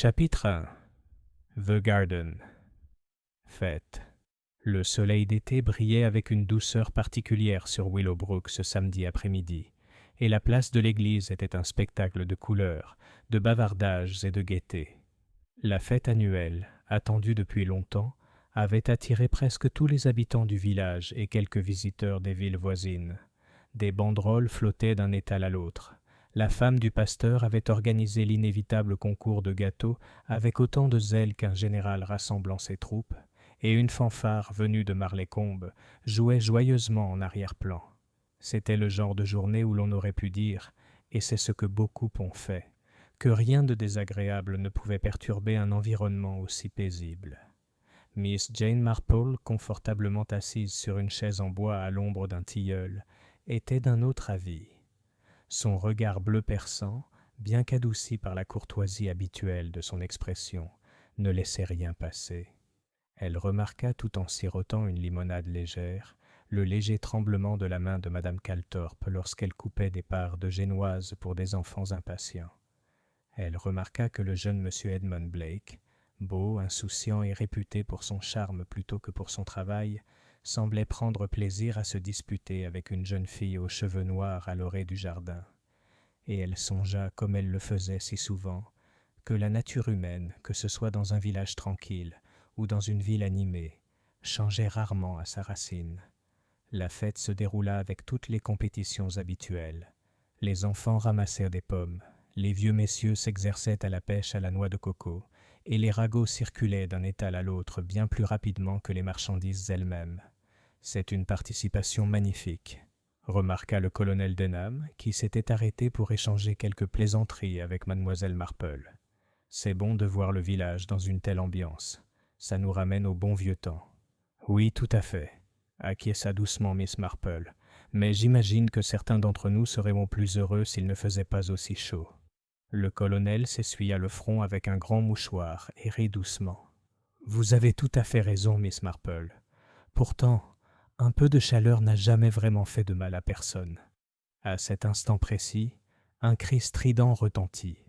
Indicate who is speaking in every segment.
Speaker 1: Chapitre 1. The Garden. Fête. Le soleil d'été brillait avec une douceur particulière sur Willowbrook ce samedi après-midi, et la place de l'église était un spectacle de couleurs, de bavardages et de gaieté. La fête annuelle, attendue depuis longtemps, avait attiré presque tous les habitants du village et quelques visiteurs des villes voisines. Des banderoles flottaient d'un étal à l'autre. La femme du pasteur avait organisé l'inévitable concours de gâteaux avec autant de zèle qu'un général rassemblant ses troupes, et une fanfare venue de Marleycombe jouait joyeusement en arrière-plan. C'était le genre de journée où l'on aurait pu dire, et c'est ce que beaucoup ont fait, que rien de désagréable ne pouvait perturber un environnement aussi paisible. Miss Jane Marple, confortablement assise sur une chaise en bois à l'ombre d'un tilleul, était d'un autre avis. Son regard bleu perçant, bien qu'adouci par la courtoisie habituelle de son expression, ne laissait rien passer. Elle remarqua, tout en sirotant une limonade légère, le léger tremblement de la main de Madame Calthorpe lorsqu'elle coupait des parts de génoise pour des enfants impatients. Elle remarqua que le jeune monsieur Edmund Blake, beau, insouciant et réputé pour son charme plutôt que pour son travail, semblait prendre plaisir à se disputer avec une jeune fille aux cheveux noirs à l'orée du jardin. Et elle songea, comme elle le faisait si souvent, que la nature humaine, que ce soit dans un village tranquille ou dans une ville animée, changeait rarement à sa racine. La fête se déroula avec toutes les compétitions habituelles. Les enfants ramassèrent des pommes, les vieux messieurs s'exerçaient à la pêche à la noix de coco, et les ragots circulaient d'un étal à l'autre bien plus rapidement que les marchandises elles-mêmes. C'est une participation magnifique, remarqua le colonel Denham, qui s'était arrêté pour échanger quelques plaisanteries avec mademoiselle Marple. C'est bon de voir le village dans une telle ambiance. Ça nous ramène au bon vieux temps. Oui, tout à fait, acquiesça doucement Miss Marple, mais j'imagine que certains d'entre nous seraient plus heureux s'il ne faisait pas aussi chaud. Le colonel s'essuya le front avec un grand mouchoir et rit doucement. Vous avez tout à fait raison, Miss Marple. Pourtant, un peu de chaleur n'a jamais vraiment fait de mal à personne. À cet instant précis, un cri strident retentit.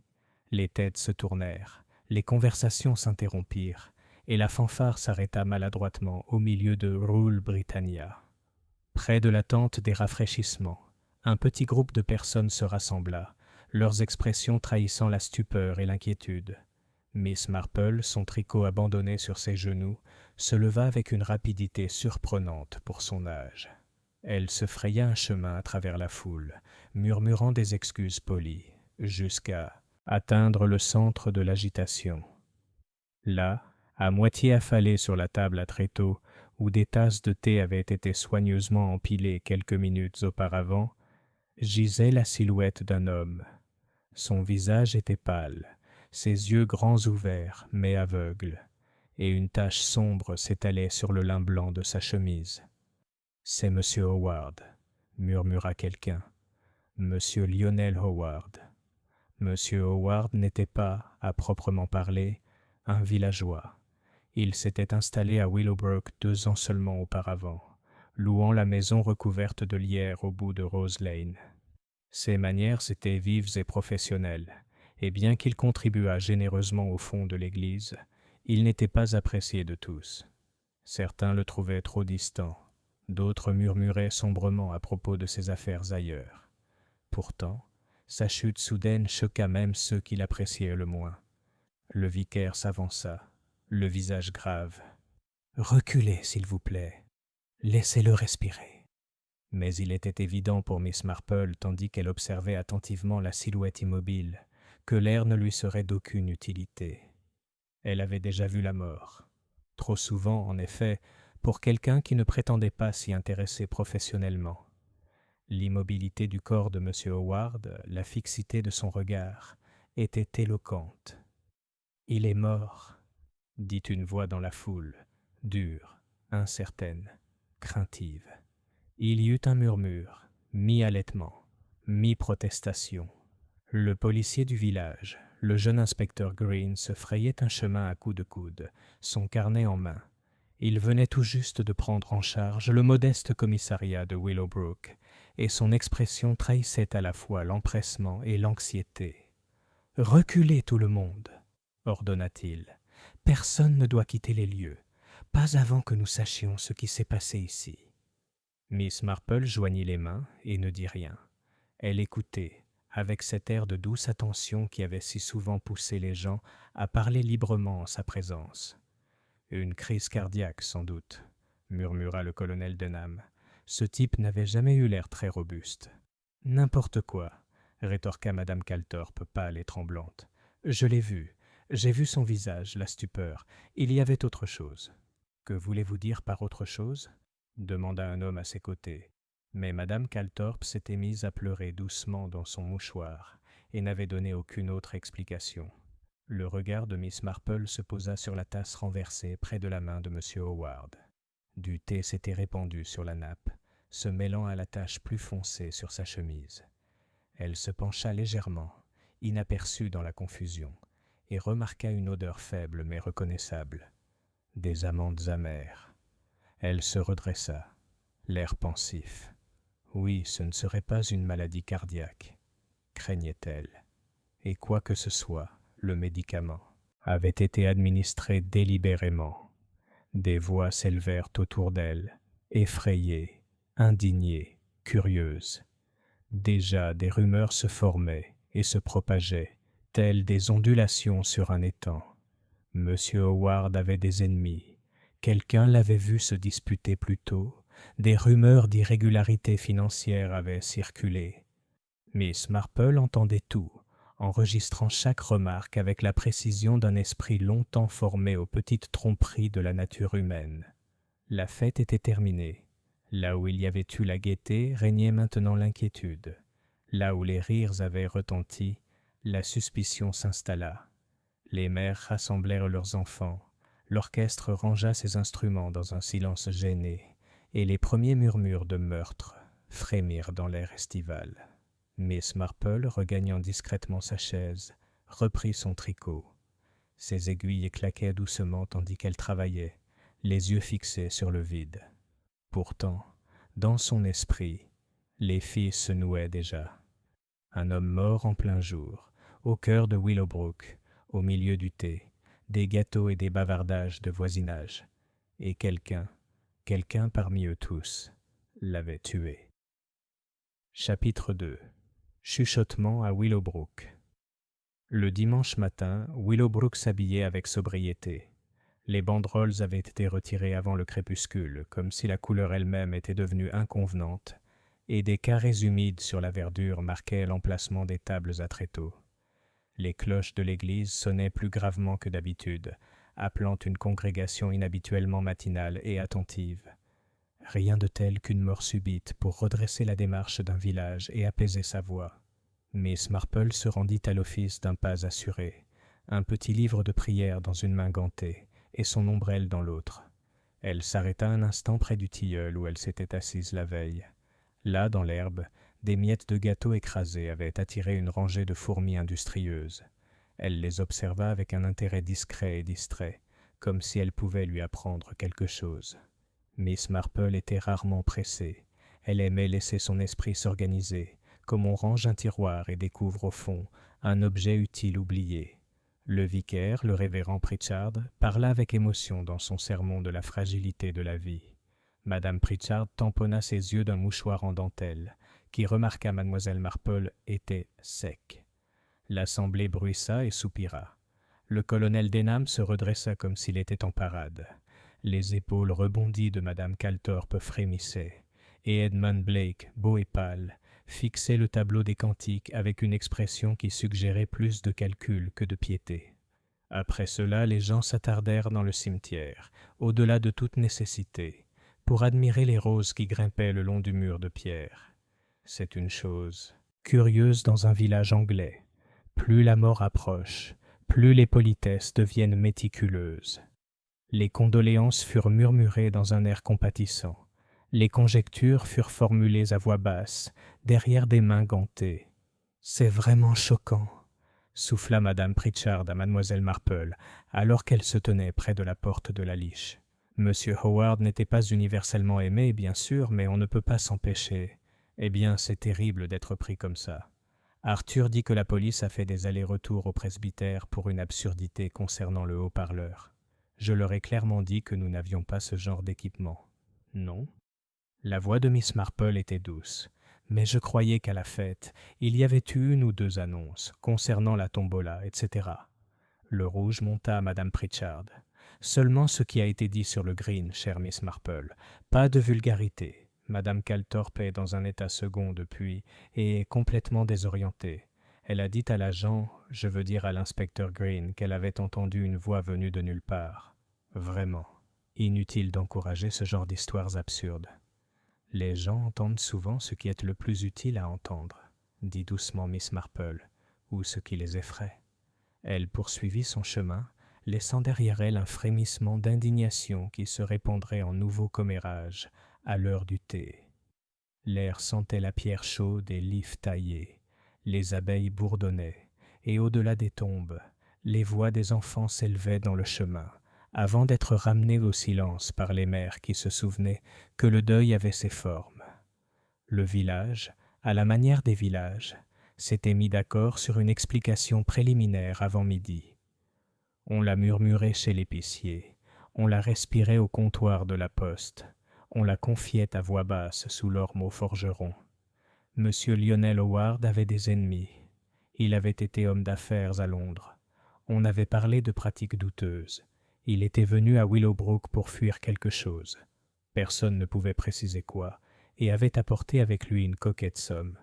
Speaker 1: Les têtes se tournèrent, les conversations s'interrompirent, et la fanfare s'arrêta maladroitement au milieu de Rule Britannia. Près de la tente des rafraîchissements, un petit groupe de personnes se rassembla, leurs expressions trahissant la stupeur et l'inquiétude. Miss Marple, son tricot abandonné sur ses genoux, se leva avec une rapidité surprenante pour son âge. Elle se fraya un chemin à travers la foule, murmurant des excuses polies, jusqu'à atteindre le centre de l'agitation. Là, à moitié affalée sur la table à tréteaux, où des tasses de thé avaient été soigneusement empilées quelques minutes auparavant, gisait la silhouette d'un homme. Son visage était pâle, ses yeux grands ouverts mais aveugles, et une tache sombre s'étalait sur le lin blanc de sa chemise. « C'est Monsieur Howard », murmura quelqu'un. « Monsieur Lionel Howard ». Monsieur Howard n'était pas, à proprement parler, un villageois. Il s'était installé à Willowbrook 2 ans seulement auparavant, louant la maison recouverte de lierre au bout de Rose Lane. Ses manières étaient vives et professionnelles, et bien qu'il contribuât généreusement au fonds de l'église, il n'était pas apprécié de tous. Certains le trouvaient trop distant, d'autres murmuraient sombrement à propos de ses affaires ailleurs. Pourtant, sa chute soudaine choqua même ceux qui l'appréciaient le moins. Le vicaire s'avança, le visage grave. « Reculez, s'il vous plaît. Laissez-le respirer. » Mais il était évident pour Miss Marple, tandis qu'elle observait attentivement la silhouette immobile, que l'air ne lui serait d'aucune utilité. Elle avait déjà vu la mort. Trop souvent, en effet, pour quelqu'un qui ne prétendait pas s'y intéresser professionnellement. L'immobilité du corps de M. Howard, la fixité de son regard, étaient éloquentes. « Il est mort », dit une voix dans la foule, dure, incertaine, craintive. Il y eut un murmure, mi-halètement, mi-protestation. Le policier du village, le jeune inspecteur Green, se frayait un chemin à coups de coude, son carnet en main. Il venait tout juste de prendre en charge le modeste commissariat de Willowbrook, et son expression trahissait à la fois l'empressement et l'anxiété. « Reculez tout le monde !» ordonna-t-il. « Personne ne doit quitter les lieux, pas avant que nous sachions ce qui s'est passé ici. » Miss Marple joignit les mains et ne dit rien. Elle écoutait, avec cet air de douce attention qui avait si souvent poussé les gens à parler librement en sa présence. « Une crise cardiaque, sans doute, » murmura le colonel Denham. Ce type n'avait jamais eu l'air très robuste. « N'importe quoi, » rétorqua madame Calthorpe, pâle et tremblante. « Je l'ai vu. J'ai vu son visage, la stupeur. Il y avait autre chose. »« Que voulez-vous dire par autre chose ?» demanda un homme à ses côtés. Mais madame Calthorpe s'était mise à pleurer doucement dans son mouchoir et n'avait donné aucune autre explication. Le regard de Miss Marple se posa sur la tasse renversée près de la main de M. Howard. Du thé s'était répandu sur la nappe, se mêlant à la tache plus foncée sur sa chemise. Elle se pencha légèrement, inaperçue dans la confusion, et remarqua une odeur faible mais reconnaissable. Des amandes amères. Elle se redressa, l'air pensif. Oui, ce ne serait pas une maladie cardiaque, craignait-elle. Et quoi que ce soit, le médicament avait été administré délibérément. Des voix s'élevèrent autour d'elle, effrayées, indignées, curieuses. Déjà des rumeurs se formaient et se propageaient, telles des ondulations sur un étang. M. Howard avait des ennemis. Quelqu'un l'avait vu se disputer plus tôt. Des rumeurs d'irrégularité financière avaient circulé. Miss Marple entendait tout, enregistrant chaque remarque avec la précision d'un esprit longtemps formé aux petites tromperies de la nature humaine. La fête était terminée. Là où il y avait eu la gaieté, régnait maintenant l'inquiétude. Là où les rires avaient retenti, la suspicion s'installa. Les mères rassemblèrent leurs enfants. L'orchestre rangea ses instruments dans un silence gêné, et les premiers murmures de meurtre frémirent dans l'air estival. Miss Marple, regagnant discrètement sa chaise, reprit son tricot. Ses aiguilles claquaient doucement tandis qu'elle travaillait, les yeux fixés sur le vide. Pourtant, dans son esprit, les filles se nouaient déjà. Un homme mort en plein jour, au cœur de Willowbrook, au milieu du thé, des gâteaux et des bavardages de voisinage. Et quelqu'un parmi eux tous, l'avait tué. Chapitre 2. Chuchotement à Willowbrook. Le dimanche matin, Willowbrook s'habillait avec sobriété. Les banderoles avaient été retirées avant le crépuscule, comme si la couleur elle-même était devenue inconvenante, et des carrés humides sur la verdure marquaient l'emplacement des tables à tréteaux. Les cloches de l'église sonnaient plus gravement que d'habitude, appelant une congrégation inhabituellement matinale et attentive. Rien de tel qu'une mort subite pour redresser la démarche d'un village et apaiser sa voix. Miss Marple se rendit à l'office d'un pas assuré, un petit livre de prière dans une main gantée et son ombrelle dans l'autre. Elle s'arrêta un instant près du tilleul où elle s'était assise la veille. Là, dans l'herbe, des miettes de gâteau écrasées avaient attiré une rangée de fourmis industrieuses. Elle les observa avec un intérêt discret et distrait, comme si elle pouvait lui apprendre quelque chose. Miss Marple était rarement pressée. Elle aimait laisser son esprit s'organiser, comme on range un tiroir et découvre au fond un objet utile oublié. Le vicaire, le révérend Pritchard, parla avec émotion dans son sermon de la fragilité de la vie. Madame Pritchard tamponna ses yeux d'un mouchoir en dentelle, qui, remarqua mademoiselle Marple, était sec. L'assemblée bruissa et soupira. Le colonel Denham se redressa comme s'il était en parade. Les épaules rebondies de madame Calthorpe frémissaient, et Edmund Blake, beau et pâle, fixait le tableau des cantiques avec une expression qui suggérait plus de calcul que de piété. Après cela, les gens s'attardèrent dans le cimetière, au-delà de toute nécessité, pour admirer les roses qui grimpaient le long du mur de pierre. C'est une chose curieuse dans un village anglais. Plus la mort approche, plus les politesses deviennent méticuleuses. Les condoléances furent murmurées dans un air compatissant. Les conjectures furent formulées à voix basse, derrière des mains gantées. « C'est vraiment choquant », souffla madame Pritchard à mademoiselle Marple, alors qu'elle se tenait près de la porte de la Liche. Monsieur Howard n'était pas universellement aimé, bien sûr, mais on ne peut pas s'empêcher. Eh bien, c'est terrible d'être pris comme ça. Arthur dit que la police a fait des allers-retours au presbytère pour une absurdité concernant le haut-parleur. Je leur ai clairement dit que nous n'avions pas ce genre d'équipement. Non. La voix de Miss Marple était douce, mais je croyais qu'à la fête, il y avait eu une ou deux annonces concernant la tombola, etc. Le rouge monta à Madame Pritchard. Seulement ce qui a été dit sur le green, chère Miss Marple. Pas de vulgarité. Madame Calthorpe est dans un état second depuis et est complètement désorientée. Elle a dit à l'agent, je veux dire à l'inspecteur Green, qu'elle avait entendu une voix venue de nulle part. Vraiment, inutile d'encourager ce genre d'histoires absurdes. Les gens entendent souvent ce qui est le plus utile à entendre, dit doucement Miss Marple, ou ce qui les effraie. Elle poursuivit son chemin, laissant derrière elle un frémissement d'indignation qui se répandrait en nouveaux commérages à l'heure du thé. L'air sentait la pierre chaude et l'if taillé, les abeilles bourdonnaient, et au-delà des tombes, les voix des enfants s'élevaient dans le chemin, avant d'être ramenées au silence par les mères qui se souvenaient que le deuil avait ses formes. Le village, à la manière des villages, s'était mis d'accord sur une explication préliminaire avant midi. On la murmurait chez l'épicier, on la respirait au comptoir de la poste, on la confiait à voix basse sous l'orme au forgeron. Monsieur Lionel Howard avait des ennemis. Il avait été homme d'affaires à Londres. On avait parlé de pratiques douteuses. Il était venu à Willowbrook pour fuir quelque chose. Personne ne pouvait préciser quoi, et avait apporté avec lui une coquette somme.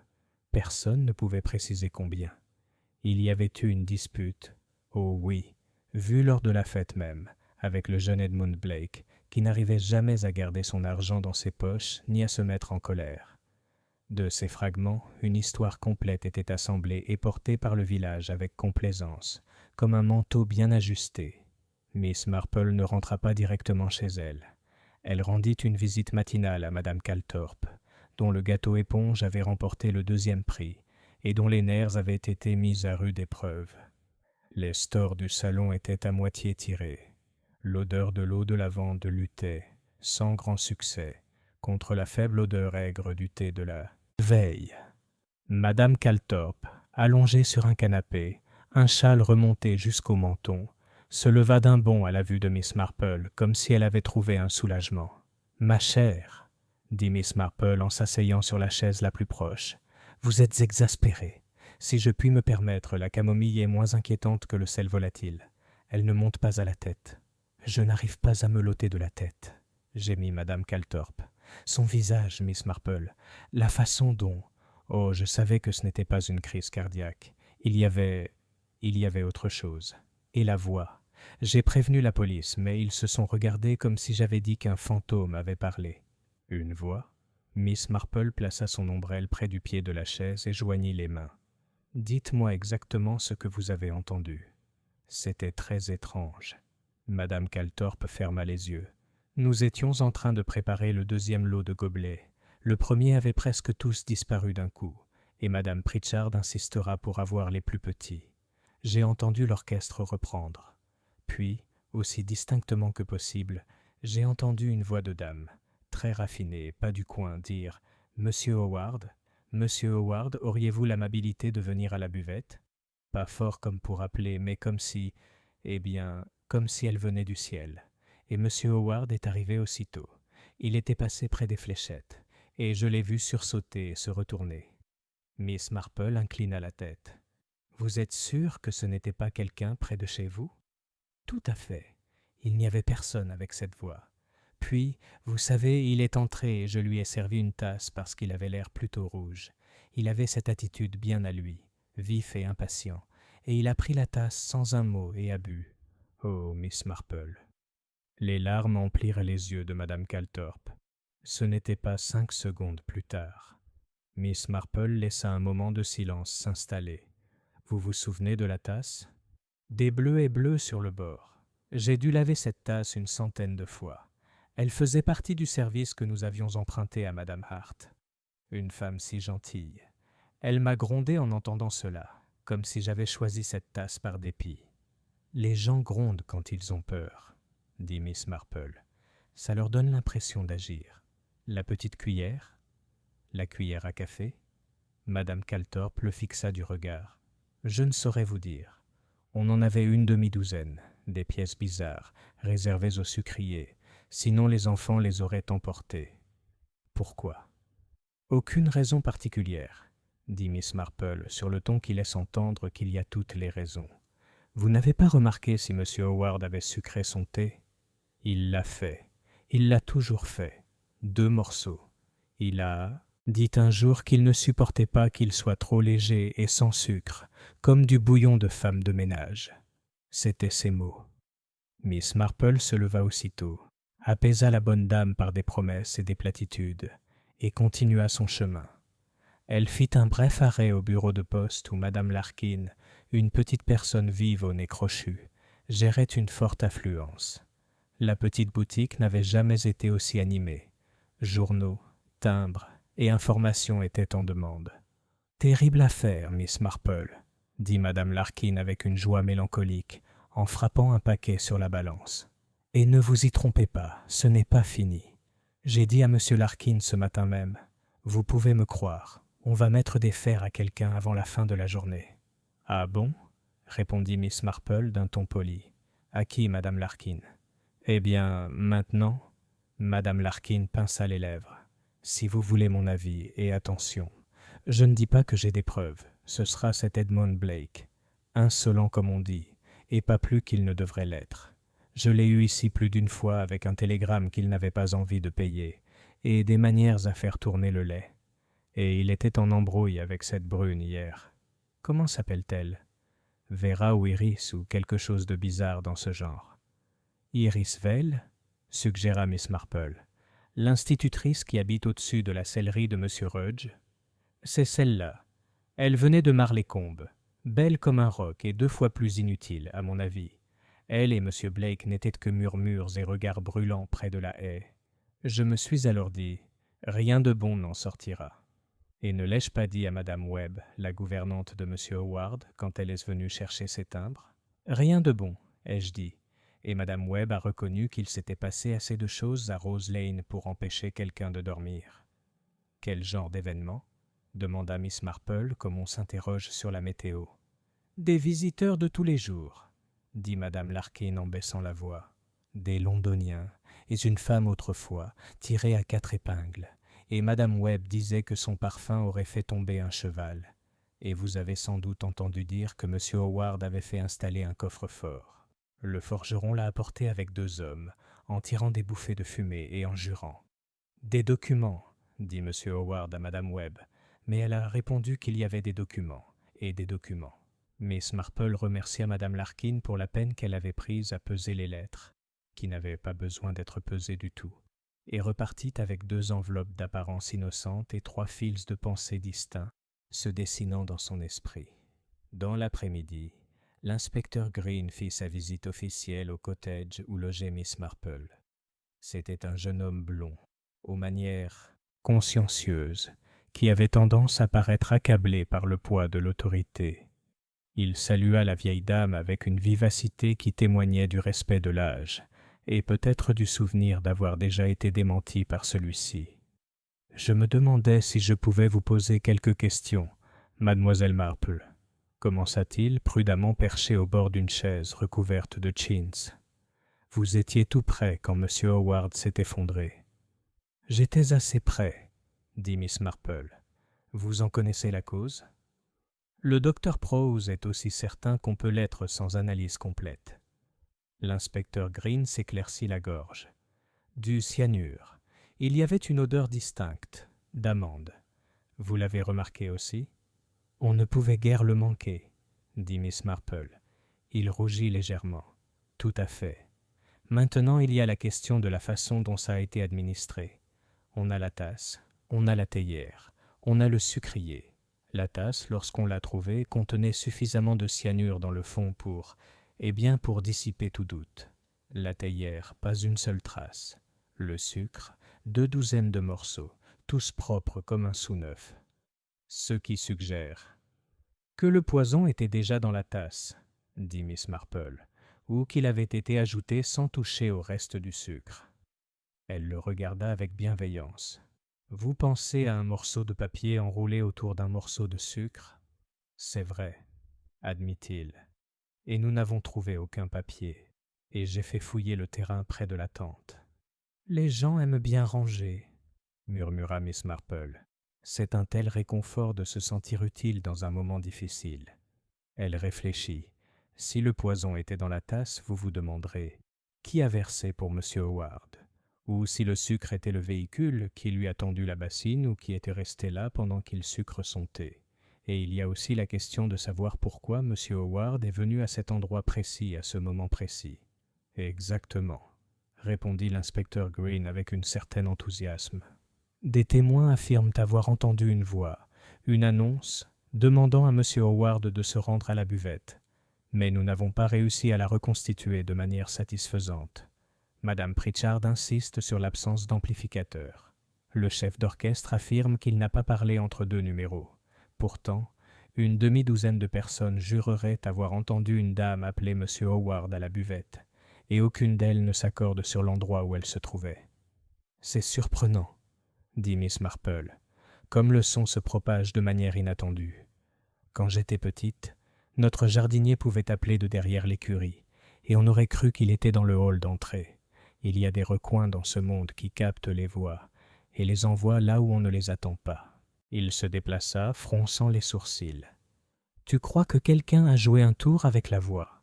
Speaker 1: Personne ne pouvait préciser combien. Il y avait eu une dispute, oh oui, vue lors de la fête même, avec le jeune Edmund Blake, qui n'arrivait jamais à garder son argent dans ses poches ni à se mettre en colère. De ces fragments, une histoire complète était assemblée et portée par le village avec complaisance, comme un manteau bien ajusté. Miss Marple ne rentra pas directement chez elle. Elle rendit une visite matinale à Madame Calthorpe, dont le gâteau éponge avait remporté le 2e prix, et dont les nerfs avaient été mis à rude épreuve. Les stores du salon étaient à moitié tirés. L'odeur de l'eau de lavande luttait, sans grand succès, contre la faible odeur aigre du thé de la veille. Madame Calthorpe, allongée sur un canapé, un châle remonté jusqu'au menton, se leva d'un bond à la vue de Miss Marple, comme si elle avait trouvé un soulagement. « Ma chère, » dit Miss Marple en s'asseyant sur la chaise la plus proche, « vous êtes exaspérée. Si je puis me permettre, la camomille est moins inquiétante que le sel volatile. Elle ne monte pas à la tête. Je n'arrive pas à me l'ôter de la tête, » gémit Madame Calthorpe. Son visage, Miss Marple, la façon dont... Oh, je savais que ce n'était pas une crise cardiaque. Il y avait autre chose. Et la voix. J'ai prévenu la police, mais ils se sont regardés comme si j'avais dit qu'un fantôme avait parlé. Une voix? Miss Marple plaça son ombrelle près du pied de la chaise et joignit les mains. Dites-moi exactement ce que vous avez entendu. C'était très étrange. Madame Calthorpe ferma les yeux. Nous étions en train de préparer le 2e lot de gobelets. Le premier avait presque tous disparu d'un coup, et Madame Pritchard insistera pour avoir les plus petits. J'ai entendu l'orchestre reprendre. Puis, aussi distinctement que possible, j'ai entendu une voix de dame, très raffinée, pas du coin, dire « Monsieur Howard, Monsieur Howard, auriez-vous l'amabilité de venir à la buvette ?» Pas fort comme pour appeler, mais comme si, comme si elle venait du ciel. Et Monsieur Howard est arrivé aussitôt. Il était passé près des fléchettes, et je l'ai vu sursauter et se retourner. Miss Marple inclina la tête. « Vous êtes sûr que ce n'était pas quelqu'un près de chez vous ?»« Tout à fait. Il n'y avait personne avec cette voix. Puis, vous savez, il est entré et je lui ai servi une tasse parce qu'il avait l'air plutôt rouge. Il avait cette attitude bien à lui, vif et impatient, et il a pris la tasse sans un mot et a bu. Oh, Miss Marple !» Les larmes emplirent les yeux de Madame Calthorpe. Ce n'était pas 5 secondes plus tard. Miss Marple laissa un moment de silence s'installer. Vous vous souvenez de la tasse? Des bleuets bleus sur le bord. J'ai dû laver cette tasse une centaine de fois. Elle faisait partie du service que nous avions emprunté à Madame Hart. Une femme si gentille. Elle m'a grondé en entendant cela, comme si j'avais choisi cette tasse par dépit. Les gens grondent quand ils ont peur, dit Miss Marple. Ça leur donne l'impression d'agir. La petite cuillère? La cuillère à café? Madame Calthorpe le fixa du regard. « Je ne saurais vous dire. On en avait une demi-douzaine, des pièces bizarres, réservées aux sucriers. Sinon les enfants les auraient emportées. » « Pourquoi ?»« Aucune raison particulière, » dit Miss Marple sur le ton qui laisse entendre qu'il y a toutes les raisons. « Vous n'avez pas remarqué si M. Howard avait sucré son thé ? Il l'a fait. Il l'a toujours fait. 2 morceaux. Il a dit un jour qu'il ne supportait pas qu'il soit trop léger et sans sucre, comme du bouillon de femme de ménage. C'étaient ses mots. » Miss Marple se leva aussitôt, apaisa la bonne dame par des promesses et des platitudes, et continua son chemin. Elle fit un bref arrêt au bureau de poste où Madame Larkin, une petite personne vive au nez crochu, gérait une forte affluence. La petite boutique n'avait jamais été aussi animée. Journaux, timbres et informations étaient en demande. « Terrible affaire, Miss Marple, » dit Madame Larkin avec une joie mélancolique, en frappant un paquet sur la balance. « Et ne vous y trompez pas, ce n'est pas fini. J'ai dit à M. Larkin ce matin même, « Vous pouvez me croire, on va mettre des fers à quelqu'un avant la fin de la journée. »« Ah bon ?» répondit Miss Marple d'un ton poli. « À qui, Madame Larkin ?»« Eh bien, maintenant... » Madame Larkin pinça les lèvres. « Si vous voulez mon avis, et attention, je ne dis pas que j'ai des preuves, ce sera cet Edmond Blake, insolent comme on dit, et pas plus qu'il ne devrait l'être. Je l'ai eu ici plus d'une fois avec un télégramme qu'il n'avait pas envie de payer, et des manières à faire tourner le lait. Et il était en embrouille avec cette brune hier. Comment s'appelle-t-elle ? Vera ou Iris ou quelque chose de bizarre dans ce genre. Iris Vale, suggéra Miss Marple. L'institutrice qui habite au-dessus de la sellerie de M. Rudge. C'est celle-là. Elle venait de Marlécombe, belle comme un roc et 2 fois plus inutile, à mon avis. Elle et M. Blake n'étaient que murmures et regards brûlants près de la haie. Je me suis alors dit, rien de bon n'en sortira. Et ne l'ai-je pas dit à Madame Webb, la gouvernante de M. Howard, quand elle est venue chercher ses timbres ? Rien de bon, ai-je dit. Et Madame Webb a reconnu qu'il s'était passé assez de choses à Rose Lane pour empêcher quelqu'un de dormir. Quel genre d'événement ? Demanda Miss Marple comme on s'interroge sur la météo. Des visiteurs de tous les jours, dit Madame Larkin en baissant la voix. Des Londoniens, et une femme autrefois, tirée à 4 épingles. Et Madame Webb disait que son parfum aurait fait tomber un cheval. Et vous avez sans doute entendu dire que M. Howard avait fait installer un coffre-fort. Le forgeron l'a apporté avec 2 hommes, en tirant des bouffées de fumée et en jurant. « Des documents, » dit M. Howard à Madame Webb, mais elle a répondu qu'il y avait des documents, et des documents. Miss Marple remercia Madame Larkin pour la peine qu'elle avait prise à peser les lettres, qui n'avaient pas besoin d'être pesées du tout, et repartit avec 2 enveloppes d'apparence innocente et 3 fils de pensée distincts se dessinant dans son esprit. Dans l'après-midi, l'inspecteur Green fit sa visite officielle au cottage où logeait Miss Marple. C'était un jeune homme blond, aux manières consciencieuses, qui avait tendance à paraître accablé par le poids de l'autorité. Il salua la vieille dame avec une vivacité qui témoignait du respect de l'âge, et peut-être du souvenir d'avoir déjà été démenti par celui-ci. « Je me demandais si je pouvais vous poser quelques questions, mademoiselle Marple, » commença-t-il, prudemment perché au bord d'une chaise recouverte de chintz. « Vous étiez tout près quand M. Howard s'est effondré. »« J'étais assez près, » dit Miss Marple. « Vous en connaissez la cause ? » Le docteur Prowse est aussi certain qu'on peut l'être sans analyse complète. L'inspecteur Green s'éclaircit la gorge. Du cyanure. Il y avait une odeur distincte, d'amande. Vous l'avez remarqué aussi ? On ne pouvait guère le manquer, dit Miss Marple. Il rougit légèrement. Tout à fait. Maintenant, il y a la question de la façon dont ça a été administré. On a la tasse, on a la théière, on a le sucrier. La tasse, lorsqu'on l'a trouvée, contenait suffisamment de cyanure dans le fond pour dissiper tout doute. La théière, pas une seule trace. Le sucre, 2 douzaines de morceaux, tous propres comme un sou neuf. Ce qui suggère que le poison était déjà dans la tasse, dit Miss Marple, ou qu'il avait été ajouté sans toucher au reste du sucre. Elle le regarda avec bienveillance. Vous pensez à un morceau de papier enroulé autour d'un morceau de sucre? C'est vrai, admit-il. Et nous n'avons trouvé aucun papier, et j'ai fait fouiller le terrain près de la tente. Les gens aiment bien ranger, murmura Miss Marple. C'est un tel réconfort de se sentir utile dans un moment difficile. Elle réfléchit. Si le poison était dans la tasse, vous vous demanderez qui a versé pour M. Howard? Ou si le sucre était le véhicule, qui lui a tendu la bassine ou qui était resté là pendant qu'il sucre son thé. Et il y a aussi la question de savoir pourquoi M. Howard est venu à cet endroit précis, à ce moment précis. Exactement, répondit l'inspecteur Green avec un certain enthousiasme. Des témoins affirment avoir entendu une voix, une annonce, demandant à M. Howard de se rendre à la buvette. Mais nous n'avons pas réussi à la reconstituer de manière satisfaisante. Madame Pritchard insiste sur l'absence d'amplificateur. Le chef d'orchestre affirme qu'il n'a pas parlé entre deux numéros. Pourtant, une demi-douzaine de personnes jureraient avoir entendu une dame appeler M. Howard à la buvette, et aucune d'elles ne s'accorde sur l'endroit où elle se trouvait. « C'est surprenant, » dit Miss Marple, comme le son se propage de manière inattendue. Quand j'étais petite, notre jardinier pouvait appeler de derrière l'écurie, et on aurait cru qu'il était dans le hall d'entrée. Il y a des recoins dans ce monde qui captent les voix, et les envoient là où on ne les attend pas. Il se déplaça, fronçant les sourcils. « Tu crois que quelqu'un a joué un tour avec la voix? »«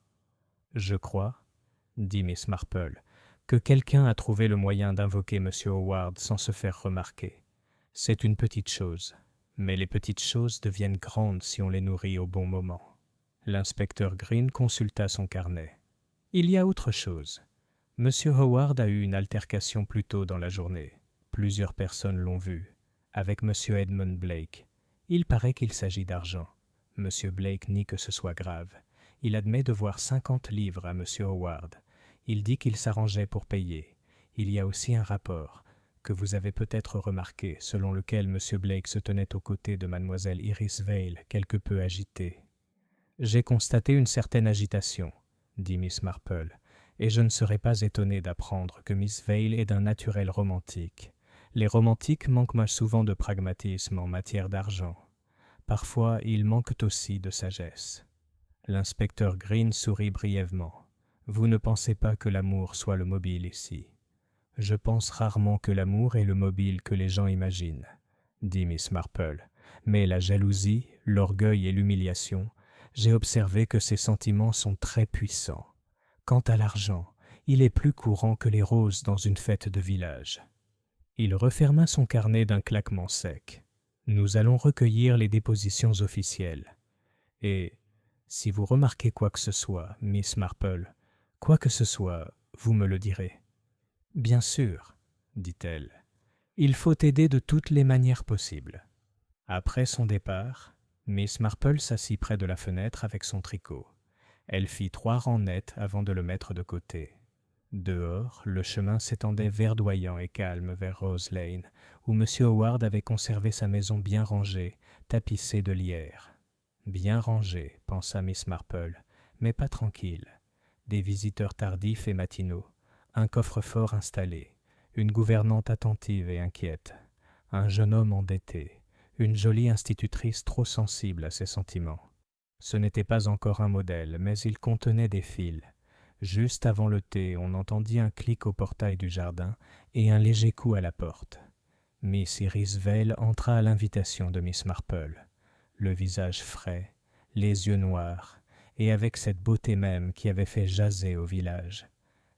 Speaker 1: Je crois, » dit Miss Marple, « que quelqu'un a trouvé le moyen d'invoquer M. Howard sans se faire remarquer. C'est une petite chose, mais les petites choses deviennent grandes si on les nourrit au bon moment. » L'inspecteur Green consulta son carnet. « Il y a autre chose. M. Howard a eu une altercation plus tôt dans la journée. Plusieurs personnes l'ont vu, avec M. Edmund Blake. Il paraît qu'il s'agit d'argent. M. Blake nie que ce soit grave. Il admet devoir 50 livres à M. Howard. Il dit qu'il s'arrangeait pour payer. Il y a aussi un rapport, que vous avez peut-être remarqué, selon lequel M. Blake se tenait aux côtés de Mlle Iris Vale, quelque peu agitée. « J'ai constaté une certaine agitation, » dit Miss Marple, « et je ne serais pas étonné d'apprendre que Miss Vale est d'un naturel romantique. Les romantiques manquent souvent de pragmatisme en matière d'argent. Parfois, ils manquent aussi de sagesse. » L'inspecteur Green sourit brièvement. « Vous ne pensez pas que l'amour soit le mobile ici? »« Je pense rarement que l'amour est le mobile que les gens imaginent, » dit Miss Marple. « Mais la jalousie, l'orgueil et l'humiliation, j'ai observé que ces sentiments sont très puissants. Quant à l'argent, il est plus courant que les roses dans une fête de village. » Il referma son carnet d'un claquement sec. « Nous allons recueillir les dépositions officielles. Et, si vous remarquez quoi que ce soit, Miss Marple, quoi que ce soit, vous me le direz. »« Bien sûr, » dit-elle. « Il faut aider de toutes les manières possibles. » Après son départ, Miss Marple s'assit près de la fenêtre avec son tricot. Elle fit 3 rangs nets avant de le mettre de côté. Dehors, le chemin s'étendait verdoyant et calme vers Rose Lane, où M. Howard avait conservé sa maison bien rangée, tapissée de lierre. Bien rangée, pensa Miss Marple, mais pas tranquille. Des visiteurs tardifs et matinaux, un coffre-fort installé, une gouvernante attentive et inquiète, un jeune homme endetté, une jolie institutrice trop sensible à ses sentiments. Ce n'était pas encore un modèle, mais il contenait des fils. Juste avant le thé, on entendit un clic au portail du jardin et un léger coup à la porte. Miss Iris Vale entra à l'invitation de Miss Marple, le visage frais, les yeux noirs, et avec cette beauté même qui avait fait jaser au village.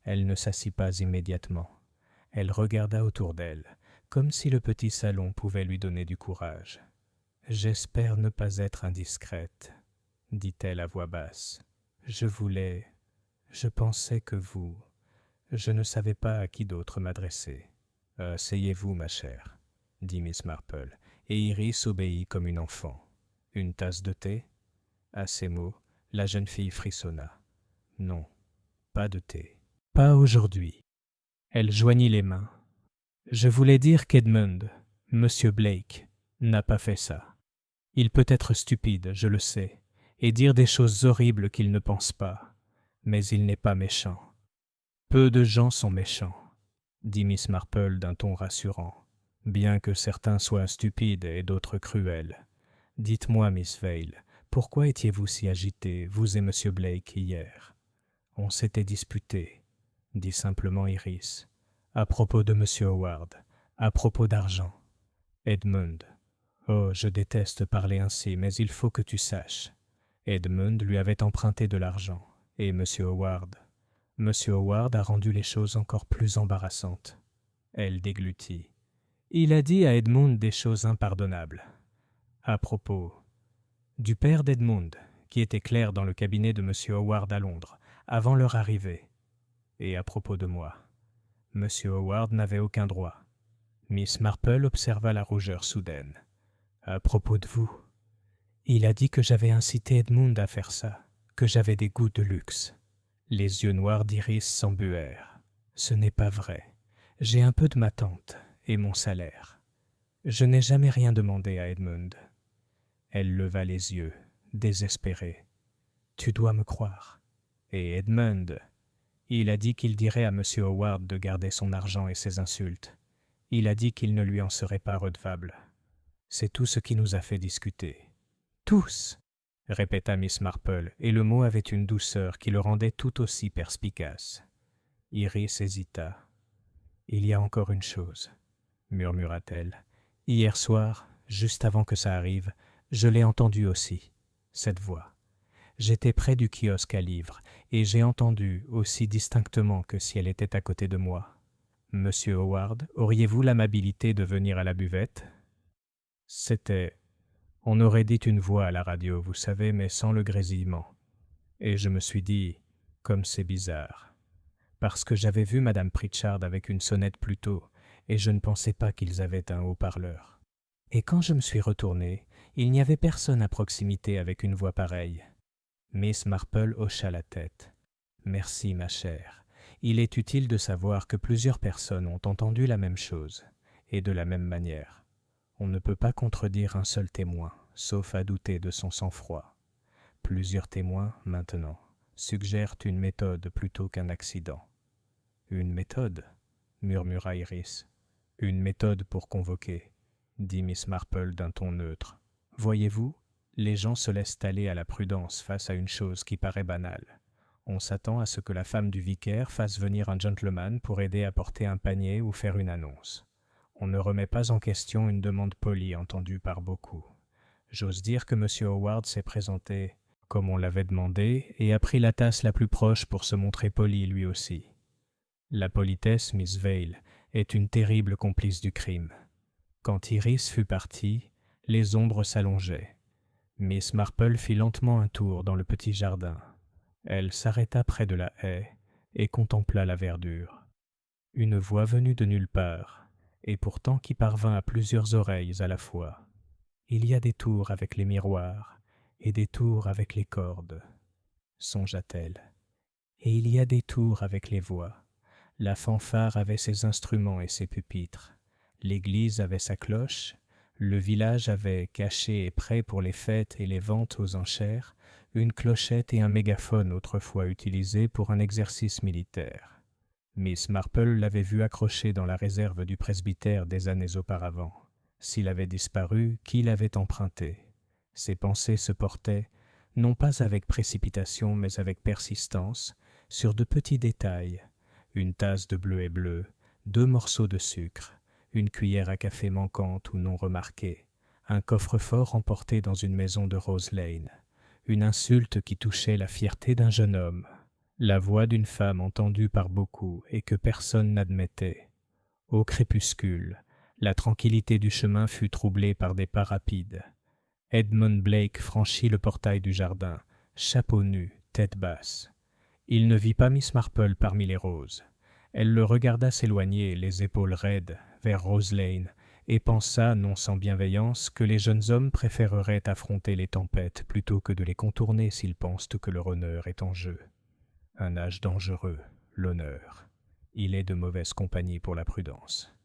Speaker 1: Elle ne s'assit pas immédiatement. Elle regarda autour d'elle, comme si le petit salon pouvait lui donner du courage. « J'espère ne pas être indiscrète, » dit-elle à voix basse. « Je pensais que vous... Je ne savais pas à qui d'autre m'adresser. »« Asseyez-vous, ma chère, » dit Miss Marple, et Iris obéit comme une enfant. « Une tasse de thé ?» À ces mots, la jeune fille frissonna. « Non, pas de thé. Pas aujourd'hui. » Elle joignit les mains. « Je voulais dire qu'Edmund, Monsieur Blake, n'a pas fait ça. Il peut être stupide, je le sais, et dire des choses horribles qu'il ne pense pas, mais il n'est pas méchant. »« Peu de gens sont méchants, » dit Miss Marple d'un ton rassurant. « bien que certains soient stupides et d'autres cruels. Dites-moi, Miss Vale, pourquoi étiez-vous si agitée, vous et Monsieur Blake, hier? On s'était disputé, dit simplement Iris, à propos de Monsieur Howard, à propos d'argent. Edmund. Oh, je déteste parler ainsi, mais il faut que tu saches. Edmund lui avait emprunté de l'argent, et Monsieur Howard a rendu les choses encore plus embarrassantes. Elle déglutit. Il a dit à Edmund des choses impardonnables. À propos du père d'Edmund, qui était clerc dans le cabinet de Monsieur Howard à Londres, avant leur arrivée. Et à propos de moi. Monsieur Howard n'avait aucun droit. Miss Marple observa la rougeur soudaine. À propos de vous. Il a dit que j'avais incité Edmund à faire ça, que j'avais des goûts de luxe. Les yeux noirs d'Iris s'embuèrent. Ce n'est pas vrai. J'ai un peu de ma tante et mon salaire. Je n'ai jamais rien demandé à Edmund. Elle leva les yeux, désespérée. Tu dois me croire. Et Edmund, il a dit qu'il dirait à Monsieur Howard de garder son argent et ses insultes. Il a dit qu'il ne lui en serait pas redevable. C'est tout ce qui nous a fait discuter. Tous, répéta Miss Marple, et le mot avait une douceur qui le rendait tout aussi perspicace. Iris hésita. Il y a encore une chose, murmura-t-elle. Hier soir, juste avant que ça arrive, je l'ai entendue aussi, cette voix. J'étais près du kiosque à livres, et j'ai entendu, aussi distinctement que si elle était à côté de moi. Monsieur Howard, auriez-vous l'amabilité de venir à la buvette? C'était... On aurait dit une voix à la radio, vous savez, mais sans le grésillement. Et je me suis dit, comme c'est bizarre. Parce que j'avais vu Madame Pritchard avec une sonnette plus tôt, et je ne pensais pas qu'ils avaient un haut-parleur. Et quand je me suis retourné, il n'y avait personne à proximité avec une voix pareille. Miss Marple hocha la tête. « Merci, ma chère. Il est utile de savoir que plusieurs personnes ont entendu la même chose, et de la même manière. On ne peut pas contredire un seul témoin, sauf à douter de son sang-froid. Plusieurs témoins, maintenant, suggèrent une méthode plutôt qu'un accident. »« Une méthode » murmura Iris. « Une méthode pour convoquer » dit Miss Marple d'un ton neutre. « Voyez-vous, les gens se laissent aller à la prudence face à une chose qui paraît banale. On s'attend à ce que la femme du vicaire fasse venir un gentleman pour aider à porter un panier ou faire une annonce. On ne remet pas en question une demande polie entendue par beaucoup. J'ose dire que M. Howard s'est présenté comme on l'avait demandé et a pris la tasse la plus proche pour se montrer poli lui aussi. La politesse, Miss Vale, est une terrible complice du crime. Quand Iris fut partie, les ombres s'allongeaient. Miss Marple fit lentement un tour dans le petit jardin. Elle s'arrêta près de la haie et contempla la verdure. Une voix venue de nulle part, et pourtant qui parvint à plusieurs oreilles à la fois. Il y a des tours avec les miroirs, et des tours avec les cordes, songea-t-elle. Et il y a des tours avec les voix. La fanfare avait ses instruments et ses pupitres. L'église avait sa cloche. Le village avait, caché et prêt pour les fêtes et les ventes aux enchères, une clochette et un mégaphone autrefois utilisés pour un exercice militaire. Miss Marple l'avait vu accroché dans la réserve du presbytère des années auparavant. S'il avait disparu, qui l'avait emprunté? Ses pensées se portaient, non pas avec précipitation mais avec persistance, sur de petits détails. Une tasse de bleu et bleu, 2 morceaux de sucre, une cuillère à café manquante ou non remarquée, un coffre-fort emporté dans une maison de Rose Lane, une insulte qui touchait la fierté d'un jeune homme, la voix d'une femme entendue par beaucoup et que personne n'admettait. Au crépuscule, la tranquillité du chemin fut troublée par des pas rapides. Edmund Blake franchit le portail du jardin, chapeau nu, tête basse. Il ne vit pas Miss Marple parmi les roses. Elle le regarda s'éloigner, les épaules raides, vers Rose Lane, et pensa, non sans bienveillance, que les jeunes hommes préféreraient affronter les tempêtes plutôt que de les contourner s'ils pensent que leur honneur est en jeu. Un âge dangereux, l'honneur. Il est de mauvaise compagnie pour la prudence.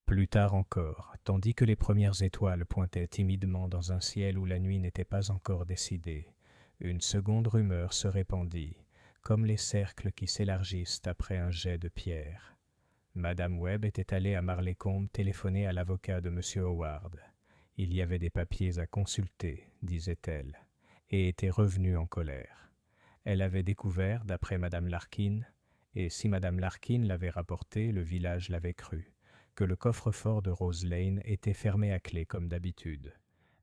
Speaker 1: Plus tard encore, tandis que les premières étoiles pointaient timidement dans un ciel où la nuit n'était pas encore décidée, une seconde rumeur se répandit, comme les cercles qui s'élargissent après un jet de pierre. Madame Webb était allée à Marleycombe téléphoner à l'avocat de M. Howard. Il y avait des papiers à consulter, disait-elle, et était revenue en colère. Elle avait découvert, d'après Madame Larkin, et si Madame Larkin l'avait rapporté, le village l'avait cru, que le coffre-fort de Rose Lane était fermé à clé comme d'habitude,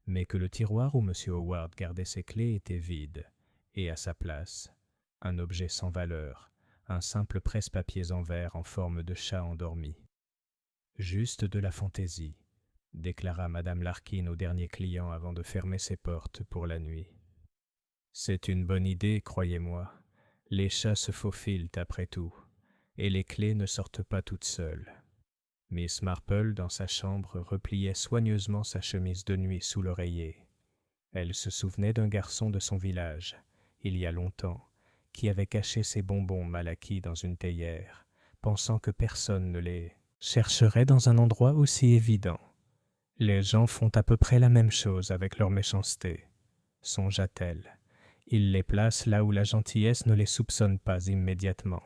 Speaker 1: mais que le tiroir où M. Howard gardait ses clés était vide, et à sa place, un objet sans valeur, un simple presse-papiers en verre en forme de chat endormi. Juste de la fantaisie, déclara Madame Larkin au dernier client avant de fermer ses portes pour la nuit. C'est une bonne idée, croyez-moi. Les chats se faufilent après tout, et les clés ne sortent pas toutes seules. Miss Marple, dans sa chambre, repliait soigneusement sa chemise de nuit sous l'oreiller. Elle se souvenait d'un garçon de son village, il y a longtemps, qui avait caché ses bonbons mal acquis dans une théière, pensant que personne ne les chercherait dans un endroit aussi évident. Les gens font à peu près la même chose avec leur méchanceté, songea-t-elle. Ils les placent là où la gentillesse ne les soupçonne pas immédiatement.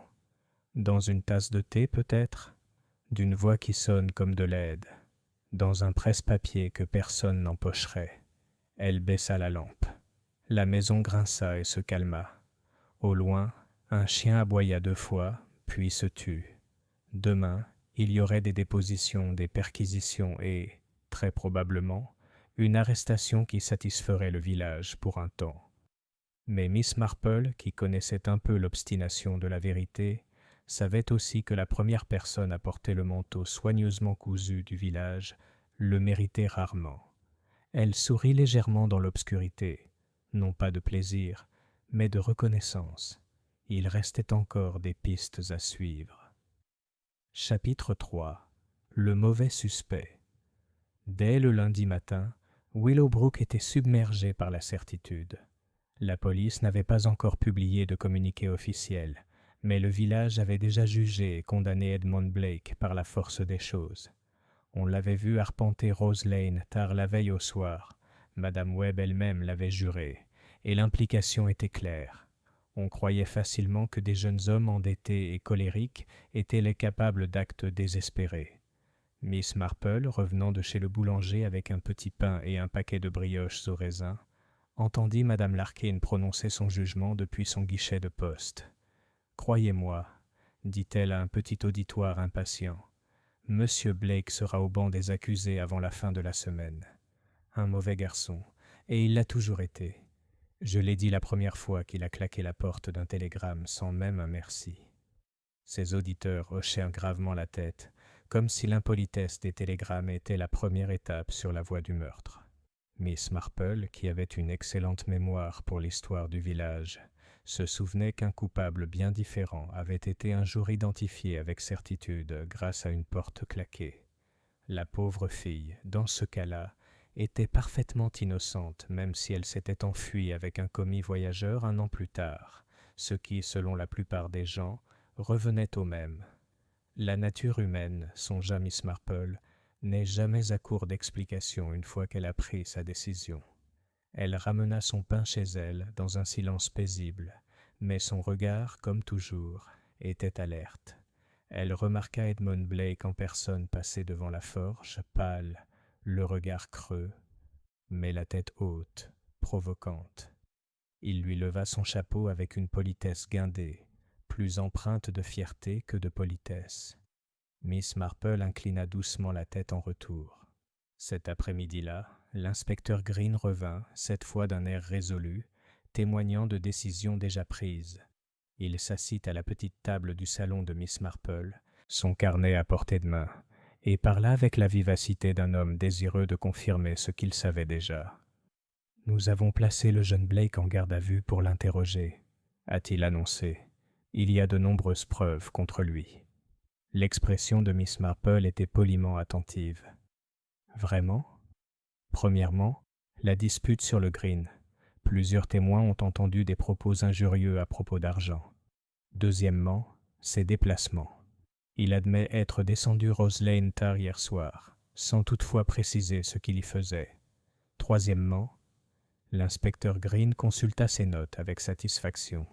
Speaker 1: Dans une tasse de thé, peut-être, d'une voix qui sonne comme de l'aide, dans un presse-papier que personne n'empocherait. Elle baissa la lampe. La maison grinça et se calma. Au loin, un chien aboya 2 fois, puis se tut. Demain, il y aurait des dépositions, des perquisitions et, très probablement, une arrestation qui satisferait le village pour un temps. Mais Miss Marple, qui connaissait un peu l'obstination de la vérité, savait aussi que la première personne à porter le manteau soigneusement cousu du village le méritait rarement. Elle sourit légèrement dans l'obscurité, non pas de plaisir, mais de reconnaissance. Il restait encore des pistes à suivre. Chapitre 3. Le mauvais suspect. Dès le lundi matin, Willowbrook était submergé par la certitude. La police n'avait pas encore publié de communiqué officiel, mais le village avait déjà jugé et condamné Edmund Blake par la force des choses. On l'avait vu arpenter Rose Lane tard la veille au soir. Madame Webb elle-même l'avait juré, et l'implication était claire. On croyait facilement que des jeunes hommes endettés et colériques étaient les capables d'actes désespérés. Miss Marple, revenant de chez le boulanger avec un petit pain et un paquet de brioches au raisin, entendit Madame Larkin prononcer son jugement depuis son guichet de poste. « Croyez-moi, dit-elle à un petit auditoire impatient, Monsieur Blake sera au banc des accusés avant la fin de la semaine. Un mauvais garçon, et il l'a toujours été. Je l'ai dit la première fois qu'il a claqué la porte d'un télégramme sans même un merci. » Ses auditeurs hochèrent gravement la tête, comme si l'impolitesse des télégrammes était la première étape sur la voie du meurtre. Miss Marple, qui avait une excellente mémoire pour l'histoire du village, se souvenait qu'un coupable bien différent avait été un jour identifié avec certitude grâce à une porte claquée. La pauvre fille, dans ce cas-là, était parfaitement innocente, même si elle s'était enfuie avec un commis voyageur un an plus tard, ce qui, selon la plupart des gens, revenait au même. La nature humaine, songea Miss Marple, n'est jamais à court d'explications une fois qu'elle a pris sa décision. Elle ramena son pain chez elle dans un silence paisible, mais son regard, comme toujours, était alerte. Elle remarqua Edmund Blake en personne passer devant la forge, pâle, le regard creux, mais la tête haute, provocante. Il lui leva son chapeau avec une politesse guindée, plus empreinte de fierté que de politesse. Miss Marple inclina doucement la tête en retour. Cet après-midi-là, l'inspecteur Green revint, cette fois d'un air résolu, témoignant de décisions déjà prises. Il s'assit à la petite table du salon de Miss Marple, son carnet à portée de main, et parla avec la vivacité d'un homme désireux de confirmer ce qu'il savait déjà. « Nous avons placé le jeune Blake en garde à vue pour l'interroger, » a-t-il annoncé. « Il y a de nombreuses preuves contre lui. » L'expression de Miss Marple était poliment attentive. « Vraiment ? » Premièrement, la dispute sur le green. Plusieurs témoins ont entendu des propos injurieux à propos d'argent. Deuxièmement, ses déplacements. Il admet être descendu Rose Lane tard hier soir, sans toutefois préciser ce qu'il y faisait. Troisièmement, l'inspecteur Green consulta ses notes avec satisfaction.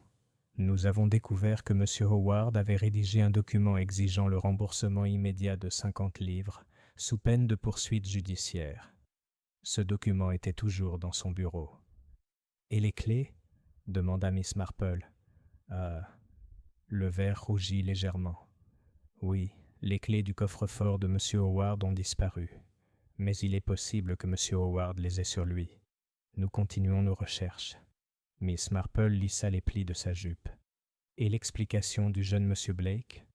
Speaker 1: Nous avons découvert que M. Howard avait rédigé un document exigeant le remboursement immédiat de 50 livres, sous peine de poursuites judiciaires. Ce document était toujours dans son bureau. « Et les clés ?» demanda Miss Marple. « Ah !» Le verre rougit légèrement. « Oui, les clés du coffre-fort de M. Howard ont disparu. Mais il est possible que M. Howard les ait sur lui. Nous continuons nos recherches. » Miss Marple lissa les plis de sa jupe. « Et l'explication du jeune M. Blake ?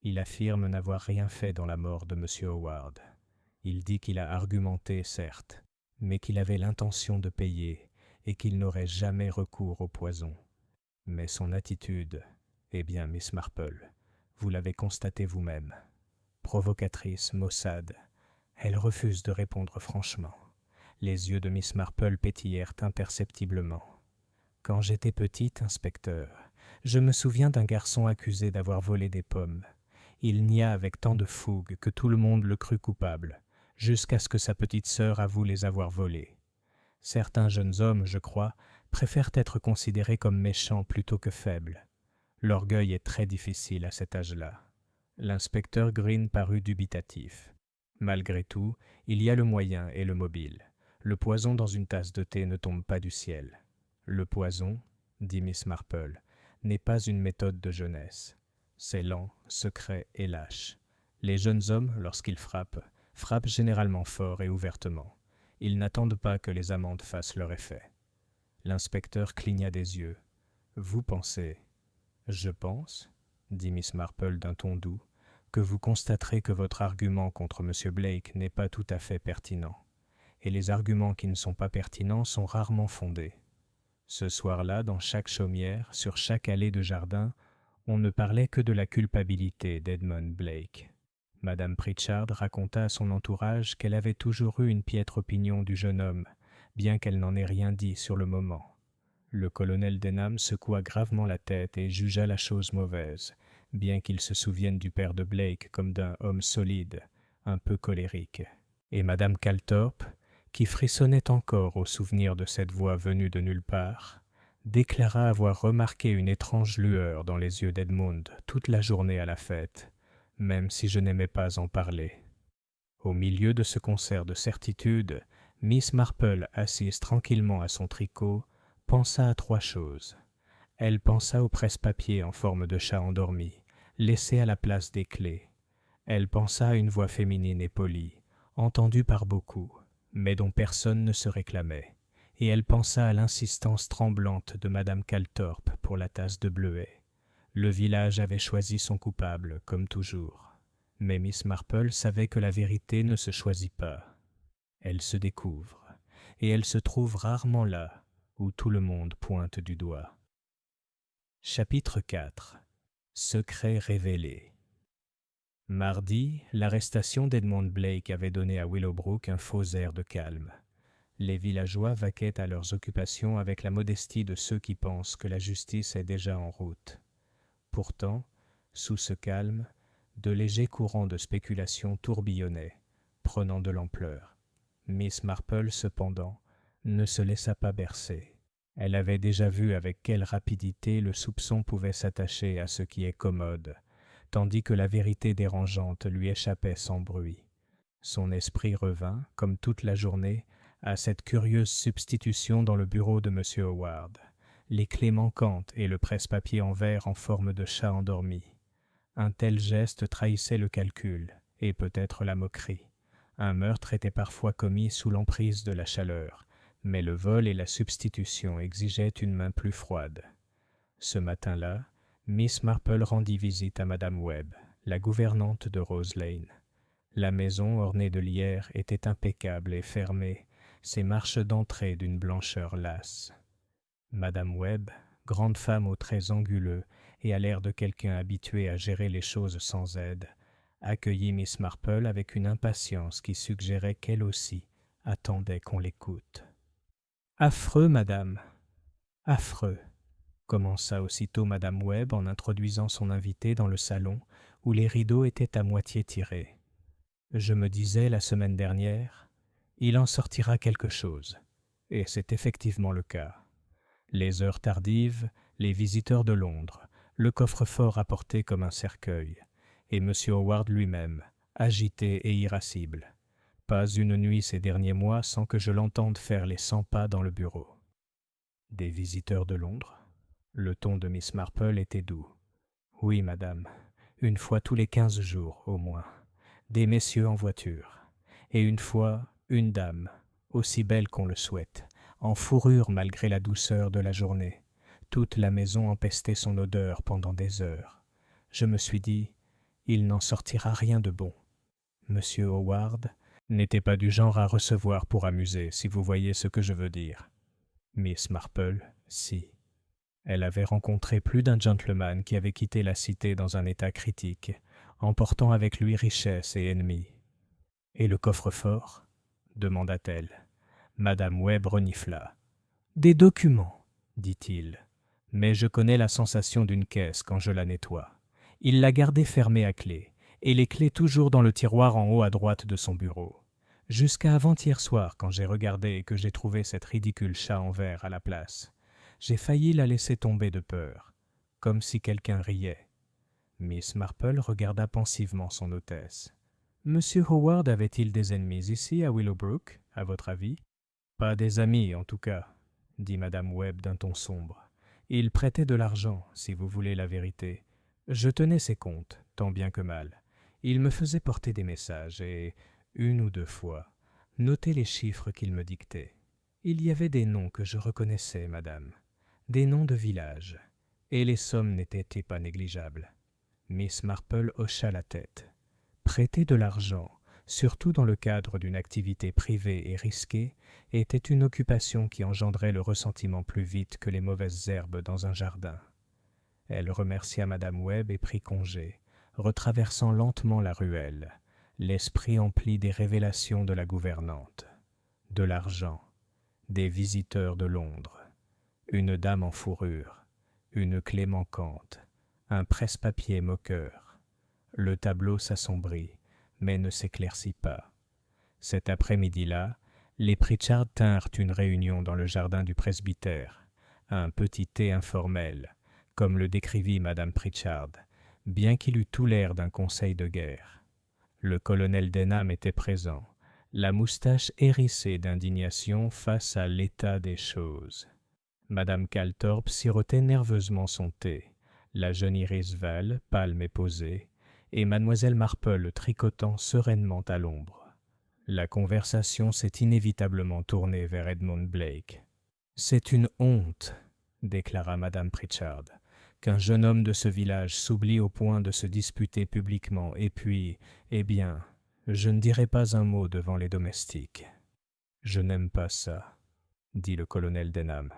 Speaker 1: Il affirme n'avoir rien fait dans la mort de M. Howard. Il dit qu'il a argumenté, certes, mais qu'il avait l'intention de payer et qu'il n'aurait jamais recours au poison. Mais son attitude, eh bien, Miss Marple, vous l'avez constaté vous-même. Provocatrice, maussade, elle refuse de répondre franchement. » Les yeux de Miss Marple pétillèrent imperceptiblement. « Quand j'étais petite, inspecteur, je me souviens d'un garçon accusé d'avoir volé des pommes. Il nia avec tant de fougue que tout le monde le crut coupable, jusqu'à ce que sa petite sœur avoue les avoir volés. Certains jeunes hommes, je crois, préfèrent être considérés comme méchants plutôt que faibles. L'orgueil est très difficile à cet âge-là. » L'inspecteur Green parut dubitatif. « Malgré tout, il y a le moyen et le mobile. Le poison dans une tasse de thé ne tombe pas du ciel. » « Le poison, dit Miss Marple, n'est pas une méthode de jeunesse. C'est lent, secret et lâche. Les jeunes hommes, lorsqu'ils frappent généralement fort et ouvertement. Ils n'attendent pas que les amendes fassent leur effet. » L'inspecteur cligna des yeux. « Vous pensez, »« Je pense, dit Miss Marple d'un ton doux, que vous constaterez que votre argument contre M. Blake n'est pas tout à fait pertinent. Et les arguments qui ne sont pas pertinents sont rarement fondés. Ce soir-là, dans chaque chaumière, sur chaque allée de jardin, on ne parlait que de la culpabilité d'Edmund Blake. Madame Pritchard raconta à son entourage qu'elle avait toujours eu une piètre opinion du jeune homme, bien qu'elle n'en ait rien dit sur le moment. Le colonel Denham secoua gravement la tête et jugea la chose mauvaise, bien qu'il se souvienne du père de Blake comme d'un homme solide, un peu colérique. Et Madame Calthorpe, qui frissonnait encore au souvenir de cette voix venue de nulle part, déclara avoir remarqué une étrange lueur dans les yeux d'Edmund toute la journée à la fête, même si je n'aimais pas en parler. Au milieu de ce concert de certitudes, Miss Marple, assise tranquillement à son tricot, pensa à 3 choses. Elle pensa au presse-papier en forme de chat endormi, laissé à la place des clés. Elle pensa à une voix féminine et polie, entendue par beaucoup, mais dont personne ne se réclamait, et elle pensa à l'insistance tremblante de Madame Calthorpe pour la tasse de bleuet. Le village avait choisi son coupable, comme toujours. Mais Miss Marple savait que la vérité ne se choisit pas. Elle se découvre, et elle se trouve rarement là où tout le monde pointe du doigt. Chapitre 4. Secret révélé. Mardi, l'arrestation d'Edmund Blake avait donné à Willowbrook un faux air de calme. Les villageois vaquaient à leurs occupations avec la modestie de ceux qui pensent que la justice est déjà en route. Pourtant, sous ce calme, de légers courants de spéculation tourbillonnaient, prenant de l'ampleur. Miss Marple, cependant, ne se laissa pas bercer. Elle avait déjà vu avec quelle rapidité le soupçon pouvait s'attacher à ce qui est commode, tandis que la vérité dérangeante lui échappait sans bruit. Son esprit revint, comme toute la journée, à cette curieuse substitution dans le bureau de M. Howard, les clés manquantes et le presse-papier en verre en forme de chat endormi. Un tel geste trahissait le calcul, et peut-être la moquerie. Un meurtre était parfois commis sous l'emprise de la chaleur, mais le vol et la substitution exigeaient une main plus froide. Ce matin-là, Miss Marple rendit visite à Madame Webb, la gouvernante de Rose Lane. La maison ornée de lierre était impeccable et fermée, ses marches d'entrée d'une blancheur lasse. Madame Webb, grande femme aux traits anguleux et à l'air de quelqu'un habitué à gérer les choses sans aide, accueillit Miss Marple avec une impatience qui suggérait qu'elle aussi attendait qu'on l'écoute. « Affreux, madame, affreux !» commença aussitôt Madame Webb en introduisant son invitée dans le salon où les rideaux étaient à moitié tirés. « Je me disais la semaine dernière, il en sortira quelque chose, et c'est effectivement le cas. Les heures tardives, les visiteurs de Londres, le coffre-fort apporté comme un cercueil, et M. Howard lui-même, agité et irascible. Pas une nuit ces derniers mois sans que je l'entende faire les 100 pas dans le bureau. Des visiteurs de Londres? Le ton de Miss Marple était doux. Oui, madame, une fois tous les 15 jours, au moins. Des messieurs en voiture. Et une fois, une dame, aussi belle qu'on le souhaite, en fourrure malgré la douceur de la journée. Toute la maison empestait son odeur pendant des heures. Je me suis dit, il n'en sortira rien de bon. Monsieur Howard n'était pas du genre à recevoir pour amuser, si vous voyez ce que je veux dire. Miss Marple, si. Elle avait rencontré plus d'un gentleman qui avait quitté la cité dans un état critique, emportant avec lui richesse et ennemis. « Et le coffre-fort » demanda-t-elle. Madame Webb renifla. « Des documents, dit-il. Mais je connais la sensation d'une caisse quand je la nettoie. Il l'a gardée fermée à clé, et les clés toujours dans le tiroir en haut à droite de son bureau. Jusqu'à avant-hier soir, quand j'ai regardé et que j'ai trouvé cette ridicule chat en verre à la place. J'ai failli la laisser tomber de peur, comme si quelqu'un riait. » Miss Marple regarda pensivement son hôtesse. « Monsieur Howard avait-il des ennemis ici, à Willowbrook, à votre avis ?»« Pas des amis, en tout cas, » dit Madame Webb d'un ton sombre. « Il prêtait de l'argent, si vous voulez la vérité. Je tenais ses comptes, tant bien que mal. Il me faisait porter des messages et, une ou deux fois, noter les chiffres qu'il me dictait. Il y avait des noms que je reconnaissais, madame. Des noms de villages, et les sommes n'étaient pas négligeables. » Miss Marple hocha la tête. Prêter de l'argent, surtout dans le cadre d'une activité privée et risquée, était une occupation qui engendrait le ressentiment plus vite que les mauvaises herbes dans un jardin. Elle remercia Madame Webb et prit congé, retraversant lentement la ruelle, l'esprit empli des révélations de la gouvernante. De l'argent, des visiteurs de Londres, une dame en fourrure, une clé manquante, un presse-papier moqueur. Le tableau s'assombrit, mais ne s'éclaircit pas. Cet après-midi-là, les Pritchard tinrent une réunion dans le jardin du presbytère, un petit thé informel, comme le décrivit Madame Pritchard, bien qu'il eût tout l'air d'un conseil de guerre. Le colonel Denham était présent, la moustache hérissée d'indignation face à l'état des choses. Madame Calthorpe sirotait nerveusement son thé, la jeune Iris Val, pâle mais posée, et mademoiselle Marple tricotant sereinement à l'ombre. La conversation s'est inévitablement tournée vers Edmund Blake. « C'est une honte, » déclara Madame Pritchard, « qu'un jeune homme de ce village s'oublie au point de se disputer publiquement, et puis, eh bien, je ne dirai pas un mot devant les domestiques. »« Je n'aime pas ça, » dit le colonel Denham.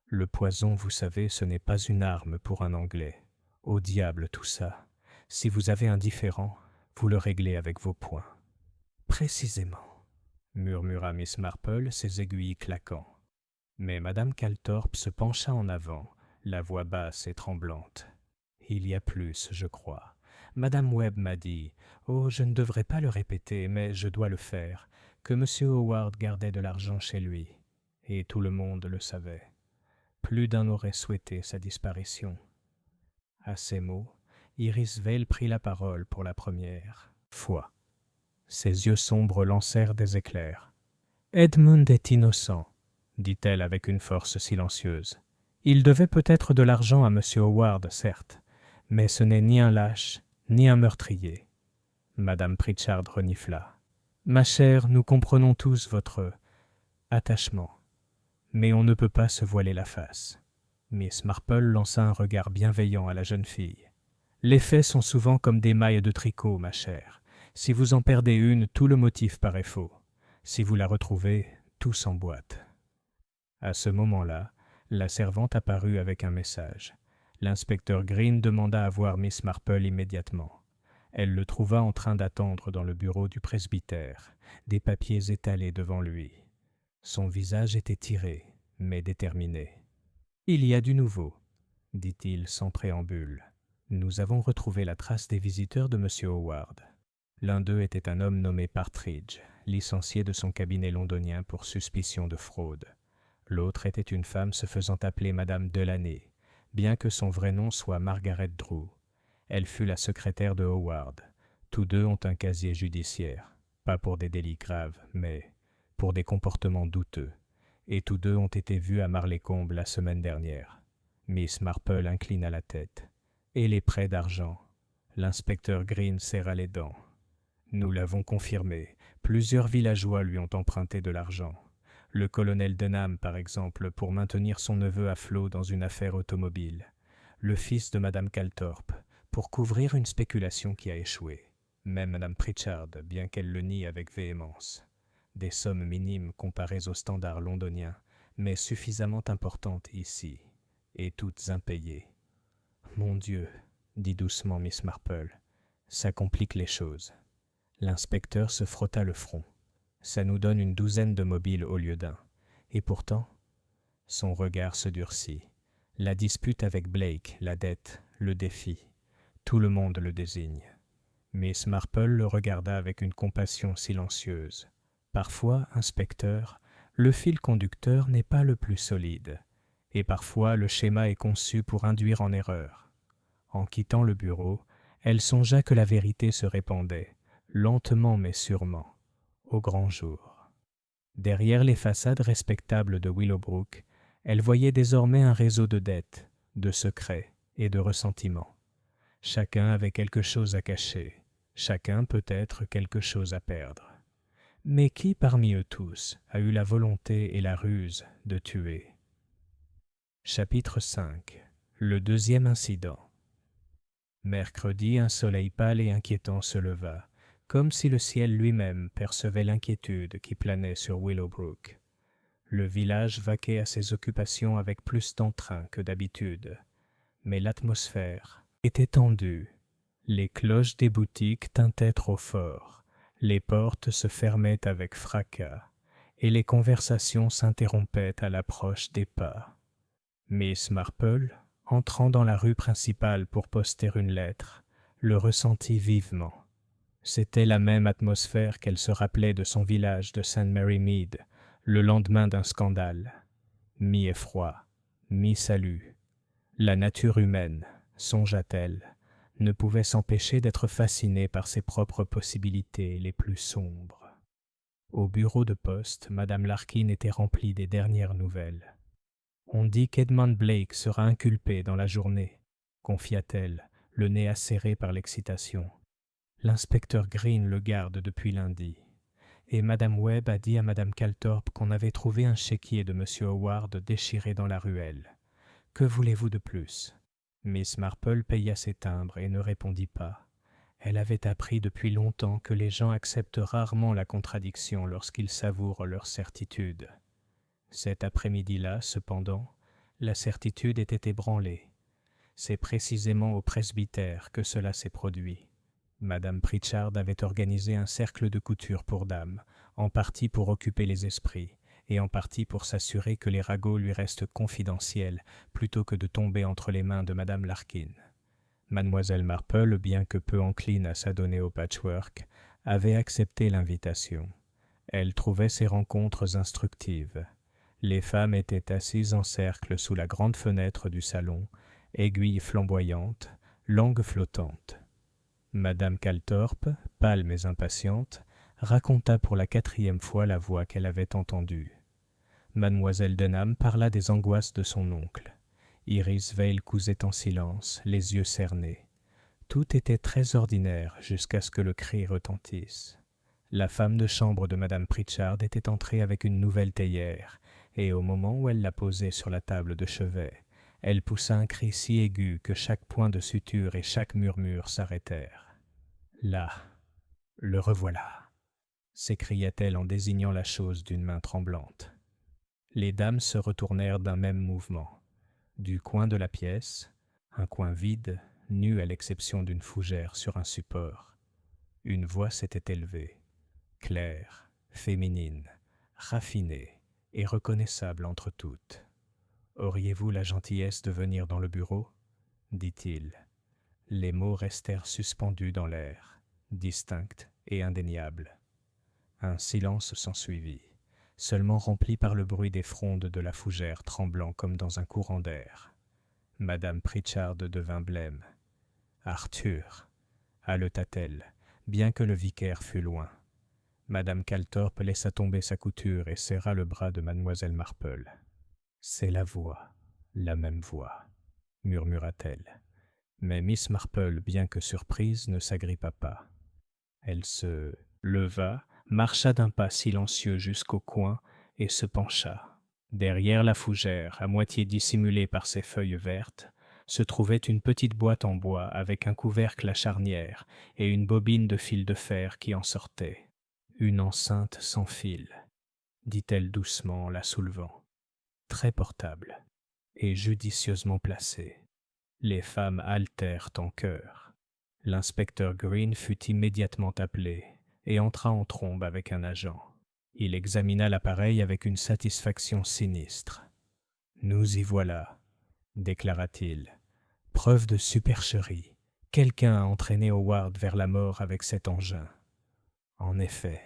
Speaker 1: « Le poison, vous savez, ce n'est pas une arme pour un Anglais. Au diable tout ça. Si vous avez un différend, vous le réglez avec vos poings. »« Précisément, » murmura Miss Marple, ses aiguilles claquant. Mais Madame Calthorpe se pencha en avant, la voix basse et tremblante. « Il y a plus, je crois. Madame Webb m'a dit, oh, je ne devrais pas le répéter, mais je dois le faire, que M. Howard gardait de l'argent chez lui. Et tout le monde le savait. Plus d'un aurait souhaité sa disparition. » À ces mots, Iris Vale prit la parole pour la première fois. Ses yeux sombres lancèrent des éclairs. « Edmund est innocent, » dit-elle avec une force silencieuse. « Il devait peut-être de l'argent à M. Howard, certes, mais ce n'est ni un lâche, ni un meurtrier. » Madame Pritchard renifla. « Ma chère, nous comprenons tous votre attachement, mais on ne peut pas se voiler la face. » Miss Marple lança un regard bienveillant à la jeune fille. « Les faits sont souvent comme des mailles de tricot, ma chère. Si vous en perdez une, tout le motif paraît faux. Si vous la retrouvez, tout s'emboîte. » À ce moment-là, la servante apparut avec un message. L'inspecteur Green demanda à voir Miss Marple immédiatement. Elle le trouva en train d'attendre dans le bureau du presbytère, des papiers étalés devant lui. Son visage était tiré, mais déterminé. « Il y a du nouveau, » dit-il sans préambule. « Nous avons retrouvé la trace des visiteurs de M. Howard. L'un d'eux était un homme nommé Partridge, licencié de son cabinet londonien pour suspicion de fraude. L'autre était une femme se faisant appeler Madame Delaney, bien que son vrai nom soit Margaret Drew. Elle fut la secrétaire de Howard. Tous deux ont un casier judiciaire, pas pour des délits graves, mais pour des comportements douteux. Et tous deux ont été vus à Marleycombe la semaine dernière. Miss Marple inclina la tête. Et les prêts d'argent? L'inspecteur Green serra les dents. Nous l'avons confirmé. Plusieurs villageois lui ont emprunté de l'argent. Le colonel Denham, par exemple, pour maintenir son neveu à flot dans une affaire automobile. Le fils de Madame Calthorpe, pour couvrir une spéculation qui a échoué. Même Madame Pritchard, bien qu'elle le nie avec véhémence. Des sommes minimes comparées aux standards londoniens, mais suffisamment importantes ici, et toutes impayées. « Mon Dieu, » dit doucement Miss Marple, « ça complique les choses. » L'inspecteur se frotta le front. Ça nous donne une douzaine de mobiles au lieu d'un. Et pourtant, son regard se durcit. La dispute avec Blake, la dette, le défi. Tout le monde le désigne. Miss Marple le regarda avec une compassion silencieuse. Parfois, inspecteur, le fil conducteur n'est pas le plus solide. Et parfois, le schéma est conçu pour induire en erreur. En quittant le bureau, elle songea que la vérité se répandait, lentement mais sûrement, au grand jour. Derrière les façades respectables de Willowbrook, elle voyait désormais un réseau de dettes, de secrets et de ressentiments. Chacun avait quelque chose à cacher, chacun peut-être quelque chose à perdre. Mais qui parmi eux tous a eu la volonté et la ruse de tuer? Chapitre 5. Le deuxième incident. Mercredi, un soleil pâle et inquiétant se leva, comme si le ciel lui-même percevait l'inquiétude qui planait sur Willowbrook. Le village vaquait à ses occupations avec plus d'entrain que d'habitude, mais l'atmosphère était tendue. Les cloches des boutiques tintaient trop fort, les portes se fermaient avec fracas, et les conversations s'interrompaient à l'approche des pas. Miss Marple, entrant dans la rue principale pour poster une lettre, le ressentit vivement. C'était la même atmosphère qu'elle se rappelait de son village de St. Mary Mead, le lendemain d'un scandale. Mi-effroi, mi-salut. La nature humaine, songea-t-elle, ne pouvait s'empêcher d'être fascinée par ses propres possibilités les plus sombres. Au bureau de poste, Madame Larkin était remplie des dernières nouvelles. « On dit qu'Edmund Blake sera inculpé dans la journée, » confia-t-elle, le nez acéré par l'excitation. L'inspecteur Green le garde depuis lundi. Et Madame Webb a dit à Madame Calthorpe qu'on avait trouvé un chéquier de M. Howard déchiré dans la ruelle. Que voulez-vous de plus? Miss Marple paya ses timbres et ne répondit pas. Elle avait appris depuis longtemps que les gens acceptent rarement la contradiction lorsqu'ils savourent leur certitude. Cet après-midi-là, cependant, la certitude était ébranlée. C'est précisément au presbytère que cela s'est produit. Madame Pritchard avait organisé un cercle de couture pour dames, en partie pour occuper les esprits, et en partie pour s'assurer que les ragots lui restent confidentiels, plutôt que de tomber entre les mains de Madame Larkin. Mademoiselle Marple, bien que peu encline à s'adonner au patchwork, avait accepté l'invitation. Elle trouvait ces rencontres instructives. Les femmes étaient assises en cercle sous la grande fenêtre du salon, aiguilles flamboyantes, langues flottantes. Madame Calthorpe, pâle mais impatiente, raconta pour la 4e fois la voix qu'elle avait entendue. Mademoiselle Denham parla des angoisses de son oncle. Iris Vale cousait en silence, les yeux cernés. Tout était très ordinaire jusqu'à ce que le cri retentisse. La femme de chambre de Madame Pritchard était entrée avec une nouvelle théière, et au moment où elle la posait sur la table de chevet, elle poussa un cri si aigu que chaque point de suture et chaque murmure s'arrêtèrent. « Là, le revoilà !» s'écria-t-elle en désignant la chose d'une main tremblante. Les dames se retournèrent d'un même mouvement. Du coin de la pièce, un coin vide, nu à l'exception d'une fougère sur un support, une voix s'était élevée, claire, féminine, raffinée et reconnaissable entre toutes. « Auriez-vous la gentillesse de venir dans le bureau ?» dit-il. Les mots restèrent suspendus dans l'air, distincts et indéniables. Un silence s'ensuivit, seulement rempli par le bruit des frondes de la fougère tremblant comme dans un courant d'air. Madame Pritchard devint blême. Arthur, haleta-t-elle, bien que le vicaire fût loin. Madame Calthorpe laissa tomber sa couture et serra le bras de mademoiselle Marple. « C'est la voix, la même voix, » murmura-t-elle. Mais Miss Marple, bien que surprise, ne s'agrippa pas. Elle se leva, marcha d'un pas silencieux jusqu'au coin et se pencha. Derrière la fougère, à moitié dissimulée par ses feuilles vertes, se trouvait une petite boîte en bois avec un couvercle à charnière et une bobine de fil de fer qui en sortait. « Une enceinte sans fil, » dit-elle doucement en la soulevant. « Très portable et judicieusement placée. » Les femmes haltèrent en chœur. L'inspecteur Green fut immédiatement appelé et entra en trombe avec un agent. Il examina l'appareil avec une satisfaction sinistre. « Nous y voilà, » déclara-t-il. « Preuve de supercherie. Quelqu'un a entraîné Howard vers la mort avec cet engin. »« En effet, »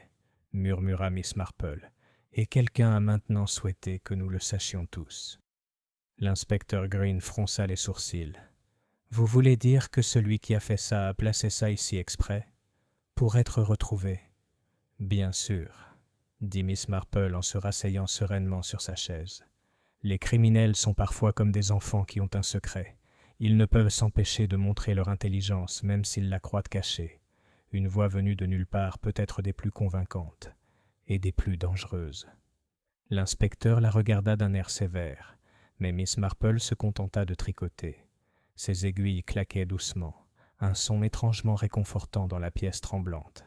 Speaker 1: murmura Miss Marple, « et quelqu'un a maintenant souhaité que nous le sachions tous. » L'inspecteur Green fronça les sourcils. « Vous voulez dire que celui qui a fait ça a placé ça ici exprès, pour être retrouvé ?»« Bien sûr, » dit Miss Marple en se rasseyant sereinement sur sa chaise. « Les criminels sont parfois comme des enfants qui ont un secret. Ils ne peuvent s'empêcher de montrer leur intelligence, même s'ils la croient cachée. Une voix venue de nulle part peut être des plus convaincantes et des plus dangereuses. » L'inspecteur la regarda d'un air sévère, mais Miss Marple se contenta de tricoter. Ses aiguilles claquaient doucement, un son étrangement réconfortant dans la pièce tremblante.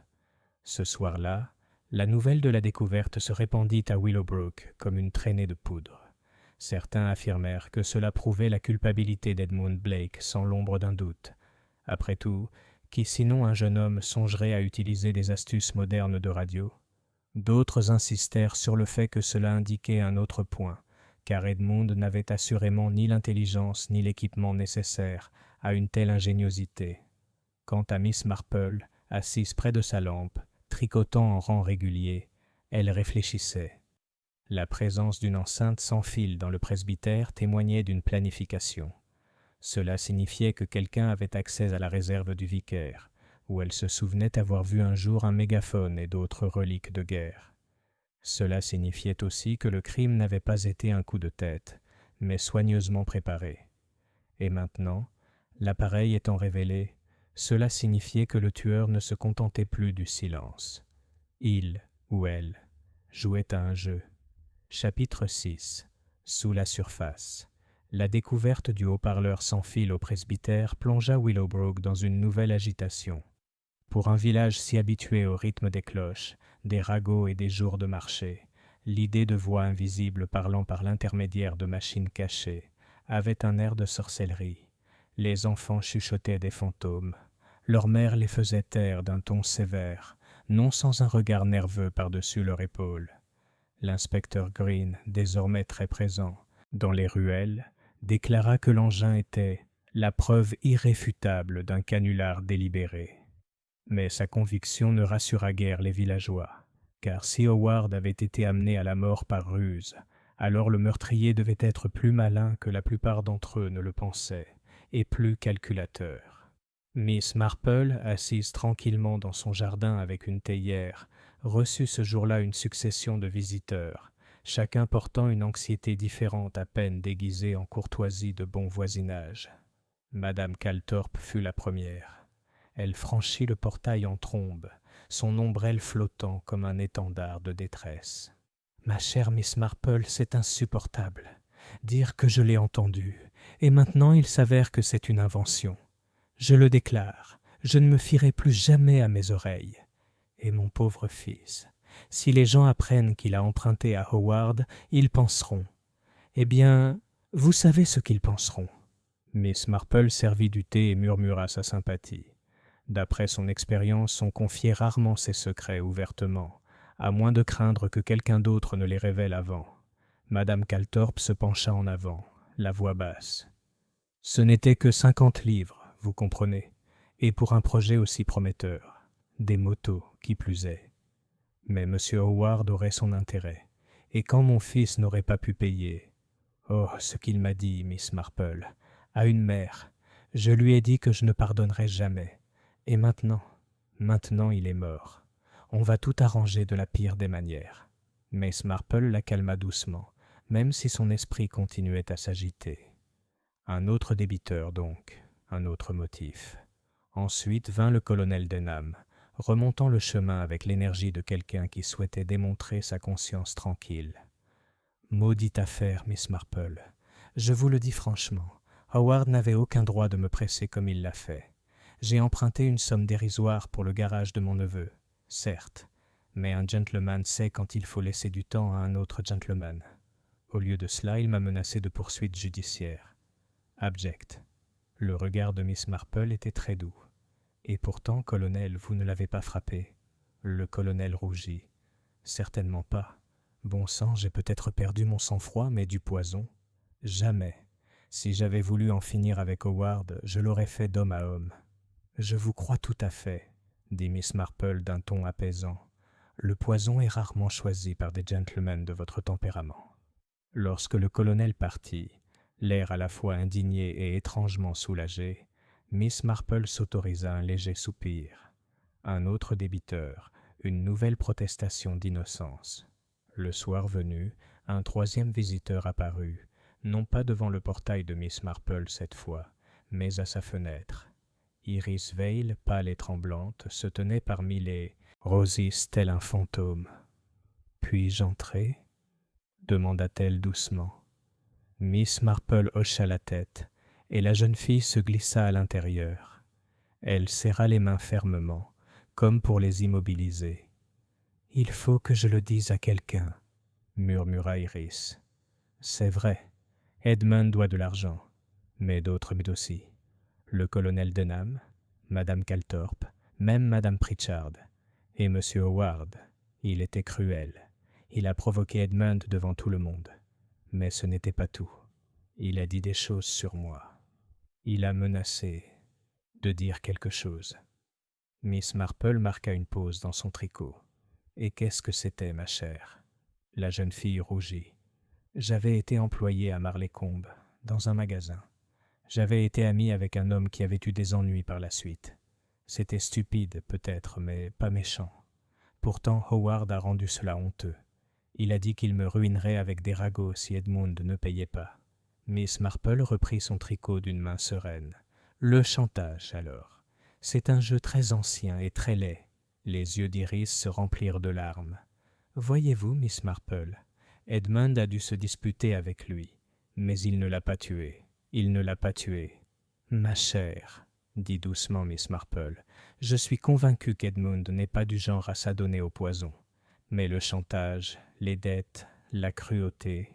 Speaker 1: Ce soir-là, la nouvelle de la découverte se répandit à Willowbrook comme une traînée de poudre. Certains affirmèrent que cela prouvait la culpabilité d'Edmund Blake sans l'ombre d'un doute. Après tout, qui sinon un jeune homme songerait à utiliser des astuces modernes de radio? D'autres insistèrent sur le fait que cela indiquait un autre point, car Edmund n'avait assurément ni l'intelligence ni l'équipement nécessaire à une telle ingéniosité. Quant à Miss Marple, assise près de sa lampe, tricotant en rang régulier, elle réfléchissait. La présence d'une enceinte sans fil dans le presbytère témoignait d'une planification. Cela signifiait que quelqu'un avait accès à la réserve du vicaire, où elle se souvenait avoir vu un jour un mégaphone et d'autres reliques de guerre. Cela signifiait aussi que le crime n'avait pas été un coup de tête, mais soigneusement préparé. Et maintenant, l'appareil étant révélé, cela signifiait que le tueur ne se contentait plus du silence. Il, ou elle, jouait à un jeu. Chapitre 6. Sous la surface. La découverte du haut-parleur sans fil au presbytère plongea Willowbrook dans une nouvelle agitation. Pour un village si habitué au rythme des cloches, des ragots et des jours de marché, l'idée de voix invisibles parlant par l'intermédiaire de machines cachées avait un air de sorcellerie. Les enfants chuchotaient des fantômes. Leur mère les faisait taire d'un ton sévère, non sans un regard nerveux par-dessus leur épaule. L'inspecteur Green, désormais très présent, dans les ruelles, déclara que l'engin était la preuve irréfutable d'un canular délibéré. Mais sa conviction ne rassura guère les villageois, car si Howard avait été amené à la mort par ruse, alors le meurtrier devait être plus malin que la plupart d'entre eux ne le pensaient, et plus calculateur. Miss Marple, assise tranquillement dans son jardin avec une théière, reçut ce jour-là une succession de visiteurs, chacun portant une anxiété différente à peine déguisée en courtoisie de bon voisinage. Madame Calthorpe fut la première. Elle franchit le portail en trombe, son ombrelle flottant comme un étendard de détresse. « Ma chère Miss Marple, c'est insupportable. Dire que je l'ai entendu, et maintenant il s'avère que c'est une invention. Je le déclare, je ne me fierai plus jamais à mes oreilles. Et mon pauvre fils, si les gens apprennent qu'il a emprunté à Howard, ils penseront. Eh bien, vous savez ce qu'ils penseront. » Miss Marple servit du thé et murmura sa sympathie. D'après son expérience, on confiait rarement ses secrets ouvertement, à moins de craindre que quelqu'un d'autre ne les révèle avant. Madame Calthorpe se pencha en avant, la voix basse. « Ce n'était que 50 livres, vous comprenez, et pour un projet aussi prometteur. Des motos, qui plus est. Mais M. Howard aurait son intérêt, et quand mon fils n'aurait pas pu payer... Oh, ce qu'il m'a dit, Miss Marple, à une mère. Je lui ai dit que je ne pardonnerais jamais. Et maintenant il est mort. On va tout arranger de la pire des manières. » Miss Marple la calma doucement, même si son esprit continuait à s'agiter. Un autre débiteur donc, un autre motif. Ensuite vint le colonel Denham, remontant le chemin avec l'énergie de quelqu'un qui souhaitait démontrer sa conscience tranquille. « Maudite affaire, Miss Marple. Je vous le dis franchement, Howard n'avait aucun droit de me presser comme il l'a fait. J'ai emprunté une somme dérisoire pour le garage de mon neveu, certes, mais un gentleman sait quand il faut laisser du temps à un autre gentleman. Au lieu de cela, il m'a menacé de poursuites judiciaires. Abject. » Le regard de Miss Marple était très doux. « Et pourtant, colonel, vous ne l'avez pas frappé. » Le colonel rougit. « Certainement pas. Bon sang, j'ai peut-être perdu mon sang-froid, mais du poison. Jamais. Si j'avais voulu en finir avec Howard, je l'aurais fait d'homme à homme. »« Je vous crois tout à fait, » dit Miss Marple d'un ton apaisant. « Le poison est rarement choisi par des gentlemen de votre tempérament. » Lorsque le colonel partit, l'air à la fois indigné et étrangement soulagé, Miss Marple s'autorisa un léger soupir. Un autre débiteur, une nouvelle protestation d'innocence. Le soir venu, un troisième visiteur apparut, non pas devant le portail de Miss Marple cette fois, mais à sa fenêtre. Iris Vale, pâle et tremblante, se tenait parmi les roses tel un fantôme. « Puis-je entrer ?» demanda-t-elle doucement. Miss Marple hocha la tête, et la jeune fille se glissa à l'intérieur. Elle serra les mains fermement, comme pour les immobiliser. « Il faut que je le dise à quelqu'un, » murmura Iris. « C'est vrai, Edmund doit de l'argent, mais d'autres aussi. Le colonel Denham, Madame Calthorpe, même Madame Pritchard, et Monsieur Howard. Il était cruel. Il a provoqué Edmund devant tout le monde. Mais ce n'était pas tout. Il a dit des choses sur moi. Il a menacé de dire quelque chose. » Miss Marple marqua une pause dans son tricot. « Et qu'est-ce que c'était, ma chère ?» La jeune fille rougit. « J'avais été employée à Marleycombe, dans un magasin. J'avais été amie avec un homme qui avait eu des ennuis par la suite. C'était stupide, peut-être, mais pas méchant. Pourtant, Howard a rendu cela honteux. Il a dit qu'il me ruinerait avec des ragots si Edmund ne payait pas. » Miss Marple reprit son tricot d'une main sereine. « Le chantage, alors. C'est un jeu très ancien et très laid. » Les yeux d'Iris se remplirent de larmes. « Voyez-vous, Miss Marple, Edmund a dû se disputer avec lui, mais il ne l'a pas tué. Il ne l'a pas tué. »« Ma chère, » dit doucement Miss Marple, « je suis convaincue qu'Edmund n'est pas du genre à s'adonner au poison. Mais le chantage, les dettes, la cruauté,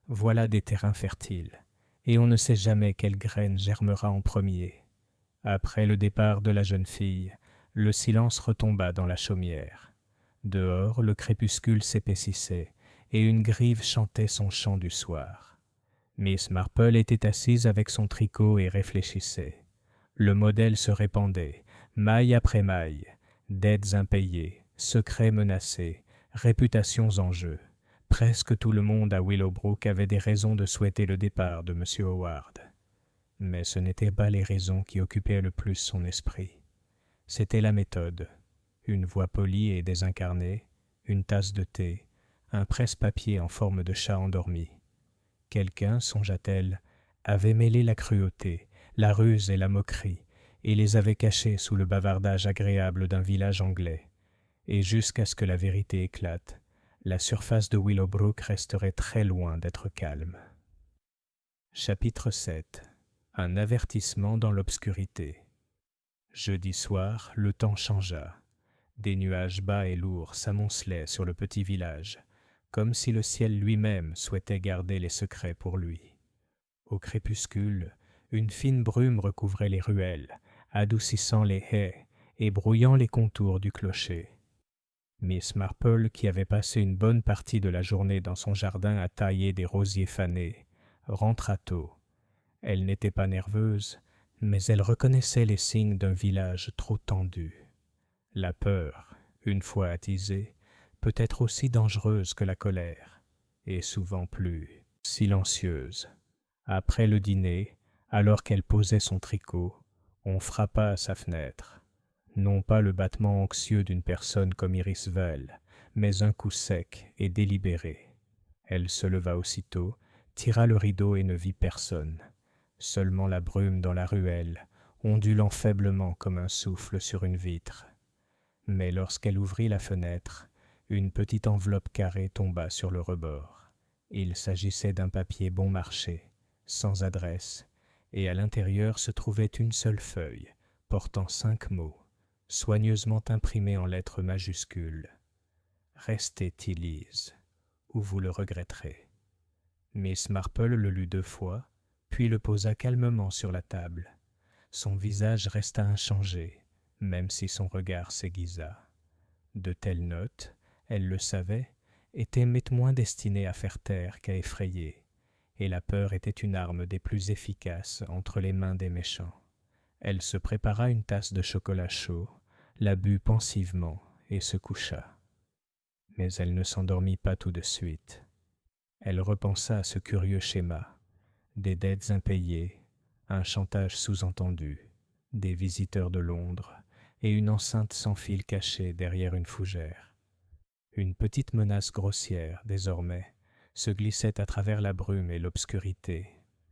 Speaker 1: voilà des terrains fertiles, et on ne sait jamais quelle graine germera en premier. » Après le départ de la jeune fille, le silence retomba dans la chaumière. Dehors, le crépuscule s'épaississait, et une grive chantait son chant du soir. Miss Marple était assise avec son tricot et réfléchissait. Le modèle se répandait, maille après maille, dettes impayées, secrets menacés, réputations en jeu. Presque tout le monde à Willowbrook avait des raisons de souhaiter le départ de M. Howard. Mais ce n'étaient pas les raisons qui occupaient le plus son esprit. C'était la méthode. Une voix polie et désincarnée, une tasse de thé, un presse-papier en forme de chat endormi. Quelqu'un, songea-t-elle, avait mêlé la cruauté, la ruse et la moquerie, et les avait cachés sous le bavardage agréable d'un village anglais. Et jusqu'à ce que la vérité éclate, la surface de Willowbrook resterait très loin d'être calme. Chapitre 7. Un avertissement dans l'obscurité. Jeudi soir, le temps changea. Des nuages bas et lourds s'amoncelaient sur le petit village, comme si le ciel lui-même souhaitait garder les secrets pour lui. Au crépuscule, une fine brume recouvrait les ruelles, adoucissant les haies et brouillant les contours du clocher. Miss Marple, qui avait passé une bonne partie de la journée dans son jardin à tailler des rosiers fanés, rentra tôt. Elle n'était pas nerveuse, mais elle reconnaissait les signes d'un village trop tendu. La peur, une fois attisée, peut être aussi dangereuse que la colère, et souvent plus silencieuse. Après le dîner, Alors qu'elle posait son tricot, on frappa à sa fenêtre. Non pas le battement anxieux d'une personne comme Iris Vell, mais un coup sec et délibéré. Elle se leva aussitôt, tira le rideau et ne vit personne. Seulement la brume dans la ruelle, ondulant faiblement comme un souffle sur une vitre. Mais lorsqu'elle ouvrit la fenêtre, une petite enveloppe carrée tomba sur le rebord. Il s'agissait d'un papier bon marché, sans adresse, et à l'intérieur se trouvait une seule feuille, portant 5 mots, soigneusement imprimés en lettres majuscules. « Restez Tillise, ou vous le regretterez. » Miss Marple le lut 2 fois, puis le posa calmement sur la table. Son visage resta inchangé, même si son regard s'aiguisa. De telles notes, elle le savait, étaient moins destinées à faire taire qu'à effrayer, et la peur était une arme des plus efficaces entre les mains des méchants. Elle se prépara une tasse de chocolat chaud, la but pensivement et se coucha. Mais elle ne s'endormit pas tout de suite. Elle repensa à ce curieux schéma, des dettes impayées, un chantage sous-entendu, des visiteurs de Londres et une enceinte sans fil cachée derrière une fougère. Une petite menace grossière, désormais, se glissait à travers la brume et l'obscurité.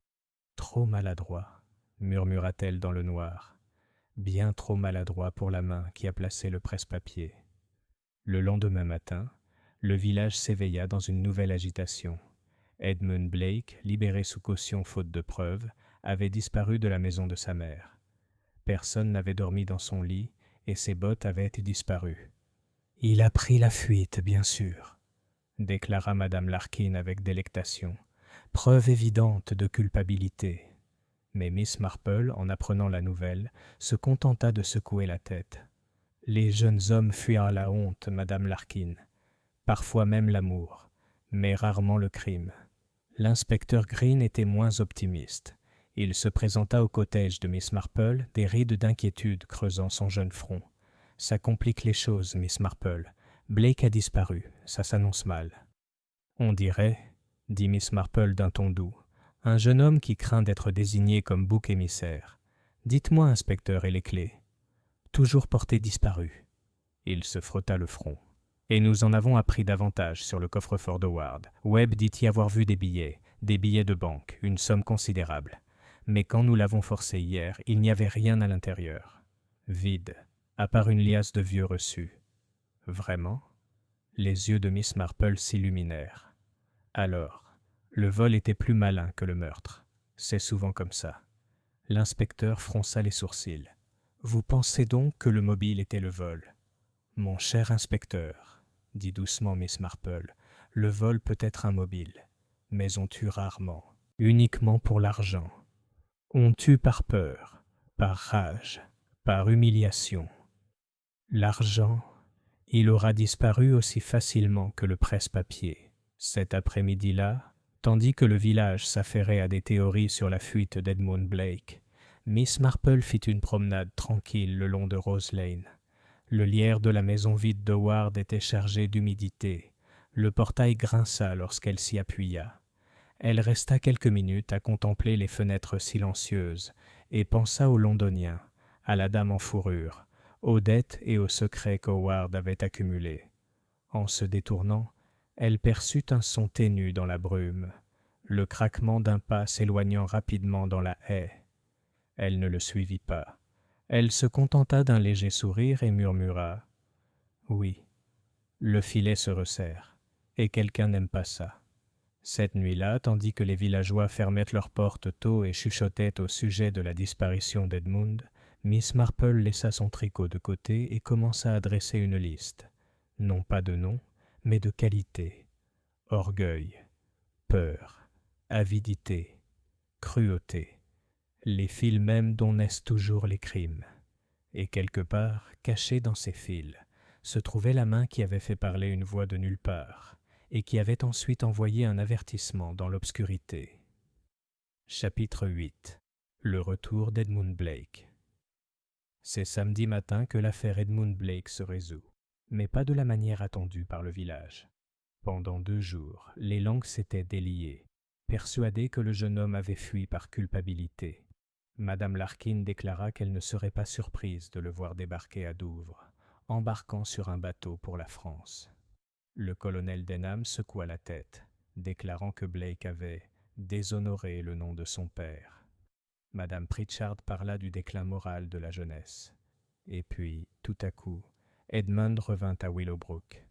Speaker 1: « Trop maladroit », murmura-t-elle dans le noir, bien trop maladroit pour la main qui a placé le presse-papier. Le lendemain matin, le village s'éveilla dans une nouvelle agitation. Edmund Blake, libéré sous caution faute de preuves, avait disparu de la maison de sa mère. Personne n'avait dormi dans son lit et ses bottes avaient disparu. « Il a pris la fuite, bien sûr », déclara Madame Larkin avec délectation. « Preuve évidente de culpabilité. » Mais Miss Marple, en apprenant la nouvelle, se contenta de secouer la tête. « Les jeunes hommes fuirent la honte, Madame Larkin, parfois même l'amour, mais rarement le crime. » L'inspecteur Green était moins optimiste. Il se présenta au cottage de Miss Marple, des rides d'inquiétude creusant son jeune front. « Ça complique les choses, Miss Marple. Blake a disparu, ça s'annonce mal. »« On dirait, » dit Miss Marple d'un ton doux, « un jeune homme qui craint d'être désigné comme bouc émissaire. Dites-moi, inspecteur, et les clés. » « Toujours porté disparu. » Il se frotta le front. « Et nous en avons appris davantage sur le coffre-fort d'Howard. Webb dit y avoir vu des billets de banque, une somme considérable. Mais quand nous l'avons forcé hier, il n'y avait rien à l'intérieur. Vide, à part une liasse de vieux reçus. » « Vraiment ?» Les yeux de Miss Marple s'illuminèrent. « Alors, le vol était plus malin que le meurtre. C'est souvent comme ça. » L'inspecteur fronça les sourcils. « Vous pensez donc que le mobile était le vol ? » « Mon cher inspecteur, » dit doucement Miss Marple, « le vol peut être un mobile, mais on tue rarement, uniquement pour l'argent. On tue par peur, par rage, par humiliation. L'argent, il aura disparu aussi facilement que le presse-papier. Cet après-midi-là, tandis que le village s'affairait à des théories sur la fuite d'Edmund Blake, Miss Marple fit une promenade tranquille le long de Rose Lane. Le lierre de la maison vide d'Howard était chargé d'humidité. Le portail grinça lorsqu'elle s'y appuya. Elle resta quelques minutes à contempler les fenêtres silencieuses et pensa aux Londoniens, à la dame en fourrure, aux dettes et aux secrets qu'Howard avait accumulés. En se détournant, elle perçut un son ténu dans la brume, le craquement d'un pas s'éloignant rapidement dans la haie. Elle ne le suivit pas. Elle se contenta d'un léger sourire et murmura « Oui, le filet se resserre, et quelqu'un n'aime pas ça. » Cette nuit-là, tandis que les villageois fermaient leurs portes tôt et chuchotaient au sujet de la disparition d'Edmund, Miss Marple laissa son tricot de côté et commença à dresser une liste, non pas de noms, mais de qualités. Orgueil, peur, avidité, cruauté. Les fils mêmes dont naissent toujours les crimes. Et quelque part, cachée dans ces fils, se trouvait la main qui avait fait parler une voix de nulle part, et qui avait ensuite envoyé un avertissement dans l'obscurité. Chapitre 8. Le retour d'Edmund Blake. C'est samedi matin que l'affaire Edmund Blake se résout, mais pas de la manière attendue par le village. Pendant 2 jours, les langues s'étaient déliées, persuadées que le jeune homme avait fui par culpabilité. Madame Larkin déclara qu'elle ne serait pas surprise de le voir débarquer à Douvres, embarquant sur un bateau pour la France. Le colonel Denham secoua la tête, déclarant que Blake avait déshonoré le nom de son père. Madame Pritchard parla du déclin moral de la jeunesse. Et puis, tout à coup, Edmund revint à Willowbrook.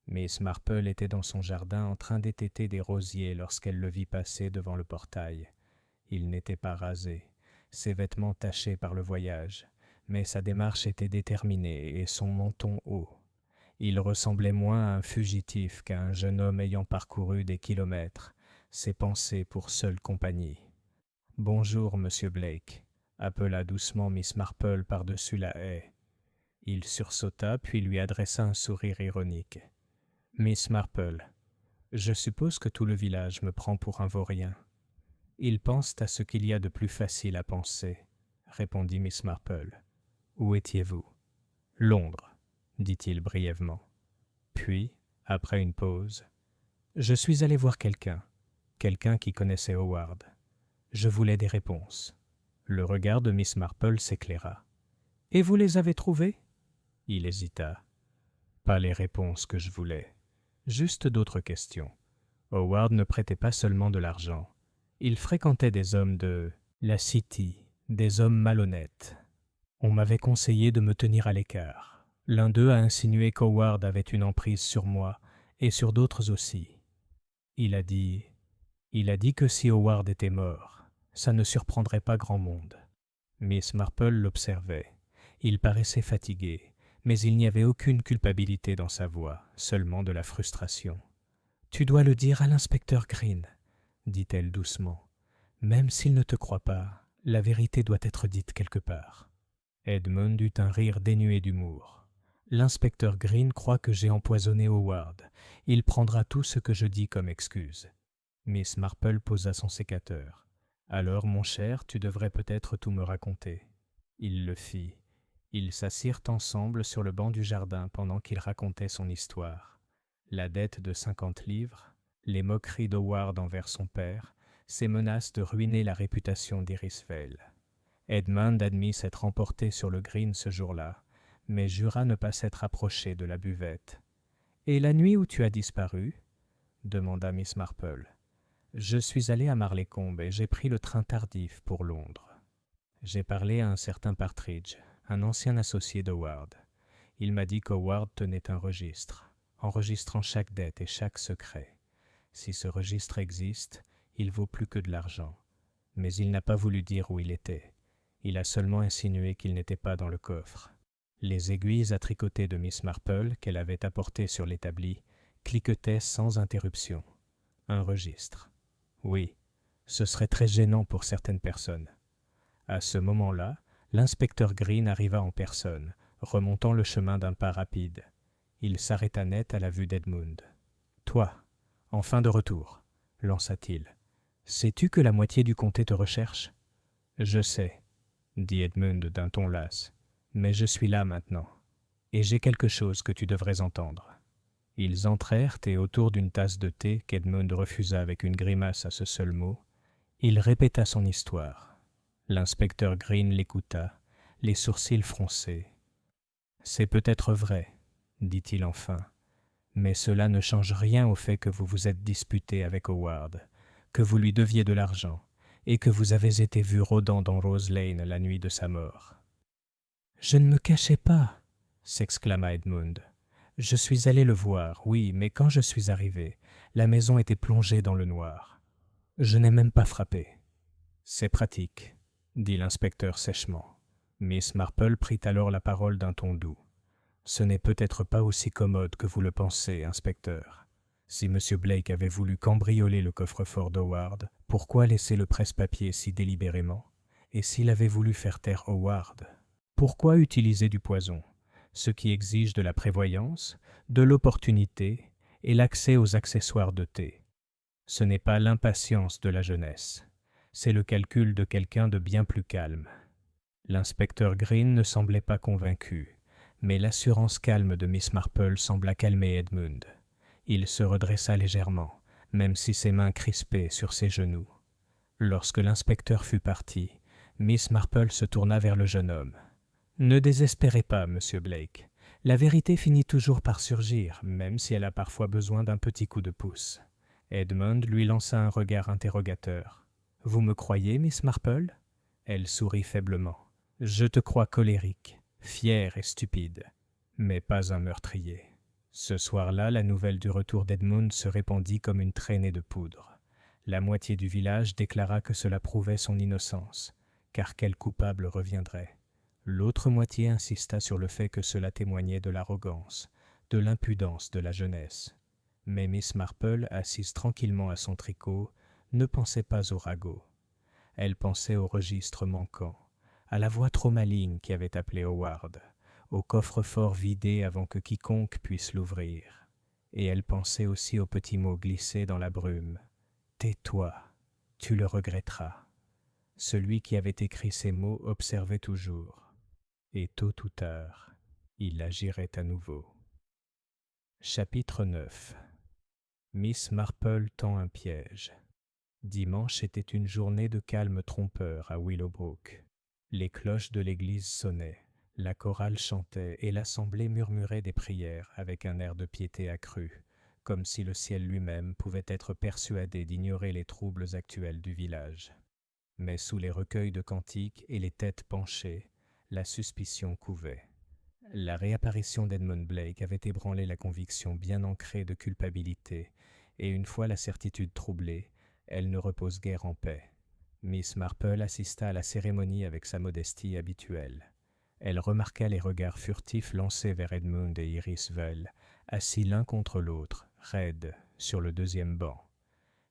Speaker 1: Miss Marple était dans son jardin en train d'étêter des rosiers lorsqu'elle le vit passer devant le portail. Il n'était pas rasé, ses vêtements tachés par le voyage, mais sa démarche était déterminée et son menton haut. Il ressemblait moins à un fugitif qu'à un jeune homme ayant parcouru des kilomètres, ses pensées pour seule compagnie. « Bonjour, monsieur Blake », appela doucement Miss Marple par-dessus la haie. Il sursauta puis lui adressa un sourire ironique. « Miss Marple, je suppose que tout le village me prend pour un vaurien. » « Ils pensent à ce qu'il y a de plus facile à penser, » répondit Miss Marple. « Où étiez-vous ? » ?»« Londres, » dit-il brièvement. Puis, après une pause, « Je suis allé voir quelqu'un qui connaissait Howard. Je voulais des réponses. » Le regard de Miss Marple s'éclaira. « Et vous les avez trouvées ?» Il hésita. « Pas les réponses que je voulais, juste d'autres questions. Howard ne prêtait pas seulement de l'argent. Il fréquentait des hommes de la City, des hommes malhonnêtes. On m'avait conseillé de me tenir à l'écart. L'un d'eux a insinué qu'Howard avait une emprise sur moi et sur d'autres aussi. Il a dit que si Howard était mort, ça ne surprendrait pas grand monde. » Miss Marple l'observait. Il paraissait fatigué, mais il n'y avait aucune culpabilité dans sa voix, seulement de la frustration. « Tu dois le dire à l'inspecteur Green, » dit-elle doucement. « Même s'il ne te croit pas, la vérité doit être dite quelque part. » Edmund eut un rire dénué d'humour. « L'inspecteur Green croit que j'ai empoisonné Howard. Il prendra tout ce que je dis comme excuse. » Miss Marple posa son sécateur. « Alors, mon cher, tu devrais peut-être tout me raconter. » Il le fit. Ils s'assirent ensemble sur le banc du jardin pendant qu'il racontait son histoire. La dette de 50 livres, les moqueries d'Howard envers son père, ses menaces de ruiner la réputation d'Irisvale. Edmund admit s'être emporté sur le green ce jour-là, mais jura ne pas s'être approché de la buvette. « Et la nuit où tu as disparu ?» demanda Miss Marple. « Je suis allé à Marlaycombe et j'ai pris le train tardif pour Londres. J'ai parlé à un certain Partridge, un ancien associé d'Howard. Il m'a dit qu'Howard tenait un registre, enregistrant chaque dette et chaque secret. Si ce registre existe, il vaut plus que de l'argent. Mais il n'a pas voulu dire où il était. Il a seulement insinué qu'il n'était pas dans le coffre. » Les aiguilles à tricoter de Miss Marple, qu'elle avait apportées sur l'établi, cliquetaient sans interruption. Un registre. Oui, ce serait très gênant pour certaines personnes. À ce moment-là, l'inspecteur Green arriva en personne, remontant le chemin d'un pas rapide. Il s'arrêta net à la vue d'Edmund. « Toi, enfin de retour, » lança-t-il. « Sais-tu que la moitié du comté te recherche ? » « Je sais, » dit Edmund d'un ton las, « mais je suis là maintenant, et j'ai quelque chose que tu devrais entendre. » Ils entrèrent et autour d'une tasse de thé qu'Edmund refusa avec une grimace à ce seul mot, il répéta son histoire. L'inspecteur Green l'écouta, les sourcils froncés. « C'est peut-être vrai, » dit-il enfin, « mais cela ne change rien au fait que vous vous êtes disputé avec Howard, que vous lui deviez de l'argent, et que vous avez été vu rôdant dans Rose Lane la nuit de sa mort. »« Je ne me cachais pas, » s'exclama Edmund. « Je suis allé le voir, oui, mais quand je suis arrivé, la maison était plongée dans le noir. Je n'ai même pas frappé. »« C'est pratique, » dit l'inspecteur sèchement. Miss Marple prit alors la parole d'un ton doux. « Ce n'est peut-être pas aussi commode que vous le pensez, inspecteur. Si M. Blake avait voulu cambrioler le coffre-fort d'Howard, pourquoi laisser le presse-papier si délibérément? Et s'il avait voulu faire taire Howard, pourquoi utiliser du poison, ce qui exige de la prévoyance, de l'opportunité et l'accès aux accessoires de thé? Ce n'est pas l'impatience de la jeunesse, c'est le calcul de quelqu'un de bien plus calme. » L'inspecteur Green ne semblait pas convaincu, mais l'assurance calme de Miss Marple sembla calmer Edmund. Il se redressa légèrement, même si ses mains crispaient sur ses genoux. Lorsque l'inspecteur fut parti, Miss Marple se tourna vers le jeune homme. « Ne désespérez pas, monsieur Blake. La vérité finit toujours par surgir, même si elle a parfois besoin d'un petit coup de pouce. » Edmund lui lança un regard interrogateur. « Vous me croyez, Miss Marple ?» Elle sourit faiblement. « Je te crois colérique, fier et stupide, mais pas un meurtrier. » Ce soir-là, la nouvelle du retour d'Edmund se répandit comme une traînée de poudre. La moitié du village déclara que cela prouvait son innocence, car quel coupable reviendrait? L'autre moitié insista sur le fait que cela témoignait de l'arrogance, de l'impudence de la jeunesse. Mais Miss Marple, assise tranquillement à son tricot, ne pensait pas au ragot. Elle pensait au registre manquant, à la voix trop maligne qui avait appelé Howard, au coffre-fort vidé avant que quiconque puisse l'ouvrir. Et elle pensait aussi au petit mot glissé dans la brume. « Tais-toi, tu le regretteras. » Celui qui avait écrit ces mots observait toujours. Et tôt ou tard, il agirait à nouveau. Chapitre 9. Miss Marple tend un piège. Dimanche était une journée de calme trompeur à Willowbrook. Les cloches de l'église sonnaient, la chorale chantait et l'assemblée murmurait des prières avec un air de piété accrue, comme si le ciel lui-même pouvait être persuadé d'ignorer les troubles actuels du village. Mais sous les recueils de cantiques et les têtes penchées, la suspicion couvait. La réapparition d'Edmund Blake avait ébranlé la conviction bien ancrée de culpabilité, et une fois la certitude troublée, elle ne repose guère en paix. Miss Marple assista à la cérémonie avec sa modestie habituelle. Elle remarqua les regards furtifs lancés vers Edmund et Iris Vale, assis l'un contre l'autre, raides, sur le deuxième banc.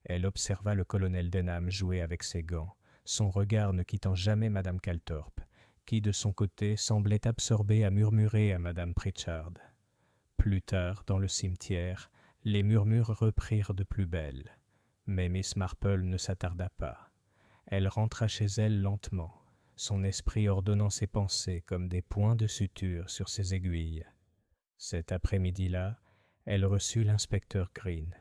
Speaker 1: Elle observa le colonel Denham jouer avec ses gants, son regard ne quittant jamais Madame Calthorpe, qui de son côté semblait absorbée à murmurer à Madame Pritchard. Plus tard, dans le cimetière, les murmures reprirent de plus belle, mais Miss Marple ne s'attarda pas. Elle rentra chez elle lentement, son esprit ordonnant ses pensées comme des points de suture sur ses aiguilles. Cet après-midi-là, elle reçut l'inspecteur Green.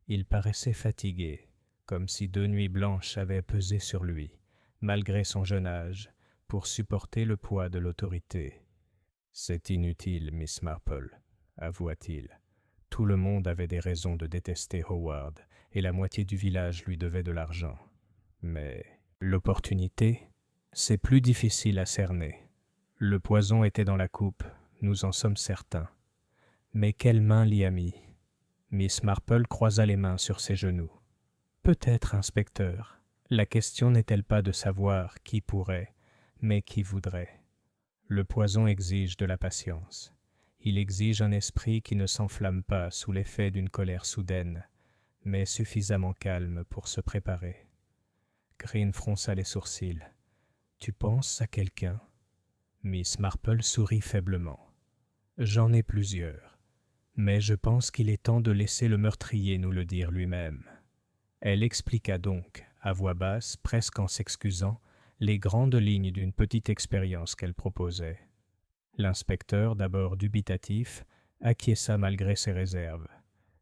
Speaker 1: Il paraissait fatigué, comme si 2 nuits blanches avaient pesé sur lui, malgré son jeune âge, pour supporter le poids de l'autorité. « C'est inutile, Miss Marple, » avoua-t-il. Tout le monde avait des raisons de détester Howard, et la moitié du village lui devait de l'argent. Mais l'opportunité, c'est plus difficile à cerner. Le poison était dans la coupe, nous en sommes certains. Mais quelle main l'y a mis? Miss Marple croisa les mains sur ses genoux. Peut-être, inspecteur. La question n'est-elle pas de savoir qui pourrait, mais qui voudrait. Le poison exige de la patience. Il exige un esprit qui ne s'enflamme pas sous l'effet d'une colère soudaine, mais suffisamment calme pour se préparer. Green fronça les sourcils. « Tu penses à quelqu'un » Miss Marple sourit faiblement. « J'en ai plusieurs, mais je pense qu'il est temps de laisser le meurtrier nous le dire lui-même. » Elle expliqua donc, à voix basse, presque en s'excusant, les grandes lignes d'une petite expérience qu'elle proposait. L'inspecteur, d'abord dubitatif, acquiesça malgré ses réserves.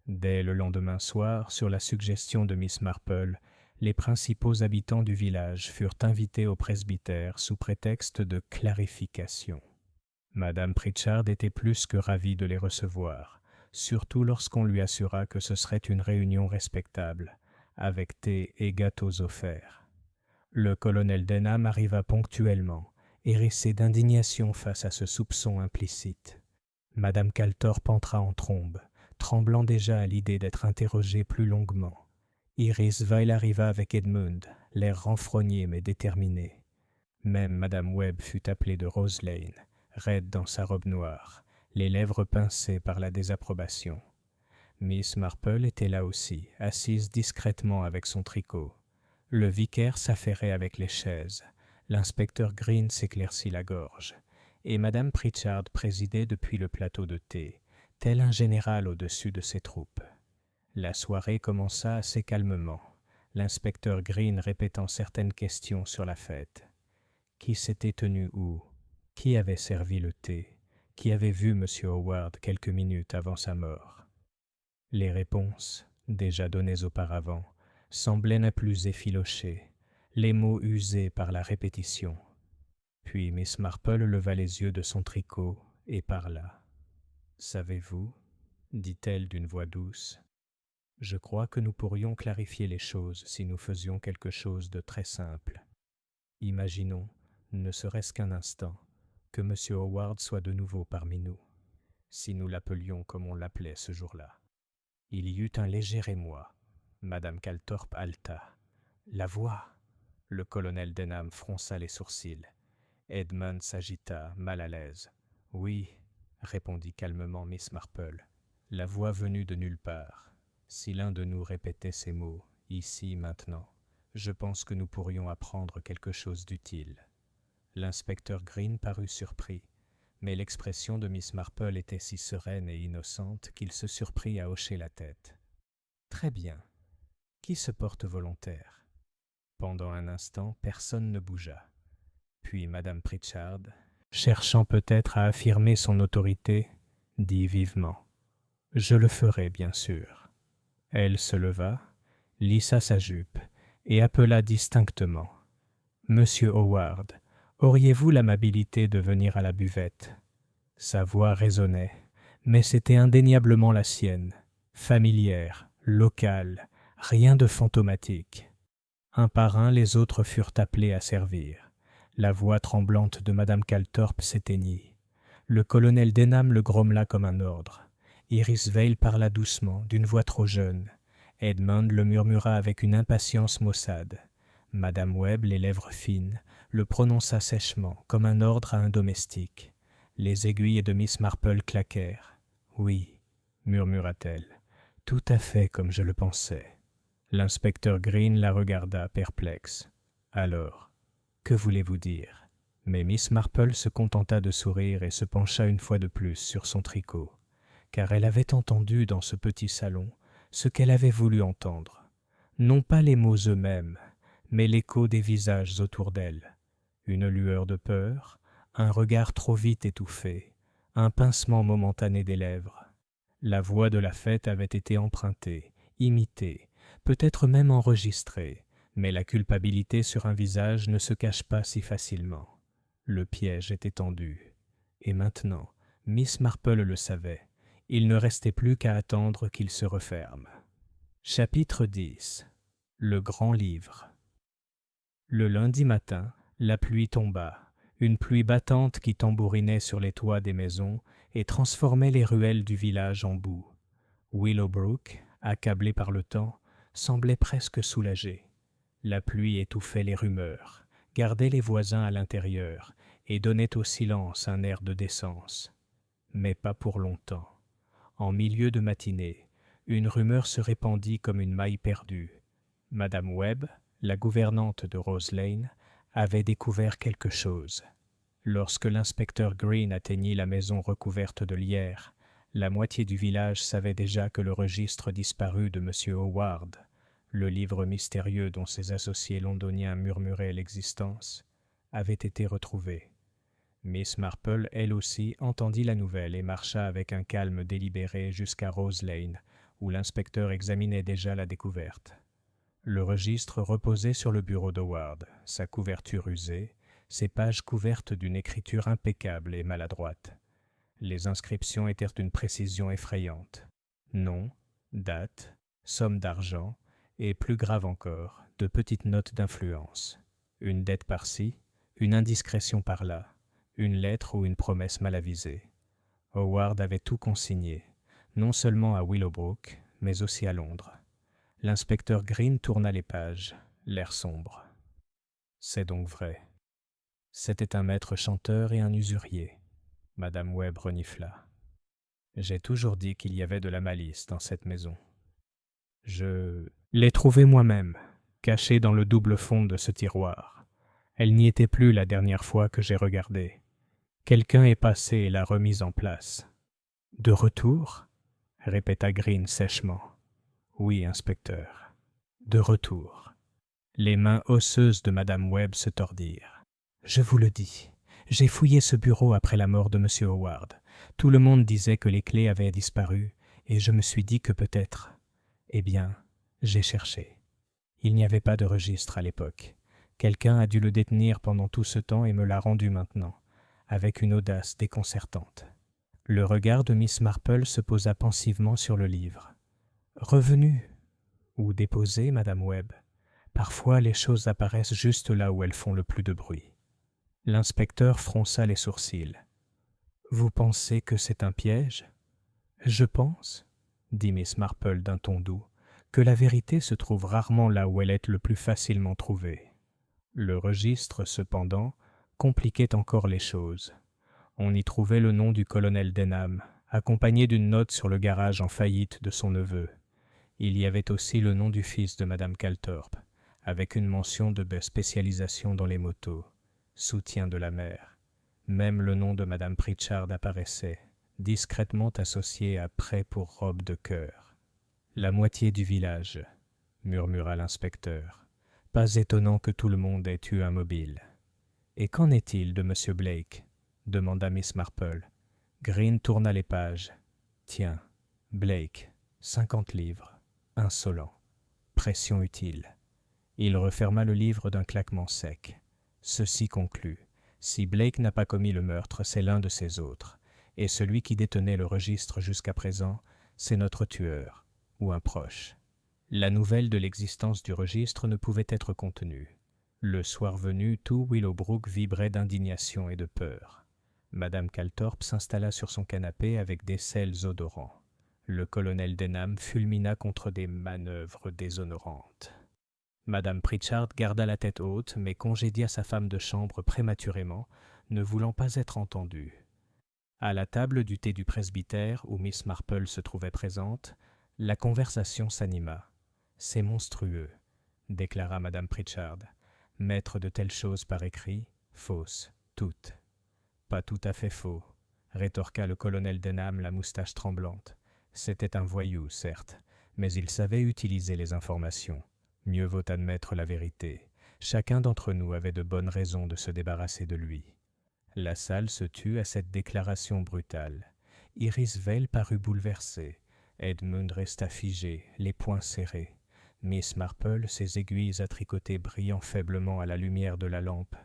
Speaker 1: Dès le lendemain soir, sur la suggestion de Miss Marple, les principaux habitants du village furent invités au presbytère sous prétexte de clarification. Madame Pritchard était plus que ravie de les recevoir, surtout lorsqu'on lui assura que ce serait une réunion respectable, avec thé et gâteaux offerts. Le colonel Denham arriva ponctuellement, hérissé d'indignation face à ce soupçon implicite. Madame Calthorpe entra en trombe, tremblant déjà à l'idée d'être interrogée plus longuement. Iris Vale arriva avec Edmund, l'air renfrogné mais déterminé. Même Madame Webb fut appelée de Rose Lane, raide dans sa robe noire, les lèvres pincées par la désapprobation. Miss Marple était là aussi, assise discrètement avec son tricot. Le vicaire s'affairait avec les chaises, l'inspecteur Green s'éclaircit la gorge, et Madame Pritchard présidait depuis le plateau de thé, tel un général au-dessus de ses troupes. La soirée commença assez calmement, l'inspecteur Green répétant certaines questions sur la fête. Qui s'était tenu où? Qui avait servi le thé? Qui avait vu M. Howard quelques minutes avant sa mort? Les réponses, déjà données auparavant, semblaient ne plus effilocher. les mots usés par la répétition. Puis Miss Marple leva les yeux de son tricot et parla. « Savez-vous, dit-elle d'une voix douce, je crois que nous pourrions clarifier les choses si nous faisions quelque chose de très simple. Imaginons, ne serait-ce qu'un instant, que M. Howard soit de nouveau parmi nous, si nous l'appelions comme on l'appelait ce jour-là. » Il y eut un léger émoi. Madame Calthorpe haleta. « La voix !» Le colonel Denham fronça les sourcils. Edmund s'agita, mal à l'aise. « Oui, » répondit calmement Miss Marple, la voix venue de nulle part. Si l'un de nous répétait ces mots, ici, maintenant, je pense que nous pourrions apprendre quelque chose d'utile. L'inspecteur Green parut surpris, mais l'expression de Miss Marple était si sereine et innocente qu'il se surprit à hocher la tête. « Très bien. Qui se porte volontaire ?» Pendant un instant, personne ne bougea. Puis Madame Pritchard, cherchant peut-être à affirmer son autorité, dit vivement « Je le ferai, bien sûr. » Elle se leva, lissa sa jupe et appela distinctement « Monsieur Howard, auriez-vous l'amabilité de venir à la buvette ?» Sa voix résonnait, mais c'était indéniablement la sienne, familière, locale, rien de fantomatique. Un par un, les autres furent appelés à servir. La voix tremblante de Madame Calthorpe s'éteignit. Le colonel Denham le grommela comme un ordre. Iris Vale parla doucement, d'une voix trop jeune. Edmund le murmura avec une impatience maussade. Madame Webb, les lèvres fines, le prononça sèchement, comme un ordre à un domestique. Les aiguilles de Miss Marple claquèrent. « Oui, » murmura-t-elle, « tout à fait comme je le pensais. » L'inspecteur Green la regarda perplexe. « Alors, que voulez-vous dire ?» Mais Miss Marple se contenta de sourire et se pencha une fois de plus sur son tricot, car elle avait entendu dans ce petit salon ce qu'elle avait voulu entendre. Non pas les mots eux-mêmes, mais l'écho des visages autour d'elle. Une lueur de peur, un regard trop vite étouffé, un pincement momentané des lèvres. La voix de la fête avait été empruntée, imitée, peut-être même enregistrée, mais la culpabilité sur un visage ne se cache pas si facilement. Le piège était tendu. Et maintenant, Miss Marple le savait. Il ne restait plus qu'à attendre qu'il se referme. Chapitre 10. Le grand livre. Le lundi matin, la pluie tomba, une pluie battante qui tambourinait sur les toits des maisons et transformait les ruelles du village en boue. Willowbrook, accablé par le temps, semblait presque soulagé. La pluie étouffait les rumeurs, gardait les voisins à l'intérieur et donnait au silence un air de décence. Mais pas pour longtemps. En milieu de matinée, une rumeur se répandit comme une maille perdue. Madame Webb, la gouvernante de Rose Lane, avait découvert quelque chose. Lorsque l'inspecteur Green atteignit la maison recouverte de lierre, la moitié du village savait déjà que le registre disparu de M. Howard, le livre mystérieux dont ses associés londoniens murmuraient l'existence, avait été retrouvé. Miss Marple, elle aussi, entendit la nouvelle et marcha avec un calme délibéré jusqu'à Rose Lane, où l'inspecteur examinait déjà la découverte. Le registre reposait sur le bureau d'Howard, sa couverture usée, ses pages couvertes d'une écriture impeccable et maladroite. Les inscriptions étaient d'une précision effrayante. Nom, date, somme d'argent, et plus grave encore, de petites notes d'influence. Une dette par-ci, une indiscrétion par-là, une lettre ou une promesse mal avisée. Howard avait tout consigné, non seulement à Willowbrook, mais aussi à Londres. L'inspecteur Green tourna les pages, l'air sombre. C'est donc vrai. C'était un maître chanteur et un usurier. Madame Webb renifla. J'ai toujours dit qu'il y avait de la malice dans cette maison. Je l'ai trouvée moi-même, cachée dans le double fond de ce tiroir. Elle n'y était plus la dernière fois que j'ai regardé. Quelqu'un est passé et l'a remise en place. « De retour ?» répéta Green sèchement. « Oui, inspecteur. De retour. » Les mains osseuses de Madame Webb se tordirent. « Je vous le dis, j'ai fouillé ce bureau après la mort de M. Howard. Tout le monde disait que les clés avaient disparu, et je me suis dit que peut-être... Eh bien, j'ai cherché. Il n'y avait pas de registre à l'époque. Quelqu'un a dû le détenir pendant tout ce temps et me l'a rendu maintenant, avec une audace déconcertante. Le regard de Miss Marple se posa pensivement sur le livre. « Revenu ou déposé, Madame Webb. Parfois les choses apparaissent juste là où elles font le plus de bruit. » L'inspecteur fronça les sourcils. « Vous pensez que c'est un piège ? » « Je pense, » dit Miss Marple d'un ton doux, « que la vérité se trouve rarement là où elle est le plus facilement trouvée. » Le registre, cependant, compliquait encore les choses. On y trouvait le nom du colonel Denham, accompagné d'une note sur le garage en faillite de son neveu. Il y avait aussi le nom du fils de Madame Calthorpe, avec une mention de spécialisation dans les motos, soutien de la mère. Même le nom de Madame Pritchard apparaissait, discrètement associé à prêt pour robe de cœur. « La moitié du village, » murmura l'inspecteur. « Pas étonnant que tout le monde ait eu un mobile. »« Et qu'en est-il de M. Blake ?» demanda Miss Marple. Green tourna les pages. « Tiens, Blake, 50 livres. Insolent. Pression utile. » Il referma le livre d'un claquement sec. Ceci conclut. Si Blake n'a pas commis le meurtre, c'est l'un de ses autres. Et celui qui détenait le registre jusqu'à présent, c'est notre tueur, ou un proche. La nouvelle de l'existence du registre ne pouvait être contenue. Le soir venu, tout Willowbrook vibrait d'indignation et de peur. Madame Calthorpe s'installa sur son canapé avec des sels odorants. Le colonel Denham fulmina contre des manœuvres déshonorantes. Madame Pritchard garda la tête haute, mais congédia sa femme de chambre prématurément, ne voulant pas être entendue. À la table du thé du presbytère, où Miss Marple se trouvait présente, la conversation s'anima. « C'est monstrueux, » déclara Madame Pritchard. « Mettre de telles choses par écrit, fausses, toutes. »« Pas tout à fait faux, » rétorqua le colonel Denham, la moustache tremblante. « C'était un voyou, certes, mais il savait utiliser les informations. Mieux vaut admettre la vérité. Chacun d'entre nous avait de bonnes raisons de se débarrasser de lui. » La salle se tut à cette déclaration brutale. Iris Vale parut bouleversée. Edmund resta figé, les poings serrés. Miss Marple, ses aiguilles à tricoter brillant faiblement à la lumière de la lampe,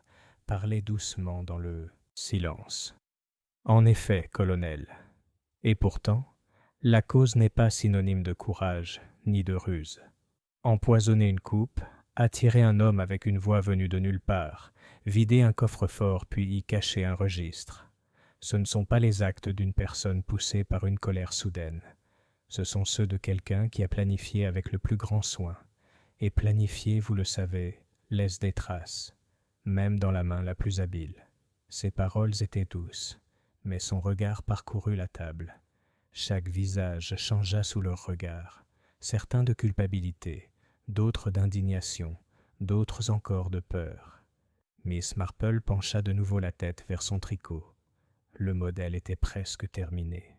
Speaker 1: parlait doucement dans le silence. « En effet, colonel. Et pourtant, la cause n'est pas synonyme de courage, ni de ruse. Empoisonner une coupe, attirer un homme avec une voix venue de nulle part, vider un coffre-fort puis y cacher un registre. Ce ne sont pas les actes d'une personne poussée par une colère soudaine. Ce sont ceux de quelqu'un qui a planifié avec le plus grand soin. Et planifier, vous le savez, laisse des traces, même dans la main la plus habile. Ses paroles étaient douces, mais son regard parcourut la table. Chaque visage changea sous leur regard, certains de culpabilité, d'autres d'indignation, d'autres encore de peur. Miss Marple pencha de nouveau la tête vers son tricot. Le modèle était presque terminé.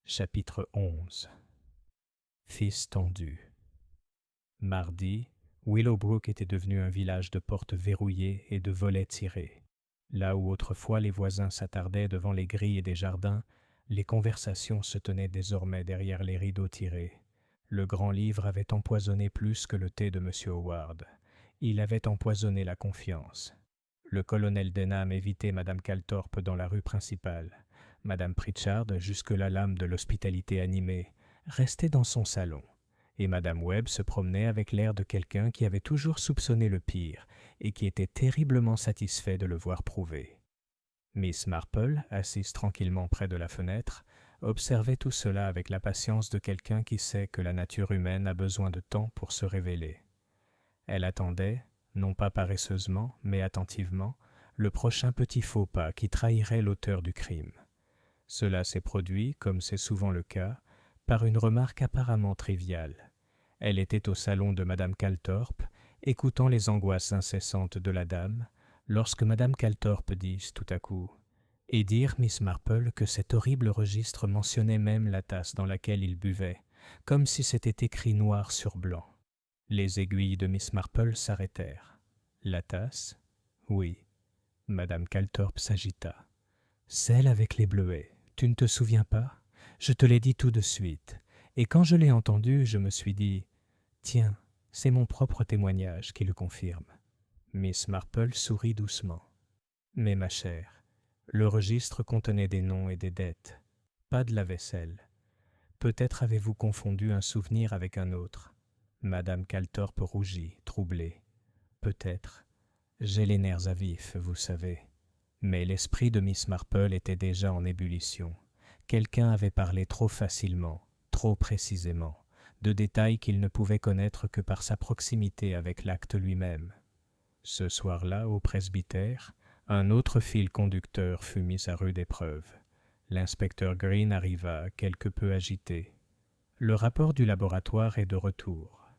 Speaker 1: Chapitre 11. Fils tendu. Mardi, Willowbrook était devenu un village de portes verrouillées et de volets tirés. Là où autrefois les voisins s'attardaient devant les grilles des jardins, les conversations se tenaient désormais derrière les rideaux tirés. Le grand livre avait empoisonné plus que le thé de M. Howard. Il avait empoisonné la confiance. Le colonel Denham évitait Madame Calthorpe dans la rue principale. Madame Pritchard, jusque-là l'âme de l'hospitalité animée, restait dans son salon. Et Madame Webb se promenait avec l'air de quelqu'un qui avait toujours soupçonné le pire et qui était terriblement satisfait de le voir prouvé. Miss Marple, assise tranquillement près de la fenêtre, observait tout cela avec la patience de quelqu'un qui sait que la nature humaine a besoin de temps pour se révéler. Elle attendait, non pas paresseusement, mais attentivement, le prochain petit faux pas qui trahirait l'auteur du crime. Cela s'est produit, comme c'est souvent le cas, par une remarque apparemment triviale. Elle était au salon de Madame Calthorpe, écoutant les angoisses incessantes de la dame, lorsque Madame Calthorpe dit tout à coup « Et dire, Miss Marple, que cet horrible registre mentionnait même la tasse dans laquelle il buvait, comme si c'était écrit noir sur blanc. » Les aiguilles de Miss Marple s'arrêtèrent. « La tasse ? Oui. » Madame Calthorpe s'agita. « Celle avec les bleuets, tu ne te souviens pas ? Je te l'ai dit tout de suite. Et quand je l'ai entendu, je me suis dit « Tiens, c'est mon propre témoignage qui le confirme. » Miss Marple sourit doucement. « Mais ma chère, le registre contenait des noms et des dettes, pas de la vaisselle. Peut-être avez-vous confondu un souvenir avec un autre. » Madame Calthorpe rougit, troublée. « Peut-être. J'ai les nerfs à vif, vous savez. » Mais l'esprit de Miss Marple était déjà en ébullition. Quelqu'un avait parlé trop facilement, trop précisément, de détails qu'il ne pouvait connaître que par sa proximité avec l'acte lui-même. Ce soir-là, au presbytère, un autre fil conducteur fut mis à rude épreuve. L'inspecteur Green arriva, quelque peu agité. « Le rapport du laboratoire est de retour, »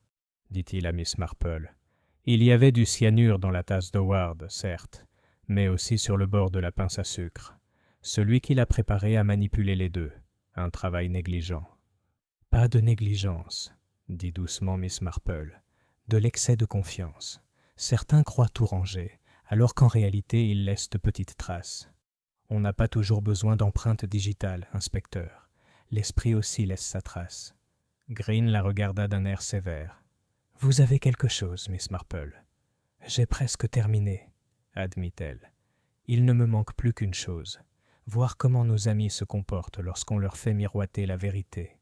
Speaker 1: dit-il à Miss Marple. « Il y avait du cyanure dans la tasse d'Howard, certes, mais aussi sur le bord de la pince à sucre. Celui qui l'a préparé a manipulé les deux, un travail négligent. »« Pas de négligence, » dit doucement Miss Marple, « de l'excès de confiance. Certains croient tout ranger, alors qu'en réalité ils laissent de petites traces. On n'a pas toujours besoin d'empreintes digitales, inspecteur. L'esprit aussi laisse sa trace. » Green la regarda d'un air sévère. « Vous avez quelque chose, Miss Marple. »« J'ai presque terminé, » admit-elle. « Il ne me manque plus qu'une chose, voir comment nos amis se comportent lorsqu'on leur fait miroiter la vérité. »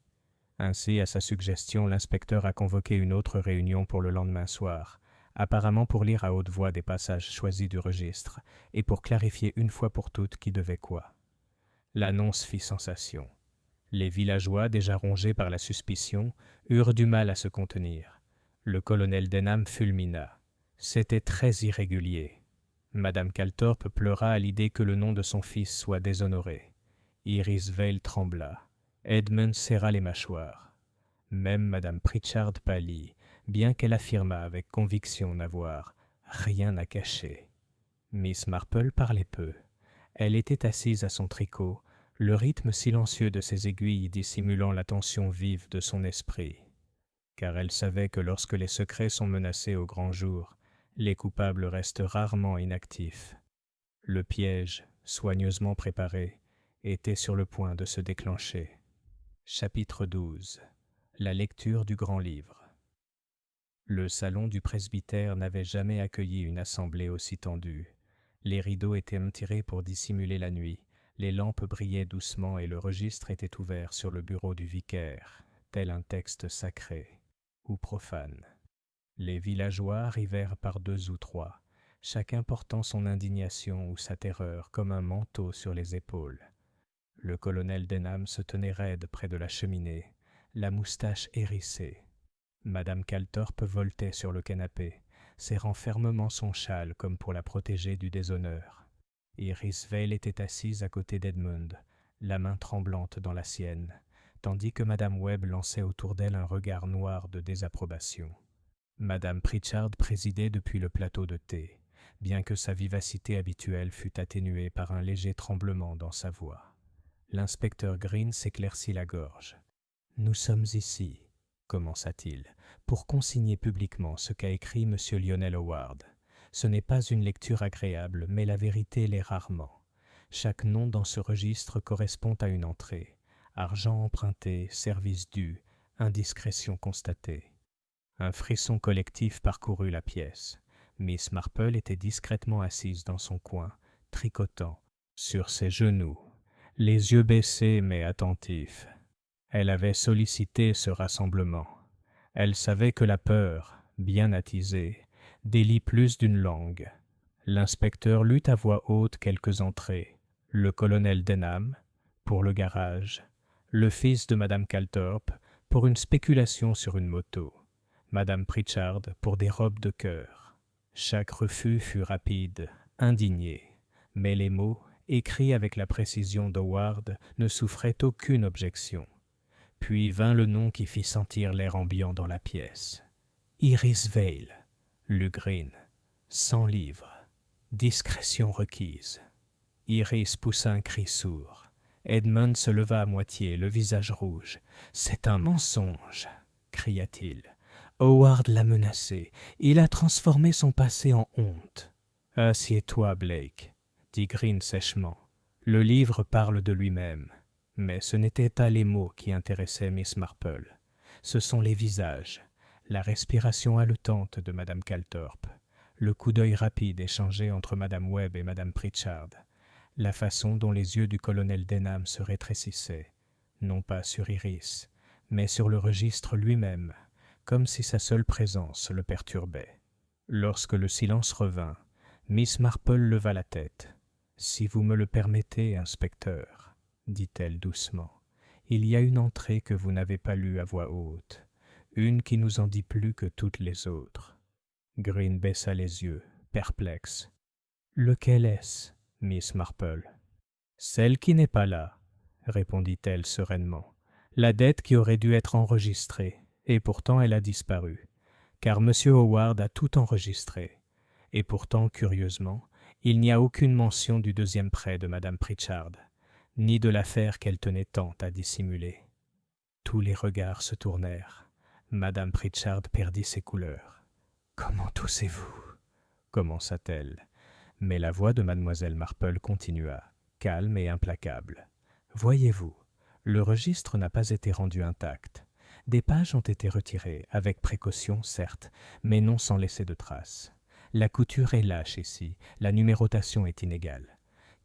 Speaker 1: Ainsi, à sa suggestion, l'inspecteur a convoqué une autre réunion pour le lendemain soir, apparemment pour lire à haute voix des passages choisis du registre et pour clarifier une fois pour toutes qui devait quoi. L'annonce fit sensation. Les villageois, déjà rongés par la suspicion, eurent du mal à se contenir. Le colonel Denham fulmina. C'était très irrégulier. Madame Calthorpe pleura à l'idée que le nom de son fils soit déshonoré. Iris Vale trembla. Edmund serra les mâchoires. Même Madame Pritchard pâlit, bien qu'elle affirmât avec conviction n'avoir rien à cacher. Miss Marple parlait peu. Elle était assise à son tricot, le rythme silencieux de ses aiguilles dissimulant la tension vive de son esprit. Car elle savait que lorsque les secrets sont menacés au grand jour, les coupables restent rarement inactifs. Le piège, soigneusement préparé, était sur le point de se déclencher. Chapitre 12. La lecture du grand livre. Le salon du presbytère n'avait jamais accueilli une assemblée aussi tendue. Les rideaux étaient tirés pour dissimuler la nuit, les lampes brillaient doucement et le registre était ouvert sur le bureau du vicaire, tel un texte sacré ou profane. Les villageois arrivèrent par 2 ou 3, chacun portant son indignation ou sa terreur comme un manteau sur les épaules. Le colonel Denham se tenait raide près de la cheminée, la moustache hérissée. Madame Calthorpe voltait sur le canapé, serrant fermement son châle comme pour la protéger du déshonneur. Iris Vale était assise à côté d'Edmund, la main tremblante dans la sienne, tandis que Madame Webb lançait autour d'elle un regard noir de désapprobation. Madame Pritchard présidait depuis le plateau de thé, bien que sa vivacité habituelle fût atténuée par un léger tremblement dans sa voix. L'inspecteur Green s'éclaircit la gorge. « Nous sommes ici, » commença-t-il, « pour consigner publiquement ce qu'a écrit M. Lionel Howard. Ce n'est pas une lecture agréable, mais la vérité l'est rarement. Chaque nom dans ce registre correspond à une entrée. Argent emprunté, service dû, indiscrétion constatée. » Un frisson collectif parcourut la pièce. Miss Marple était discrètement assise dans son coin, tricotant, sur ses genoux, les yeux baissés mais attentifs. Elle avait sollicité ce rassemblement. Elle savait que la peur, bien attisée, délie plus d'une langue. L'inspecteur lut à voix haute quelques entrées. Le colonel Denham, pour le garage. Le fils de Madame Calthorpe, pour une spéculation sur une moto. Madame Pritchard, pour des robes de cœur. Chaque refus fut rapide, indigné, mais les mots, écrits avec la précision d'Howard, ne souffraient aucune objection. Puis vint le nom qui fit sentir l'air ambiant dans la pièce. Iris Vale, lut Green, 100 livres, discrétion requise. Iris poussa un cri sourd. Edmund se leva à moitié, le visage rouge. « C'est un mensonge !» cria-t-il. « Howard l'a menacé. Il a transformé son passé en honte. »« Assieds-toi, Blake, » dit Green sèchement. « Le livre parle de lui-même. » Mais ce n'étaient pas les mots qui intéressaient Miss Marple. Ce sont les visages, la respiration haletante de Madame Calthorpe, le coup d'œil rapide échangé entre Madame Webb et Madame Pritchard, la façon dont les yeux du colonel Denham se rétrécissaient, non pas sur Iris, mais sur le registre lui-même, comme si sa seule présence le perturbait. Lorsque le silence revint, Miss Marple leva la tête. « Si vous me le permettez, inspecteur, » dit-elle doucement, « il y a une entrée que vous n'avez pas lue à voix haute, une qui nous en dit plus que toutes les autres. » Green baissa les yeux, perplexe. « Lequel est-ce, Miss Marple ?»« Celle qui n'est pas là, » répondit-elle sereinement. « La dette qui aurait dû être enregistrée, et pourtant elle a disparu, car M. Howard a tout enregistré. Et pourtant, curieusement, il n'y a aucune mention du deuxième prêt de Madame Pritchard, ni de l'affaire qu'elle tenait tant à dissimuler. » Tous les regards se tournèrent. Madame Pritchard perdit ses couleurs. « Comment toussez-vous » commença-t-elle. Mais la voix de mademoiselle Marple continua, calme et implacable. « Voyez-vous, le registre n'a pas été rendu intact. Des pages ont été retirées, avec précaution certes, mais non sans laisser de traces. La couture est lâche ici, la numérotation est inégale.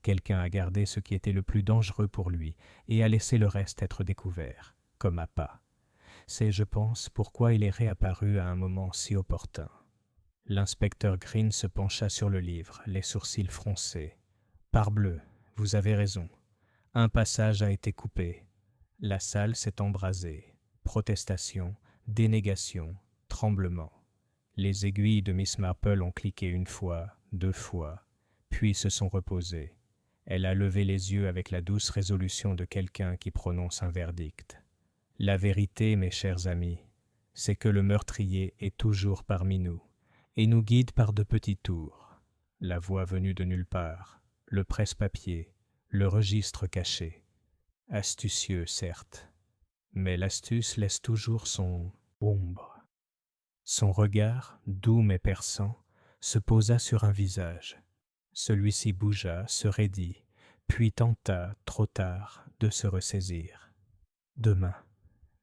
Speaker 1: Quelqu'un a gardé ce qui était le plus dangereux pour lui et a laissé le reste être découvert, comme à pas. C'est, je pense, pourquoi il est réapparu à un moment si opportun. » L'inspecteur Green se pencha sur le livre, les sourcils froncés. « Parbleu, vous avez raison. Un passage a été coupé. La salle s'est embrasée. Protestation, dénégation, tremblement. Les aiguilles de Miss Marple ont cliqué une fois, deux fois, puis se sont reposées. Elle a levé les yeux avec la douce résolution de quelqu'un qui prononce un verdict. La vérité, mes chers amis, c'est que le meurtrier est toujours parmi nous et nous guide par de petits tours. La voix venue de nulle part, le presse-papier, le registre caché. Astucieux, certes, mais l'astuce laisse toujours son ombre. Son regard, doux mais perçant, se posa sur un visage. Celui-ci bougea, se raidit, puis tenta, trop tard, de se ressaisir. « Demain, »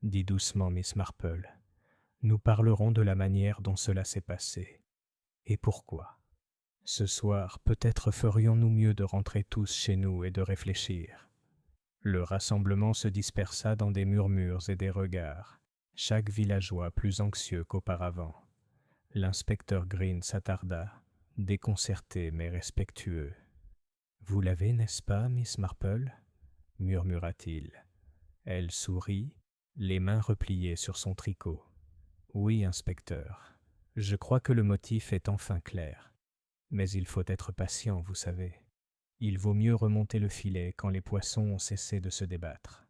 Speaker 1: dit doucement Miss Marple, « nous parlerons de la manière dont cela s'est passé. Et pourquoi ? Ce soir, peut-être ferions-nous mieux de rentrer tous chez nous et de réfléchir. » Le rassemblement se dispersa dans des murmures et des regards, chaque villageois plus anxieux qu'auparavant. L'inspecteur Green s'attarda, déconcerté mais respectueux. « Vous l'avez, n'est-ce pas, Miss Marple » murmura-t-il. Elle sourit, les mains repliées sur son tricot. « Oui, inspecteur. Je crois que le motif est enfin clair. Mais il faut être patient, vous savez. Il vaut mieux remonter le filet quand les poissons ont cessé de se débattre. »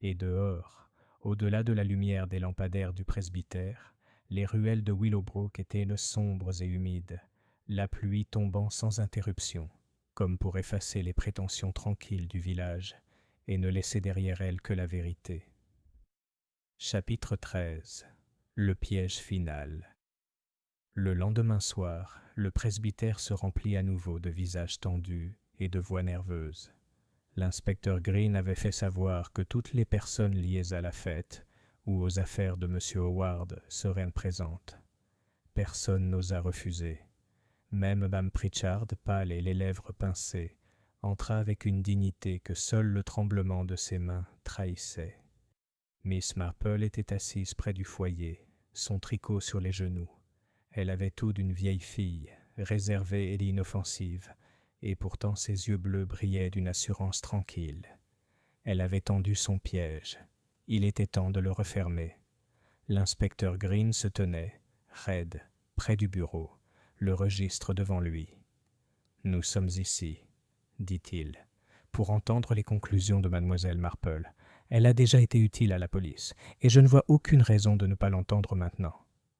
Speaker 1: Et dehors, au-delà de la lumière des lampadaires du presbytère, les ruelles de Willowbrook étaient sombres et humides, la pluie tombant sans interruption, comme pour effacer les prétentions tranquilles du village et ne laisser derrière elle que la vérité. Chapitre 13. Le piège final. Le lendemain soir, le presbytère se remplit à nouveau de visages tendus et de voix nerveuses. L'inspecteur Green avait fait savoir que toutes les personnes liées à la fête ou aux affaires de M. Howard seraient présentes. Personne n'osa refuser. Même Mme Pritchard, pâle et les lèvres pincées, entra avec une dignité que seul le tremblement de ses mains trahissait. Miss Marple était assise près du foyer, son tricot sur les genoux. Elle avait tout d'une vieille fille, réservée et inoffensive, et pourtant ses yeux bleus brillaient d'une assurance tranquille. Elle avait tendu son piège. Il était temps de le refermer. L'inspecteur Green se tenait, raide, près du bureau, le registre devant lui. « Nous sommes ici, » dit-il, « pour entendre les conclusions de mademoiselle Marple. Elle a déjà été utile à la police, et je ne vois aucune raison de ne pas l'entendre maintenant. »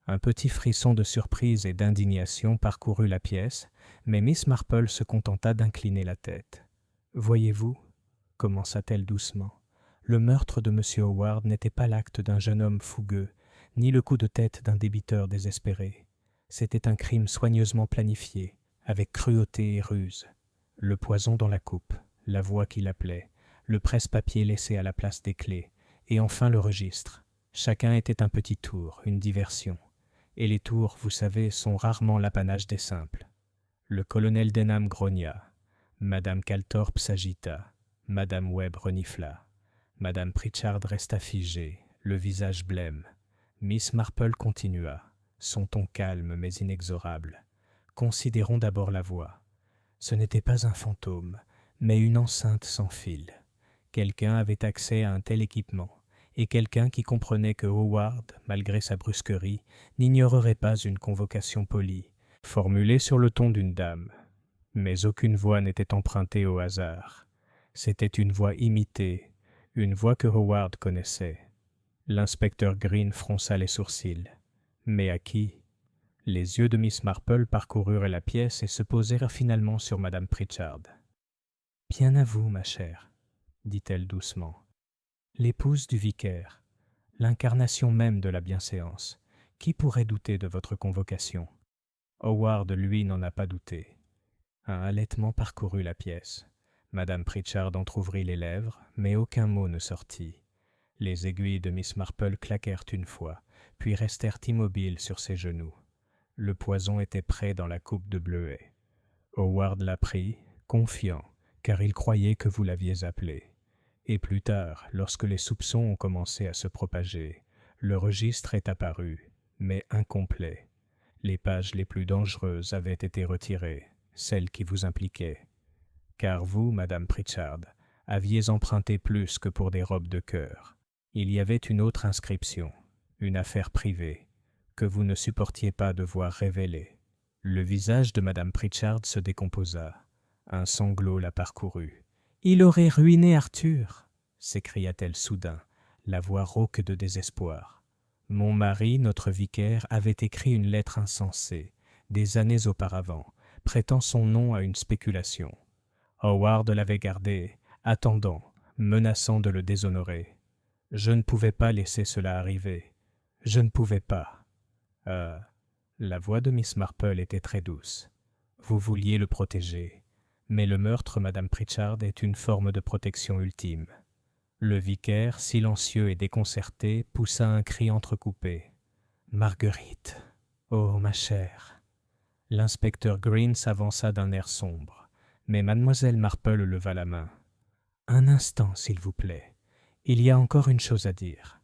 Speaker 1: Un petit frisson de surprise et d'indignation parcourut la pièce, mais Miss Marple se contenta d'incliner la tête. « Voyez-vous, » commença-t-elle doucement, « le meurtre de M. Howard n'était pas l'acte d'un jeune homme fougueux, ni le coup de tête d'un débiteur désespéré. C'était un crime soigneusement planifié, avec cruauté et ruse. Le poison dans la coupe, la voix qui l'appelait, le presse-papier laissé à la place des clés, et enfin le registre. Chacun était un petit tour, une diversion. et les tours, vous savez, sont rarement l'apanage des simples. Le colonel Denham grogna. Madame Calthorpe s'agita. Madame Webb renifla. Madame Pritchard resta figée, le visage blême. Miss Marple continua, son ton calme mais inexorable. Considérons d'abord la voix. Ce n'était pas un fantôme, mais une enceinte sans fil. Quelqu'un avait accès à un tel équipement, et quelqu'un qui comprenait que Howard, malgré sa brusquerie, n'ignorerait pas une convocation polie, formulée sur le ton d'une dame. Mais aucune voix n'était empruntée au hasard. C'était une voix imitée, une voix que Howard connaissait. L'inspecteur Green fronça les sourcils. Mais à qui? Les yeux de Miss Marple parcoururent la pièce et se posèrent finalement sur Madame Pritchard. « Bien à vous, ma chère, » dit-elle doucement. « L'épouse du vicaire, l'incarnation même de la bienséance. Qui pourrait douter de votre convocation? » Howard, lui, n'en a pas douté. Un halètement parcourut la pièce. Madame Pritchard entr'ouvrit les lèvres, mais aucun mot ne sortit. Les aiguilles de Miss Marple claquèrent une fois, puis restèrent immobiles sur ses genoux. Le poison était prêt dans la coupe de bleuet. Howard la prit, confiant, car il croyait que vous l'aviez appelé. Et plus tard, lorsque les soupçons ont commencé à se propager, le registre est apparu, mais incomplet. Les pages les plus dangereuses avaient été retirées, celles qui vous impliquaient. Car vous, Madame Pritchard, aviez emprunté plus que pour des robes de cœur. Il y avait une autre inscription, une affaire privée, que vous ne supportiez pas de voir révélée. Le visage de Madame Pritchard se décomposa. Un sanglot la parcourut. « Il aurait ruiné Arthur !» s'écria-t-elle soudain, la voix rauque de désespoir. « Mon mari, notre vicaire, avait écrit une lettre insensée, des années auparavant, prêtant son nom à une spéculation. Howard l'avait gardée, attendant, menaçant de le déshonorer. Je ne pouvais pas laisser cela arriver. Je ne pouvais pas. » La voix de Miss Marple était très douce. Vous vouliez le protéger, mais le meurtre, Madame Pritchard, est une forme de protection ultime. Le vicaire, silencieux et déconcerté, poussa un cri entrecoupé. « Marguerite! Oh, ma chère !» L'inspecteur Green s'avança d'un air sombre, mais Mademoiselle Marple leva la main. « Un instant, s'il vous plaît. Il y a encore une chose à dire. »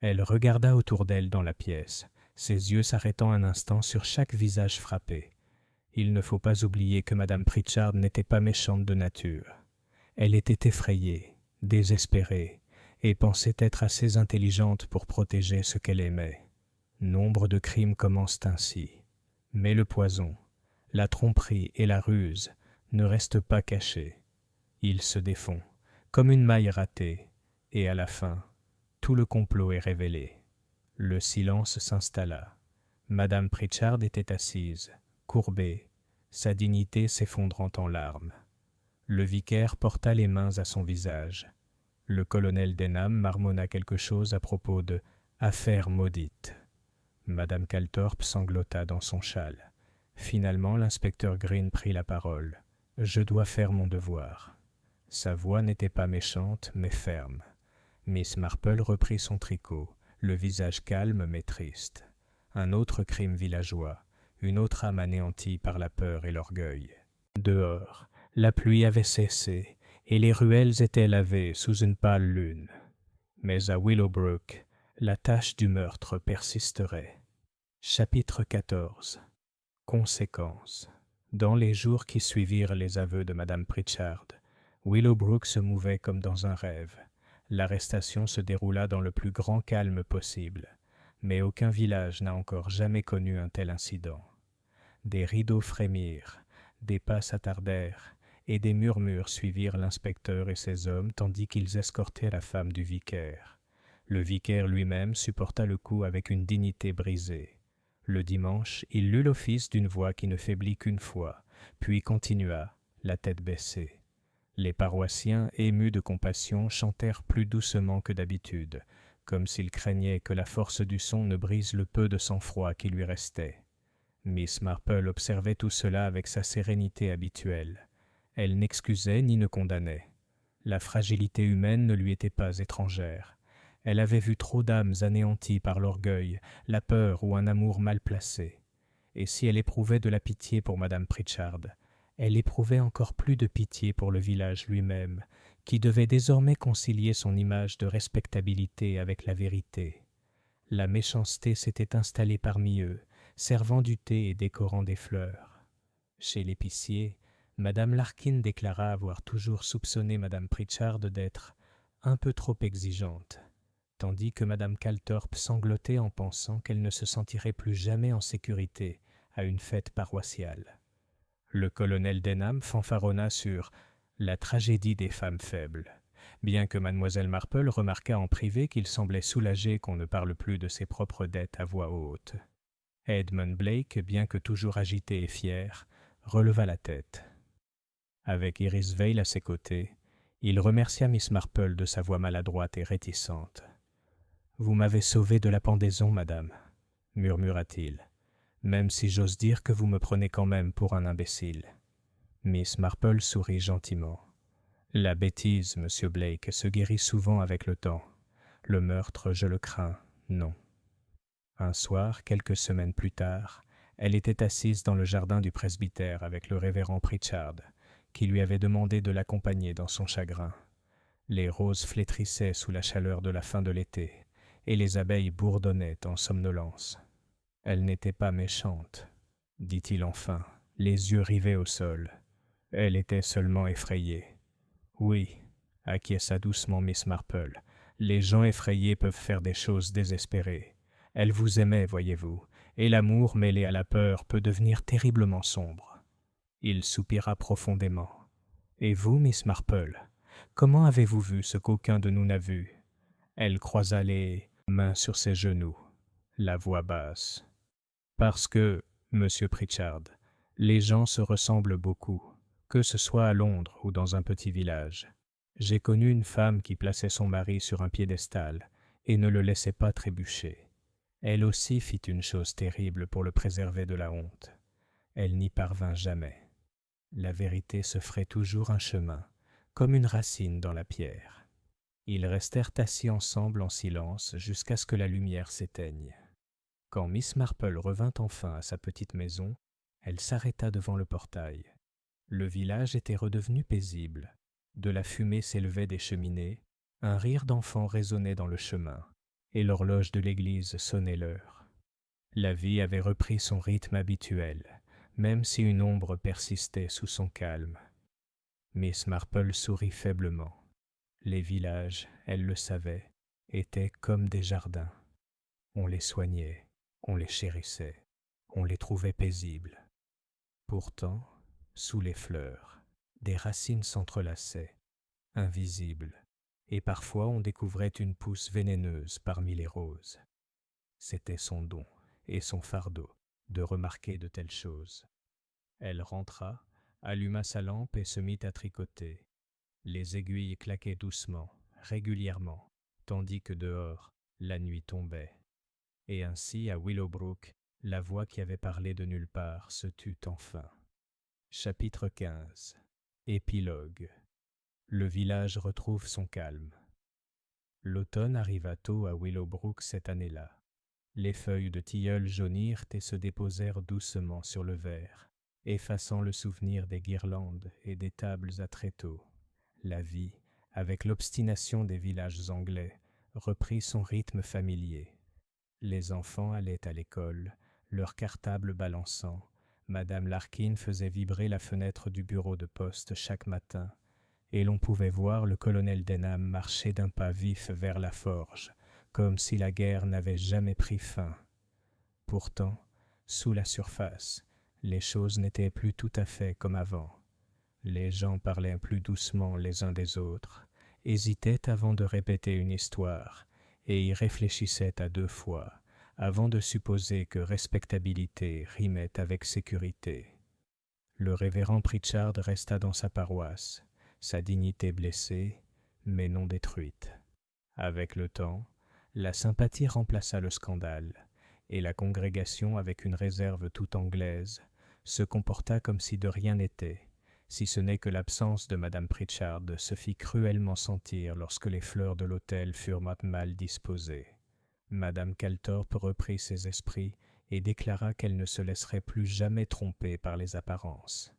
Speaker 1: Elle regarda autour d'elle dans la pièce, ses yeux s'arrêtant un instant sur chaque visage frappé. Il ne faut pas oublier que Madame Pritchard n'était pas méchante de nature. Elle était effrayée, désespérée, et pensait être assez intelligente pour protéger ce qu'elle aimait. Nombre de crimes commencent ainsi. Mais le poison, la tromperie et la ruse ne restent pas cachés. Ils se défont, comme une maille ratée, et à la fin, tout le complot est révélé. Le silence s'installa. Madame Pritchard était assise, courbée, sa dignité s'effondrant en larmes. Le vicaire porta les mains à son visage. Le colonel Denham marmonna quelque chose à propos de « affaire maudite ». Madame Calthorpe sanglota dans son châle. Finalement, l'inspecteur Green prit la parole. « Je dois faire mon devoir. » Sa voix n'était pas méchante, mais ferme. Miss Marple reprit son tricot, le visage calme mais triste. Un autre crime villageois, une autre âme anéantie par la peur et l'orgueil. Dehors, la pluie avait cessé, et les ruelles étaient lavées sous une pâle lune. Mais à Willowbrook, la tâche du meurtre persisterait. Chapitre 14. Conséquences. Dans les jours qui suivirent les aveux de Madame Pritchard, Willowbrook se mouvait comme dans un rêve. L'arrestation se déroula dans le plus grand calme possible, mais aucun village n'a encore jamais connu un tel incident. Des rideaux frémirent, des pas s'attardèrent, et des murmures suivirent l'inspecteur et ses hommes tandis qu'ils escortaient la femme du vicaire. Le vicaire lui-même supporta le coup avec une dignité brisée. Le dimanche, il lut l'office d'une voix qui ne faiblit qu'une fois, puis continua, la tête baissée. Les paroissiens, émus de compassion, chantèrent plus doucement que d'habitude, comme s'ils craignaient que la force du son ne brise le peu de sang-froid qui lui restait. Miss Marple observait tout cela avec sa sérénité habituelle. Elle n'excusait ni ne condamnait. La fragilité humaine ne lui était pas étrangère. Elle avait vu trop d'âmes anéanties par l'orgueil, la peur ou un amour mal placé. Et si elle éprouvait de la pitié pour madame Pritchard, elle éprouvait encore plus de pitié pour le village lui-même, qui devait désormais concilier son image de respectabilité avec la vérité. La méchanceté s'était installée parmi eux, servant du thé et décorant des fleurs. Chez l'épicier, madame Larkin déclara avoir toujours soupçonné madame Pritchard d'être un peu trop exigeante, tandis que madame Calthorpe sanglotait en pensant qu'elle ne se sentirait plus jamais en sécurité à une fête paroissiale. Le colonel Denham fanfaronna sur la tragédie des femmes faibles, bien que mademoiselle Marple remarqua en privé qu'il semblait soulagé qu'on ne parle plus de ses propres dettes à voix haute. Edmund Blake, bien que toujours agité et fier, releva la tête. Avec Iris Vale à ses côtés, il remercia Miss Marple de sa voix maladroite et réticente. « Vous m'avez sauvé de la pendaison, madame, » murmura-t-il, « même si j'ose dire que vous me prenez quand même pour un imbécile. » Miss Marple sourit gentiment. « La bêtise, monsieur Blake, se guérit souvent avec le temps. Le meurtre, je le crains, non. » Un soir, quelques semaines plus tard, elle était assise dans le jardin du presbytère avec le révérend Pritchard, qui lui avait demandé de l'accompagner dans son chagrin. Les roses flétrissaient sous la chaleur de la fin de l'été, et les abeilles bourdonnaient en somnolence. « Elle n'était pas méchante, » dit-il enfin, les yeux rivés au sol. « Elle était seulement effrayée. »« Oui, » acquiesça doucement Miss Marple, « les gens effrayés peuvent faire des choses désespérées. Elle vous aimait, voyez-vous, et l'amour mêlé à la peur peut devenir terriblement sombre. » Il soupira profondément. « Et vous, Miss Marple, comment avez-vous vu ce qu'aucun de nous n'a vu ?» Elle croisa les mains sur ses genoux, la voix basse. « Parce que, monsieur Pritchard, les gens se ressemblent beaucoup, que ce soit à Londres ou dans un petit village. J'ai connu une femme qui plaçait son mari sur un piédestal et ne le laissait pas trébucher. Elle aussi fit une chose terrible pour le préserver de la honte. Elle n'y parvint jamais. La vérité se ferait toujours un chemin, comme une racine dans la pierre. » Ils restèrent assis ensemble en silence jusqu'à ce que la lumière s'éteigne. Quand Miss Marple revint enfin à sa petite maison, elle s'arrêta devant le portail. Le village était redevenu paisible. De la fumée s'élevait des cheminées, un rire d'enfant résonnait dans le chemin, et l'horloge de l'église sonnait l'heure. La vie avait repris son rythme habituel, même si une ombre persistait sous son calme. Miss Marple sourit faiblement. Les villages, elle le savait, étaient comme des jardins. On les soignait, on les chérissait, on les trouvait paisibles. Pourtant, sous les fleurs, des racines s'entrelaçaient, invisibles, et parfois on découvrait une pousse vénéneuse parmi les roses. C'était son don et son fardeau de remarquer de telles choses. Elle rentra, alluma sa lampe et se mit à tricoter. Les aiguilles claquaient doucement, régulièrement, tandis que dehors, la nuit tombait. Et ainsi, à Willowbrook, la voix qui avait parlé de nulle part se tut enfin. Chapitre 15. Épilogue. Le village retrouve son calme. L'automne arriva tôt à Willowbrook cette année-là. Les feuilles de tilleul jaunirent et se déposèrent doucement sur le verre, effaçant le souvenir des guirlandes et des tables à tréteaux. La vie, avec l'obstination des villages anglais, reprit son rythme familier. Les enfants allaient à l'école, leurs cartables balançant. Madame Larkin faisait vibrer la fenêtre du bureau de poste chaque matin, et l'on pouvait voir le colonel Denham marcher d'un pas vif vers la forge, comme si la guerre n'avait jamais pris fin. Pourtant, sous la surface, les choses n'étaient plus tout à fait comme avant. Les gens parlaient plus doucement les uns des autres, hésitaient avant de répéter une histoire, et y réfléchissaient à deux fois, avant de supposer que respectabilité rimait avec sécurité. Le révérend Pritchard resta dans sa paroisse, sa dignité blessée, mais non détruite. Avec le temps, la sympathie remplaça le scandale, et la congrégation, avec une réserve toute anglaise, se comporta comme si de rien n'était, si ce n'est que l'absence de Madame Pritchard se fit cruellement sentir lorsque les fleurs de l'autel furent mal disposées. Madame Calthorpe reprit ses esprits et déclara qu'elle ne se laisserait plus jamais tromper par les apparences.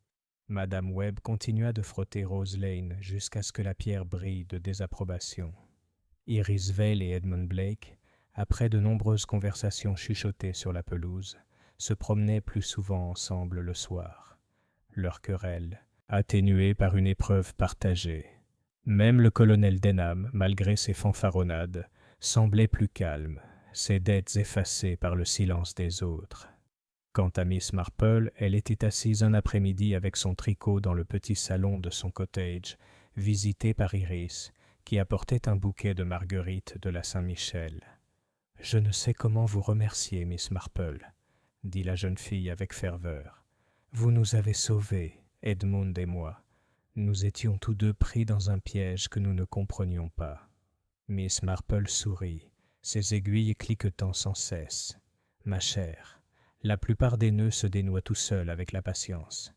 Speaker 1: Madame Webb continua de frotter Rose Lane jusqu'à ce que la pierre brille de désapprobation. Iris Vale et Edmund Blake, après de nombreuses conversations chuchotées sur la pelouse, se promenaient plus souvent ensemble le soir. Leur querelle, atténuée par une épreuve partagée. Même le colonel Denham, malgré ses fanfaronnades, semblait plus calme, ses dettes effacées par le silence des autres. Quant à Miss Marple, elle était assise un après-midi avec son tricot dans le petit salon de son cottage, visité par Iris, qui apportait un bouquet de marguerites de la Saint-Michel. « Je ne sais comment vous remercier, Miss Marple, » dit la jeune fille avec ferveur. « Vous nous avez sauvés, Edmund et moi. Nous étions tous deux pris dans un piège que nous ne comprenions pas. » Miss Marple sourit, ses aiguilles cliquetant sans cesse. « Ma chère, la plupart des nœuds se dénouent tout seuls avec la patience.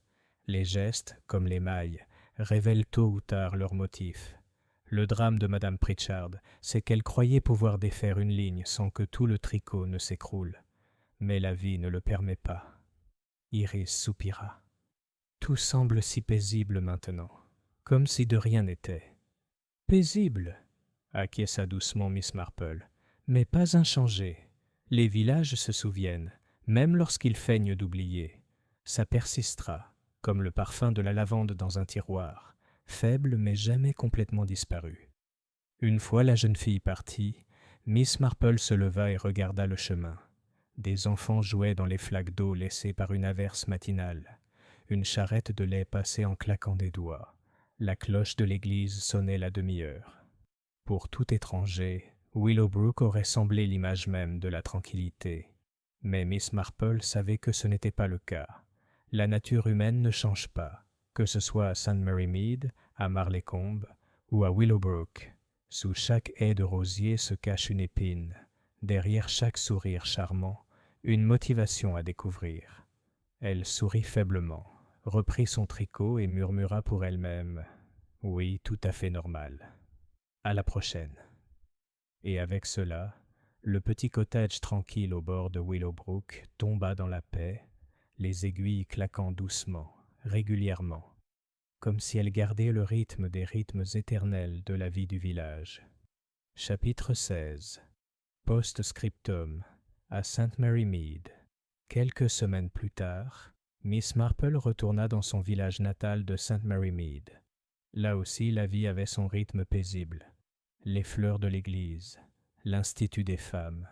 Speaker 1: Les gestes, comme les mailles, révèlent tôt ou tard leur motif. Le drame de Madame Pritchard, c'est qu'elle croyait pouvoir défaire une ligne sans que tout le tricot ne s'écroule. Mais la vie ne le permet pas. » Iris soupira. « Tout semble si paisible maintenant, comme si de rien n'était. »« Paisible !» acquiesça doucement Miss Marple, « mais pas inchangé. Les villages se souviennent, même lorsqu'ils feignent d'oublier. Ça persistera, comme le parfum de la lavande dans un tiroir, faible mais jamais complètement disparu. » Une fois la jeune fille partie, Miss Marple se leva et regarda le chemin. Des enfants jouaient dans les flaques d'eau laissées par une averse matinale. Une charrette de lait passait en claquant des doigts. La cloche de l'église sonnait la demi-heure. Pour tout étranger, Willowbrook aurait semblé l'image même de la tranquillité. Mais Miss Marple savait que ce n'était pas le cas. La nature humaine ne change pas, que ce soit à St. Mary Mead, à Marleycombe ou à Willowbrook. Sous chaque haie de rosier se cache une épine. Derrière chaque sourire charmant, une motivation à découvrir. Elle sourit faiblement, reprit son tricot et murmura pour elle-même « Oui, tout à fait normal. À la prochaine. » Et avec cela, le petit cottage tranquille au bord de Willowbrook tomba dans la paix, les aiguilles claquant doucement, régulièrement, comme si elles gardaient le rythme des rythmes éternels de la vie du village. Chapitre 16. Post-scriptum à St. Mary Mead. Quelques semaines plus tard, Miss Marple retourna dans son village natal de St. Mary Mead. Là aussi, la vie avait son rythme paisible. Les fleurs de l'église, l'institut des femmes,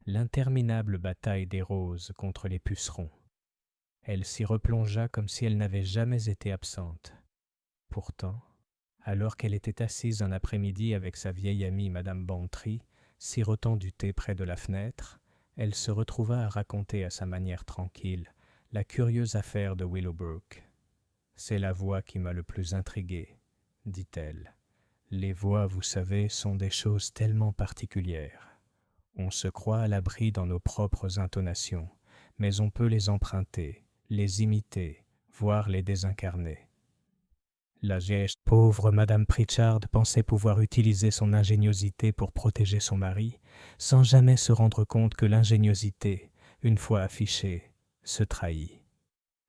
Speaker 1: l'interminable bataille des roses contre les pucerons. Elle s'y replongea comme si elle n'avait jamais été absente. Pourtant, alors qu'elle était assise un après-midi avec sa vieille amie Madame Bantry, sirotant du thé près de la fenêtre, elle se retrouva à raconter à sa manière tranquille la curieuse affaire de Willowbrook. « C'est la voix qui m'a le plus intriguée, » dit-elle. « Les voix, vous savez, sont des choses tellement particulières. On se croit à l'abri dans nos propres intonations, mais on peut les emprunter, les imiter, voire les désincarner. » La vieille pauvre Madame Pritchard pensait pouvoir utiliser son ingéniosité pour protéger son mari, sans jamais se rendre compte que l'ingéniosité, une fois affichée, se trahit.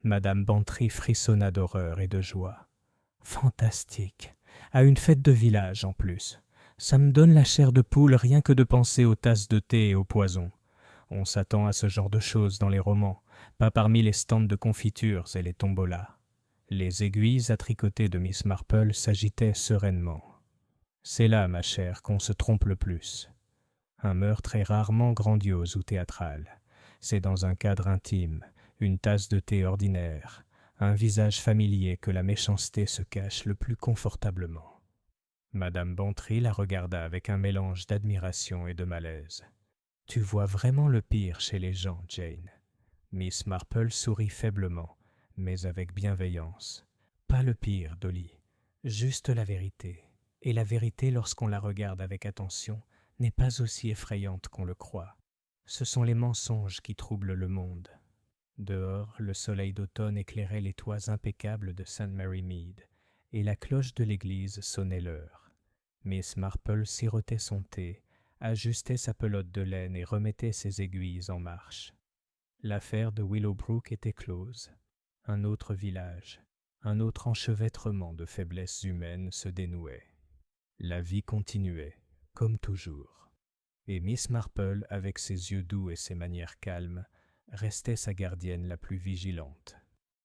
Speaker 1: Madame Bantry frissonna d'horreur et de joie. « Fantastique! À une fête de village en plus. Ça me donne la chair de poule rien que de penser aux tasses de thé et aux poisons. On s'attend à ce genre de choses dans les romans, pas parmi les stands de confitures et les tombolas. » Les aiguilles à tricoter de Miss Marple s'agitaient sereinement. « C'est là, ma chère, qu'on se trompe le plus. Un meurtre est rarement grandiose ou théâtral. C'est dans un cadre intime, une tasse de thé ordinaire, un visage familier que la méchanceté se cache le plus confortablement. » Madame Bantry la regarda avec un mélange d'admiration et de malaise. « Tu vois vraiment le pire chez les gens, Jane. » Miss Marple sourit faiblement, mais avec bienveillance. « Pas le pire, Dolly, juste la vérité. Et la vérité, lorsqu'on la regarde avec attention, n'est pas aussi effrayante qu'on le croit. Ce sont les mensonges qui troublent le monde. » Dehors, le soleil d'automne éclairait les toits impeccables de St. Mary Mead, et la cloche de l'église sonnait l'heure. Miss Marple sirotait son thé, ajustait sa pelote de laine et remettait ses aiguilles en marche. L'affaire de Willowbrook était close. Un autre village, un autre enchevêtrement de faiblesses humaines se dénouait. La vie continuait, comme toujours. Et Miss Marple, avec ses yeux doux et ses manières calmes, restait sa gardienne la plus vigilante.